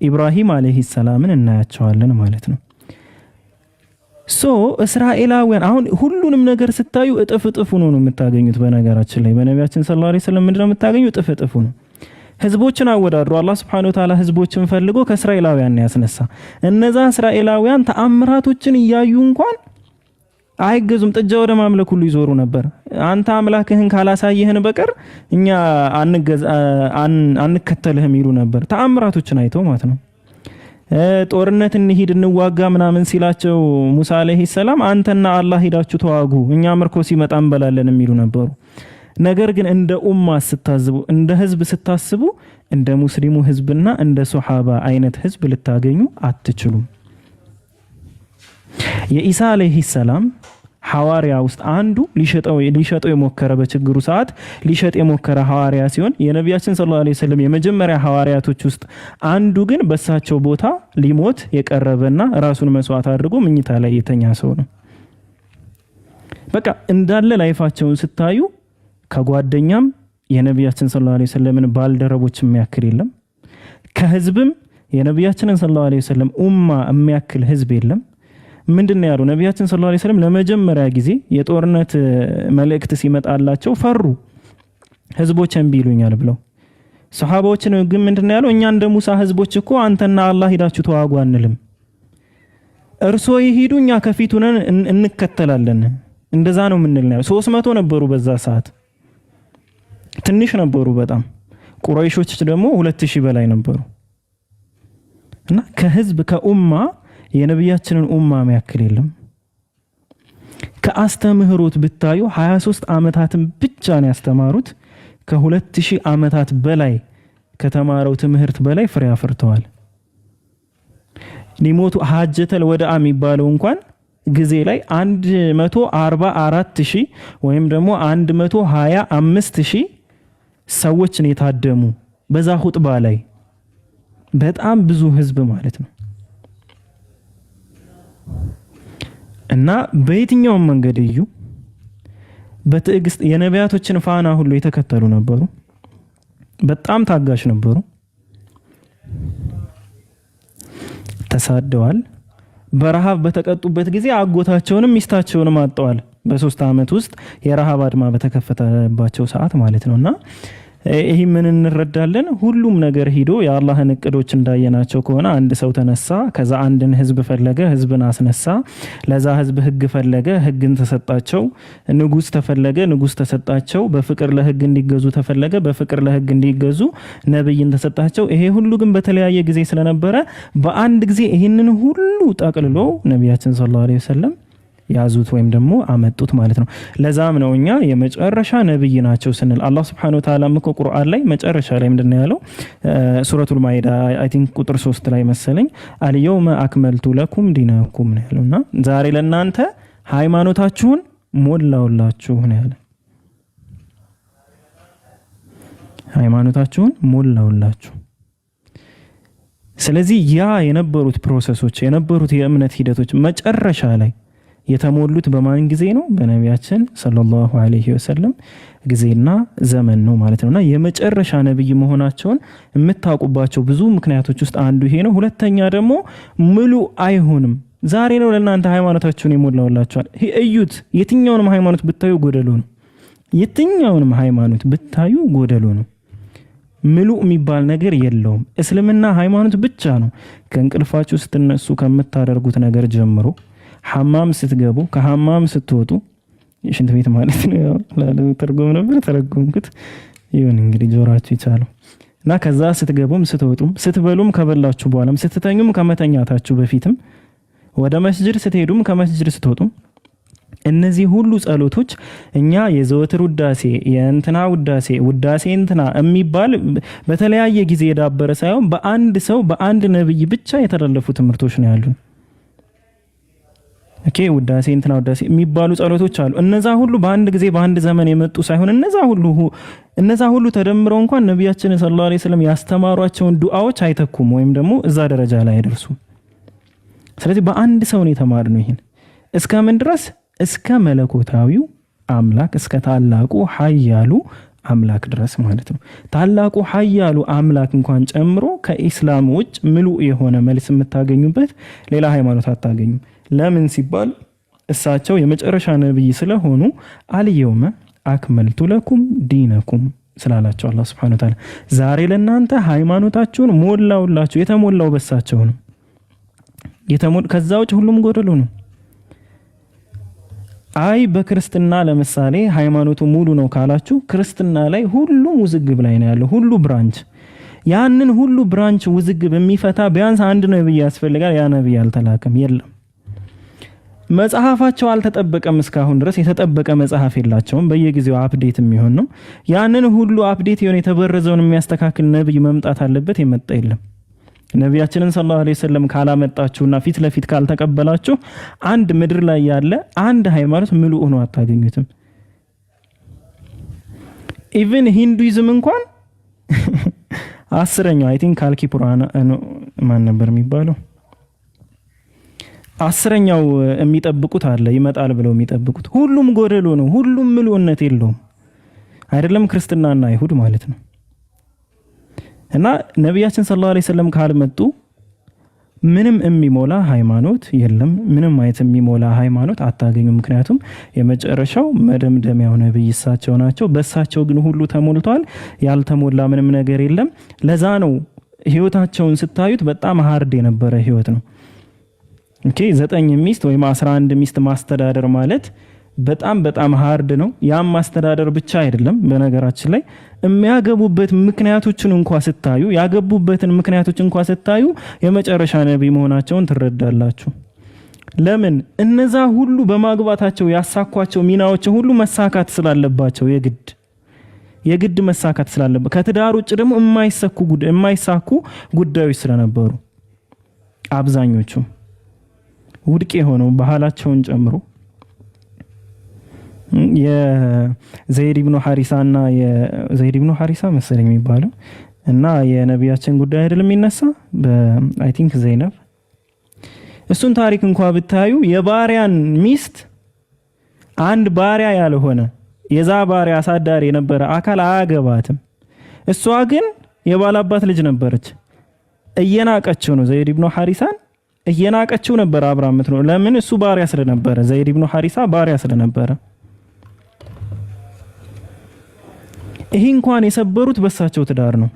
ኢብራሂም አለይሂ ሰላምን እናያቸዋለን ማለት ነው። እስራኤላውያን አሁን ሁሉንም ነገር ስታዩ እጥፍ ነው የምታገኙት። በነገራችን ላይ በነቢያችን ሰለላሁ ዐለይሂ ወሰለም ምንድነው የምታገኙት? እጥፍ ነው። ህዝቦችን አወዳድሮ አላህ Subhanahu Wa Ta'ala ህዝቦችን ፈልጎ ከእስራኤላውያን ያስነሳ። እነዛ እስራኤላውያን ተአምራቶችን እያዩ እንኳን አይገዙም። ጥጃ ወደ ማምለክ ሁሉ ይዞሩ ነበር። አንተ አምላክህን ካላሳየህን በቀር እኛ አንከተልህም ይሉ ነበር። ተአምራቶችን አይተው ማለት ነው። ጦርነት እንሂድ እንዋጋ ምናምን ሲላቸው ሙሳ አለይሂ ሰላም አንተና አላህ ሄዳችሁ ተዋጉ እኛ ምርኮ ሲመጣ እንበላለን የሚሉ ነበሩ። ነገር ግን እንደ ኡማ ስታስቡ እንደ ህዝብ ስታስቡ እንደ ሙስሊሙ ህዝብና እንደ ሱሐባ አይነት ህዝብ ልታገኙ አትችሉም። የኢሳ አለይሂ ሰላም ሐዋሪያ ውስጥ አንዱ ሊሸጠው የሞከረ በችግሩ ሰዓት ሊሸጥ የሞከረ ሐዋሪያ ሲሆን የነቢያችን ሰለላሁ ዐለይሂ ወሰለም የመጀመሪያ ሐዋሪያቶች ውስጥ አንዱ ግን በሳቸው ቦታ ሊሞት የቀረበና ራሱን መስዋዕት አድርጎ ምኝታ ላይ የተኛ ሰው ነው። በቃ እንዳለ ላይፋቸውን ስታዩ ከጓደኛም የነቢያችን ሰለላሁ ዐለይሂ ወሰለምን ባልደረቦች የሚያክል የለም። ከህዝብም የነቢያችንን ሰለላሁ ዐለይሂ ወሰለም ኡማ የሚያክል ህዝብ የለም። ምንድነው ያሉ ነቢያችን ሰለላሁ ዐለይሂ ወሰለም ለመጀመሪያ ጊዜ የጦርነት መልእክት ሲመጣላቸው ፈሩ። ህዝቦች እምቢ ይሉኛል ብለው ሱሐባዎችን ግን ምንድነው ያሉ እኛ እንደ ሙሳ ህዝቦች እኮ አንተና አላህ ሄዳችሁ ተዋጉ አንልም። እርሶ ይሄዱ እኛ ከፊቱ ነን እንከተላለን። እንደዛ ነው የምንልነው። 300 ነበሩ በዛ ሰዓት ትንሽ ነበሩ በጣም። ቁረይሾች ደግሞ 2000 በላይ ነበሩ። እና ከህዝብ ከኡማ የነቢያችንን ኡማ የሚያክል የለም። ከአስተምህሮት ብታዩ 23 ዓመታትን ብቻ ነው ያስተማሩት። ከ2000 ዓመታት በላይ ከተማረው ትምህርት በላይ ፍሬ አፍርተዋል። ሊሞቱ ሐጀተል ወዳአ የሚባለው እንኳን ጊዜ ላይ 144000 ወይም ደግሞ 125000 ሰዎችን የታደሙ በዛ ኹጥባ ላይ በጣም ብዙ ህዝብ ማለት ነው። እና በየትኛውም መንገድ እዩ በትዕግስት የነቢያቶችን ፋና ሁሉ የተከተሉ ነበሩ። በጣም ታጋሽ ነበሩ። ተሳደዋል። በረሃብ በተቀጡበት ጊዜ አጎታቸውንም ሚስታቸውንም አጥተዋል። በ3 አመት ውስጥ የረሃብ አድማ በተከፈተባቸው ሰዓት ማለት ነውና ይሄ ምን እንረዳለን? ሁሉም ነገር ሄዶ የአላህን እቅዶች እንዳየናቸው ከሆነ አንድ ሰው ተነሳ፣ ከዛ አንድን ህዝብ ፈለገ፣ ህዝብን አስነሳ፣ ለዛ ህዝብ ህግ ፈለገ፣ ህግን ተሰጣቸው፣ ንጉስ ተፈለገ፣ ንጉስ ተሰጣቸው፣ በፍቅር ለህግ እንዲገዙ ተፈለገ፣ በፍቅር ለህግ እንዲገዙ ነብይን ተሰጣቸው። ይሄ ሁሉ ግን በተለያየ ጊዜ ስለነበረ በአንድ ጊዜ ይሄንን ሁሉ ጠቅልሎ ነብያችን ሰለላሁ ዐለይሂ ወሰለም ያዙት ወይም ደግሞ አመጡት ማለት ነው። ለዛም ነው እኛ የመጨረሻ ነብይ ናቸው ስንል አላህ Subhanahu Wa Ta'ala ምኮ ቁርአን ላይ መጨረሻ ላይ ምንድነው ያለው? ሱረቱል ማኢዳ አይ ቲንክ ቁጥር 3 ላይ መሰለኝ አልየውመ አክመልቱ ለኩም ዲናኩም ነው ያለውና ዛሬ ለእናንተ ሃይማኖታችሁን ሞላውላችሁ ነው ያለው። ሃይማኖታችሁን ሞላውላችሁ። ስለዚህ ያ የነበሩት ፕሮሰሶች የነበሩት የእምነት ሂደቶች መጨረሻ ላይ የተሞሉት በማን ጊዜ ነው? በነቢያችን ሰለላሁ ዐለይሂ ወሰለም ጊዜና ዘመን ነው ማለት ነውና የመጨረሻ ነብይ መሆናቸውን የምታውቁባቸው ብዙ ምክንያቶች ውስጥ አንዱ ይሄ ነው። ሁለተኛ ደግሞ ሙሉ አይሆንም ዛሬ ነው ለእናንተ ሃይማኖታችሁን የሞላውላችኋል። እዩት፣ የትኛውንም ሃይማኖት ብታዩ ጎደሎ ነው። የትኛውንም ሃይማኖት ብታዩ ጎደሎ ነው። ሙሉ የሚባል ነገር የለውም። እስልምና ሃይማኖት ብቻ ነው። ከእንቅልፋችሁ ስትነሱ ከምታደርጉት ነገር ጀምሮ ሐማም ስትገቡ ከሐማም ስትወጡ ሽንት ቤት ማለት ነው ተርጎም ነበር ተረጎምኩት ይሁን እንግዲህ ጆራችሁ ይቻላል እና ከዛ ስትገቡም ስትወጡም ስትበሉም ከበላችሁ በኋላም ስትተኙም ከመተኛታችሁ በፊትም ወደ መስጂድ ስትሄዱም ከመስጂድ ስትወጡም እነዚህ ሁሉ ጸሎቶች እኛ የዘወትር ውዳሴ የእንትና ውዳሴ እንትና የሚባል በተለያየ ጊዜ የዳበረ ሳይሆን በአንድ ሰው በአንድ ነብይ ብቻ የተላለፉ ትምህርቶች ነው ያሉን። ኦኬ ውዳሴ እንትና ውዳሴ የሚባሉ ጸሎቶች አሉ። እነዛ ሁሉ በአንድ ጊዜ በአንድ ዘመን የመጡ ሳይሆን እነዛ ሁሉ ተደምረው እንኳን ነብያችን ሰለላሁ ዐለይሂ ወሰለም ያስተማሯቸውን ዱዓዎች አይተኩም ወይም ደግሞ እዛ ደረጃ ላይ አይደርሱም። ስለዚህ በአንድ ሰው ነው የተማርነው። ይሄን እስከምን ድረስ? እስከ መለኮታዊው አምላክ እስከ ታላቁ ኃያሉ አምላክ ድረስ ማለት ነው። ታላቁ ኃያሉ አምላክ እንኳን ጨምሮ ከኢስላም ውጭ ሙሉ የሆነ መልስ የምታገኙበት ሌላ ሃይማኖት አታገኙም። ለምን ሲባል እሳቸው የመጨረሻ ነብይ ስለሆኑ አልየውመ አክመልቱ ለኩም ዲነኩም ስላላቸው አላህ Subhanahu Wa Ta'ala ዛሬ ለእናንተ ሃይማኖታችሁን ሞላውላችሁ። የተሞላው በሳቸው ነው። ከዛ ውጭ ሁሉም ጎደሎ ነው። አይ በክርስትና ለምሳሌ ሃይማኖቱ ሙሉ ነው ካላችሁ ክርስትና ላይ ሁሉም ውዝግብ ላይ ነው ያለው። ሁሉ ብራንች ያንን ሁሉ ብራንች ውዝግብ የሚፈታ ቢያንስ አንድ ነብይ ያስፈልጋል። ያ ነብይ አልተላከም፣ የለም። መጽሐፋቸው አልተጠበቀም። እስካሁን ድረስ የተጠበቀ መጽሐፍ የላቸውም። በየጊዜው አፕዴት የሚሆን ነው። ያንን ሁሉ አፕዴት የሆነ የተበረዘውን የሚያስተካክል ነብይ መምጣት አለበት። የመጣ የለም። ነቢያችንን ሰለላሁ ዐለይሂ ወሰለም ካላመጣችሁና ፊት ለፊት ካልተቀበላችሁ አንድ ምድር ላይ ያለ አንድ ሃይማኖት ሙሉ ሆኖ አታገኙትም። ኢቭን ሂንዱይዝም እንኳን አስረኛው አይ ቲንክ ካልኪ ፑራና ማን ነበር የሚባለው? አስረኛው የሚጠብቁት አለ ይመጣል ብለው የሚጠብቁት ሁሉም ጎደሎ ነው። ሁሉም ሙሉነት የለውም። አይደለም ክርስትናና አይሁድ ማለት ነው። እና ነብያችን ሰለላሁ ዐለይሂ ወሰለም ካልመጡ ምንም የሚሞላ ሃይማኖት የለም። ምንም አይነት የሚሞላ ሃይማኖት አታገኙም። ምክንያቱም የመጨረሻው መደምደሚያው ነብይ እሳቸው ናቸው። በእሳቸው ግን ሁሉ ተሞልቷል። ያልተሞላ ምንም ነገር የለም። ለዛ ነው ህይወታቸውን ስታዩት በጣም ሃርድ የነበረ ህይወት ነው። ኦኬ 9 ሚስት ወይም 11 ሚስት ማስተዳደር ማለት በጣም ሃርድ ነው። ያም ማስተዳደር ብቻ አይደለም። በነገራችን ላይ የሚያገቡበት ምክንያቶችን እንኳን ስታዩ ያገቡበትን ምክንያቶች እንኳን ስታዩ የመጨረሻ ነብይ መሆናቸውን ትረዳላችሁ። ለምን? እነዛ ሁሉ በማግባታቸው ያሳኳቸው ሚናዎች ሁሉ መሳካት ስላለባቸው የግድ የግድ መሳካት ስላለበት ከትዳር ውጭ ደግሞ የማይሳኩ ጉዳዮች ስለነበሩ አብዛኞቹ ውድቅ የሆነው ባህላቸውን ጨምሮ የዘይድ ኢብኑ ሐሪሳና የዘይድ ኢብኑ ሐሪሳ መሰለኝ የሚባለው እና የነቢያችን ጉዳይ አይደለም የሚነሳ በአይ ቲንክ ዘይነብ እሱን ታሪክ እንኳን ብታዩ የባሪያን ሚስት አንድ ባሪያ ያልሆነ የዛ ባሪያ አሳዳሪ የነበረ አካል አያገባትም። እሷ ግን የባላባት ልጅ ነበረች። እየናቀችው ነው ዘይድ ኢብኑ ሐሪሳን እየናቀችው ነበር አብራምት ነው። ለምን? እሱ ባሪያ ስለነበረ፣ ዘይድ ኢብኑ ሐሪሳ ባሪያ ስለነበረ። ይሄ እንኳን የሰበሩት በሳቸው ትዳር ነው።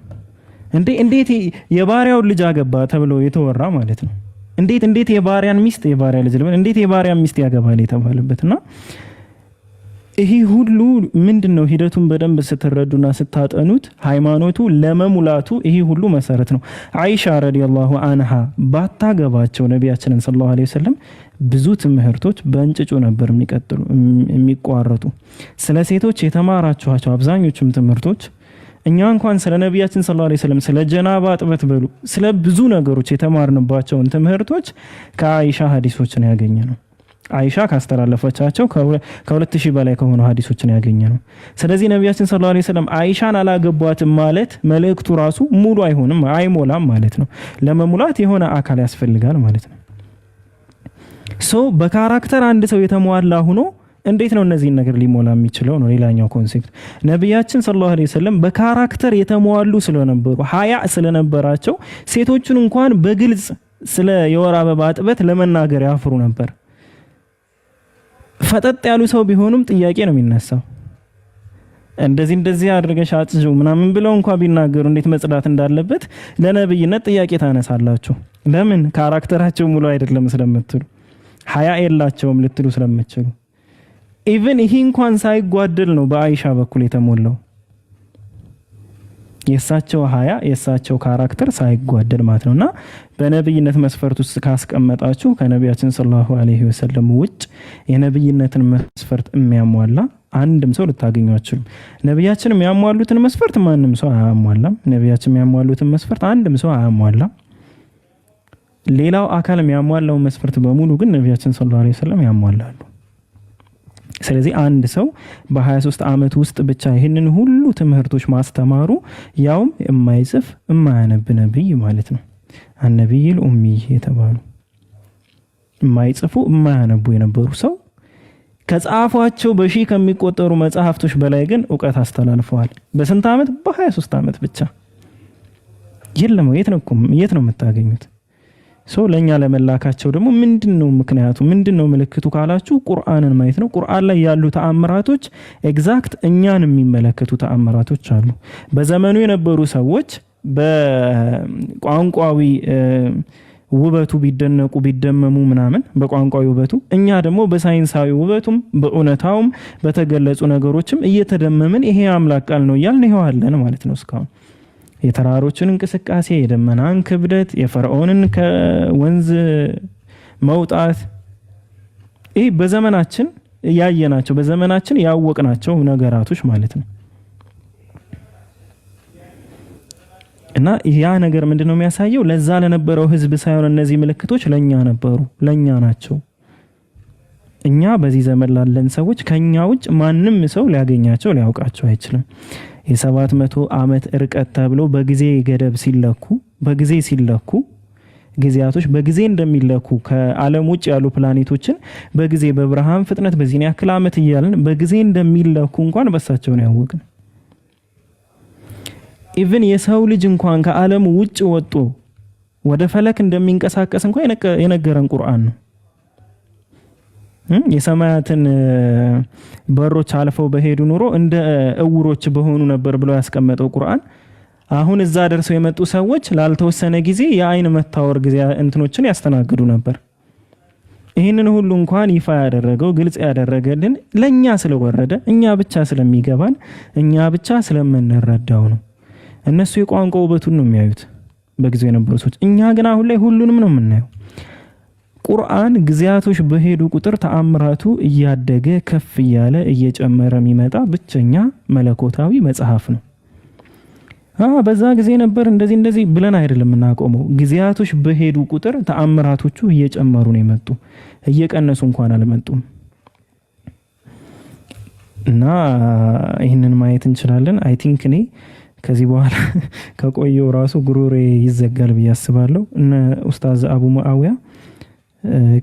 እንዴት የባሪያውን ልጅ አገባ ተብሎ የተወራ ማለት ነው። እንዴት የባሪያን ሚስት የባሪያ ልጅ እንዴት የባሪያን ሚስት ያገባል የተባለበትና ይሄ ሁሉ ምንድነው ሂደቱን በደንብ ስትረዱና ስታጠኑት ሃይማኖቱ ለመሙላቱ ይሄ ሁሉ መሰረት ነው። አይሻ ረዲየላሁ አንሃ ባታገባቸው ነቢያችንን ሰለላሁ ዐለይሂ ወሰለም ብዙ ትምህርቶች በእንጭጩ ነበር የሚቋረጡ። ስለ ሴቶች የተማራችኋቸው አብዛኞቹም ትምህርቶች እኛ እንኳን ስለ ነቢያችን ሰለላሁ ዐለይሂ ወሰለም ስለ ጀናባ ጥበት በሉ ስለ ብዙ ነገሮች የተማርንባቸውን ትምህርቶች ከአይሻ ሐዲሶችን ያገኘ ነው። አይሻ ካስተላለፈቻቸው ከ2000 በላይ ከሆኑ ሐዲሶችን ያገኘ ነው። ስለዚህ ነቢያችን ሰለላሁ ዐለይሂ ወሰለም አይሻን አላገቧትም ማለት መልእክቱ ራሱ ሙሉ አይሆንም፣ አይሞላም ማለት ነው። ለመሙላት የሆነ አካል ያስፈልጋል ማለት ነው። በካራክተር አንድ ሰው የተሟላ ሆኖ እንዴት ነው እነዚህን ነገር ሊሞላ የሚችለው ነው ሌላኛው ኮንሴፕት። ነቢያችን ሰለላሁ ዐለይሂ ወሰለም በካራክተር የተሟሉ ስለነበሩ ሀያ ስለነበራቸው ሴቶቹን እንኳን በግልጽ ስለ የወር አበባ ጥበት ለመናገር ያፍሩ ነበር። ፈጠጥ ያሉ ሰው ቢሆኑም ጥያቄ ነው የሚነሳው። እንደዚህ አድርገሽ አጥጁ ምናምን ብለው እንኳን ቢናገሩ እንዴት መጽዳት እንዳለበት ለነብይነት ጥያቄ ታነሳላችሁ። ለምን? ካራክተራቸው ሙሉ አይደለም ስለምትሉ፣ ሀያ የላቸውም ልትሉ ስለምትችሉ። ኢቭን ይሄ እንኳን ሳይጓደል ነው በአይሻ በኩል የተሞላው። የሳቸው ሀያ የሳቸው ካራክተር ሳይጓደል ማለት ነውና በነብይነት መስፈርት ውስጥ ካስቀመጣችሁ ከነቢያችን ሰለላሁ ዐለይሂ ወሰለም ውጭ የነብይነትን መስፈርት የሚያሟላ አንድም ሰው ልታገኙ አትችሉም። ነቢያችን የሚያሟሉትን መስፈርት ማንም ሰው አያሟላም። ነቢያችን የሚያሟሉትን መስፈርት አንድም ሰው አያሟላም። ሌላው አካል የሚያሟላው መስፈርት በሙሉ ግን ነቢያችን ሰለላሁ ዐለይሂ ወሰለም ያሟላሉ። ስለዚህ አንድ ሰው በ23 ዓመት ውስጥ ብቻ ይህንን ሁሉ ትምህርቶች ማስተማሩ ያውም የማይጽፍ የማያነብ ነብይ ማለት ነው። አንነብይል ኡሚ የተባሉ የማይጽፉ የማያነቡ የነበሩ ሰው ከጻፏቸው በሺህ ከሚቆጠሩ መጽሐፍቶች በላይ ግን ዕውቀት አስተላልፈዋል። በስንት ዓመት? በ23 ዓመት ብቻ። የለም የት ነው የምታገኙት? ለኛ ለመላካቸው ደግሞ ምንድነው ምክንያቱ? ምንድነው ምልክቱ ካላችሁ ቁርአንን ማየት ነው። ቁርአን ላይ ያሉ ተአምራቶች ኤግዛክት እኛን የሚመለከቱ ተአምራቶች አሉ። በዘመኑ የነበሩ ሰዎች በቋንቋዊ ውበቱ ቢደነቁ ቢደመሙ ምናምን በቋንቋዊ ውበቱ፣ እኛ ደግሞ በሳይንሳዊ ውበቱም በእውነታውም በተገለጹ ነገሮችም እየተደመምን ይሄ አምላክ ቃል ነው እያልን ይኸዋለን ማለት ነው። እስካሁን የተራሮችን እንቅስቃሴ፣ የደመናን ክብደት፣ የፈርዖንን ከወንዝ መውጣት ይህ በዘመናችን ያየናቸው በዘመናችን ያወቅናቸው ነገራቶች ማለት ነው። እና ያ ነገር ምንድነው የሚያሳየው? ለዛ ለነበረው ህዝብ ሳይሆን እነዚህ ምልክቶች ለኛ ነበሩ፣ ለኛ ናቸው። እኛ በዚህ ዘመን ላለን ሰዎች ከኛ ውጭ ማንም ሰው ሊያገኛቸው ሊያውቃቸው አይችልም። የ700 ዓመት ርቀት ተብሎ በጊዜ ገደብ ሲለኩ ጊዜያቶች በጊዜ እንደሚለኩ ከዓለም ውጭ ያሉ ፕላኔቶችን በጊዜ በብርሃን ፍጥነት በዚህ ያክል ዓመት እያልን በጊዜ እንደሚለኩ እንኳን በሳቸው ነው ያወቅን። ኢቭን የሰው ልጅ እንኳን ከዓለም ውጭ ወጥቶ ወደ ፈለክ እንደሚንቀሳቀስ እንኳን የነገረን ቁርአን ነው። የሰማያትን በሮች አልፈው በሄዱ ኑሮ እንደ እውሮች በሆኑ ነበር ብሎ ያስቀመጠው ቁርአን። አሁን እዛ ደርሰው የመጡ ሰዎች ላልተወሰነ ጊዜ የአይን መታወር ጊዜ እንትኖችን ያስተናግዱ ነበር። ይህንን ሁሉ እንኳን ይፋ ያደረገው ግልጽ ያደረገልን ለኛ ስለወረደ እኛ ብቻ ስለሚገባን እኛ ብቻ ስለምንረዳው ነው። እነሱ የቋንቋ ውበቱን ነው የሚያዩት በጊዜው የነበሩ ሰዎች። እኛ ግን አሁን ላይ ሁሉንም ነው የምናየው። ቁርአን ጊዜያቶች በሄዱ ቁጥር ተአምራቱ እያደገ ከፍ እያለ እየጨመረ የሚመጣ ብቸኛ መለኮታዊ መጽሐፍ ነው። በዛ ጊዜ ነበር እንደዚህ ብለን አይደለም እናቆመው። ጊዜያቶች በሄዱ ቁጥር ተአምራቶቹ እየጨመሩ ነው የመጡ፣ እየቀነሱ እንኳን አልመጡም። እና ይህንን ማየት እንችላለን። አይ ቲንክ እኔ ከዚህ በኋላ ከቆየው ራሱ ጉሮሬ ይዘጋል ብዬ አስባለሁ። እነ ኡስታዝ አቡ ሙአዊያ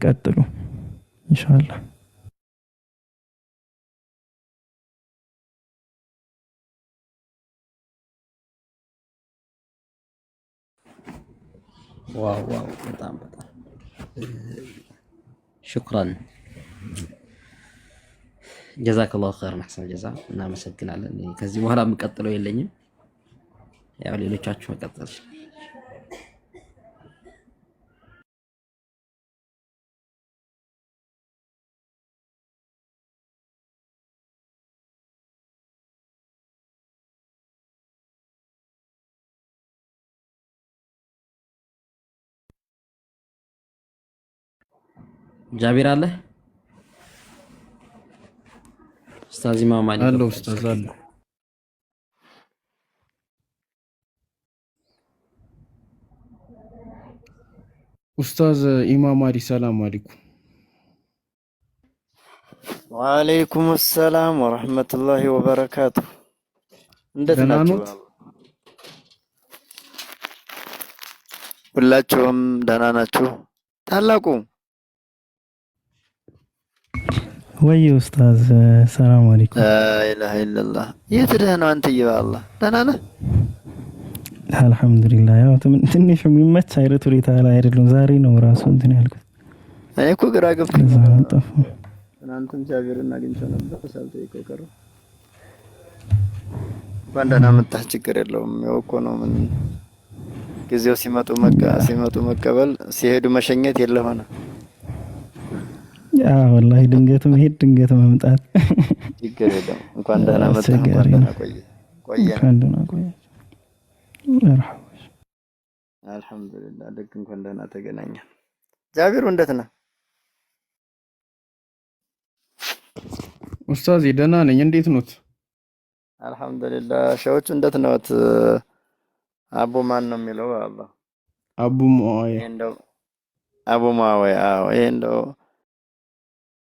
ቀጥሉ ኢንሻአላህ። ዋው በጣም ሽክራን ጀዛከላሁ ኸይር መሐሰን ጀዛ። እናመሰግናለን። ከዚህ በኋላ የምቀጥለው የለኝም። ያው ሌሎቻችሁ መቀጠል ጃቢር አለ ኡስታዝ ኢማም አሊ አለ ኡስታዝ አለ። ኡስታዝ ኢማም አሊ ሰላም አለይኩም። ወአለይኩም ሰላም ወራህመቱላሂ ወበረካቱ። እንዴት ናችሁ? ሁላችሁም ደህና ናችሁ? ታላቁ ወይ ኡስታዝ ሰላም አለይኩም። ኢላሀ ኢላላህ የት ደህና ነው አንተ? ይባላህ ደህና ነህ? አልሐምዱሊላህ። ያው ትንሽ የሚመች አይነት ሁኔታ ላይ አይደለም። ዛሬ ነው ራሱ እንትን ያልኩት። እኔ እኮ ግራ ገብቶኝ ጠፋ። ትናንትም ጃቢርን አግኝቼው ነበር ሳልጠይቀው ቀረሁ። እንኳን ደህና መጣህ። ችግር የለውም። ያው እኮ ነው ምን ጊዜው ሲመጡ መቀበል ሲሄዱ መሸኘት የለሆነ ወላሂ ድንገት መሄድ ድንገት መምጣት ችግር የለም። እንኳን ደህና መጣህ። እንኳን ደህና ቆየ። አልሐምዱሊላህ ደግ እንኳን ደህና ተገናኘን። ጃቢሩ እንዴት ነህ? ኡስታዝ ደህና ነኝ። እንዴት ኖት? አልሐምዱሊላህ። ሸዎቹ እንዴት ነዎት? አቡ ማን ነው የሚለው? አላህ አቡ ሙአዊያ አቡ ሙአዊያ። ይሄ እንደው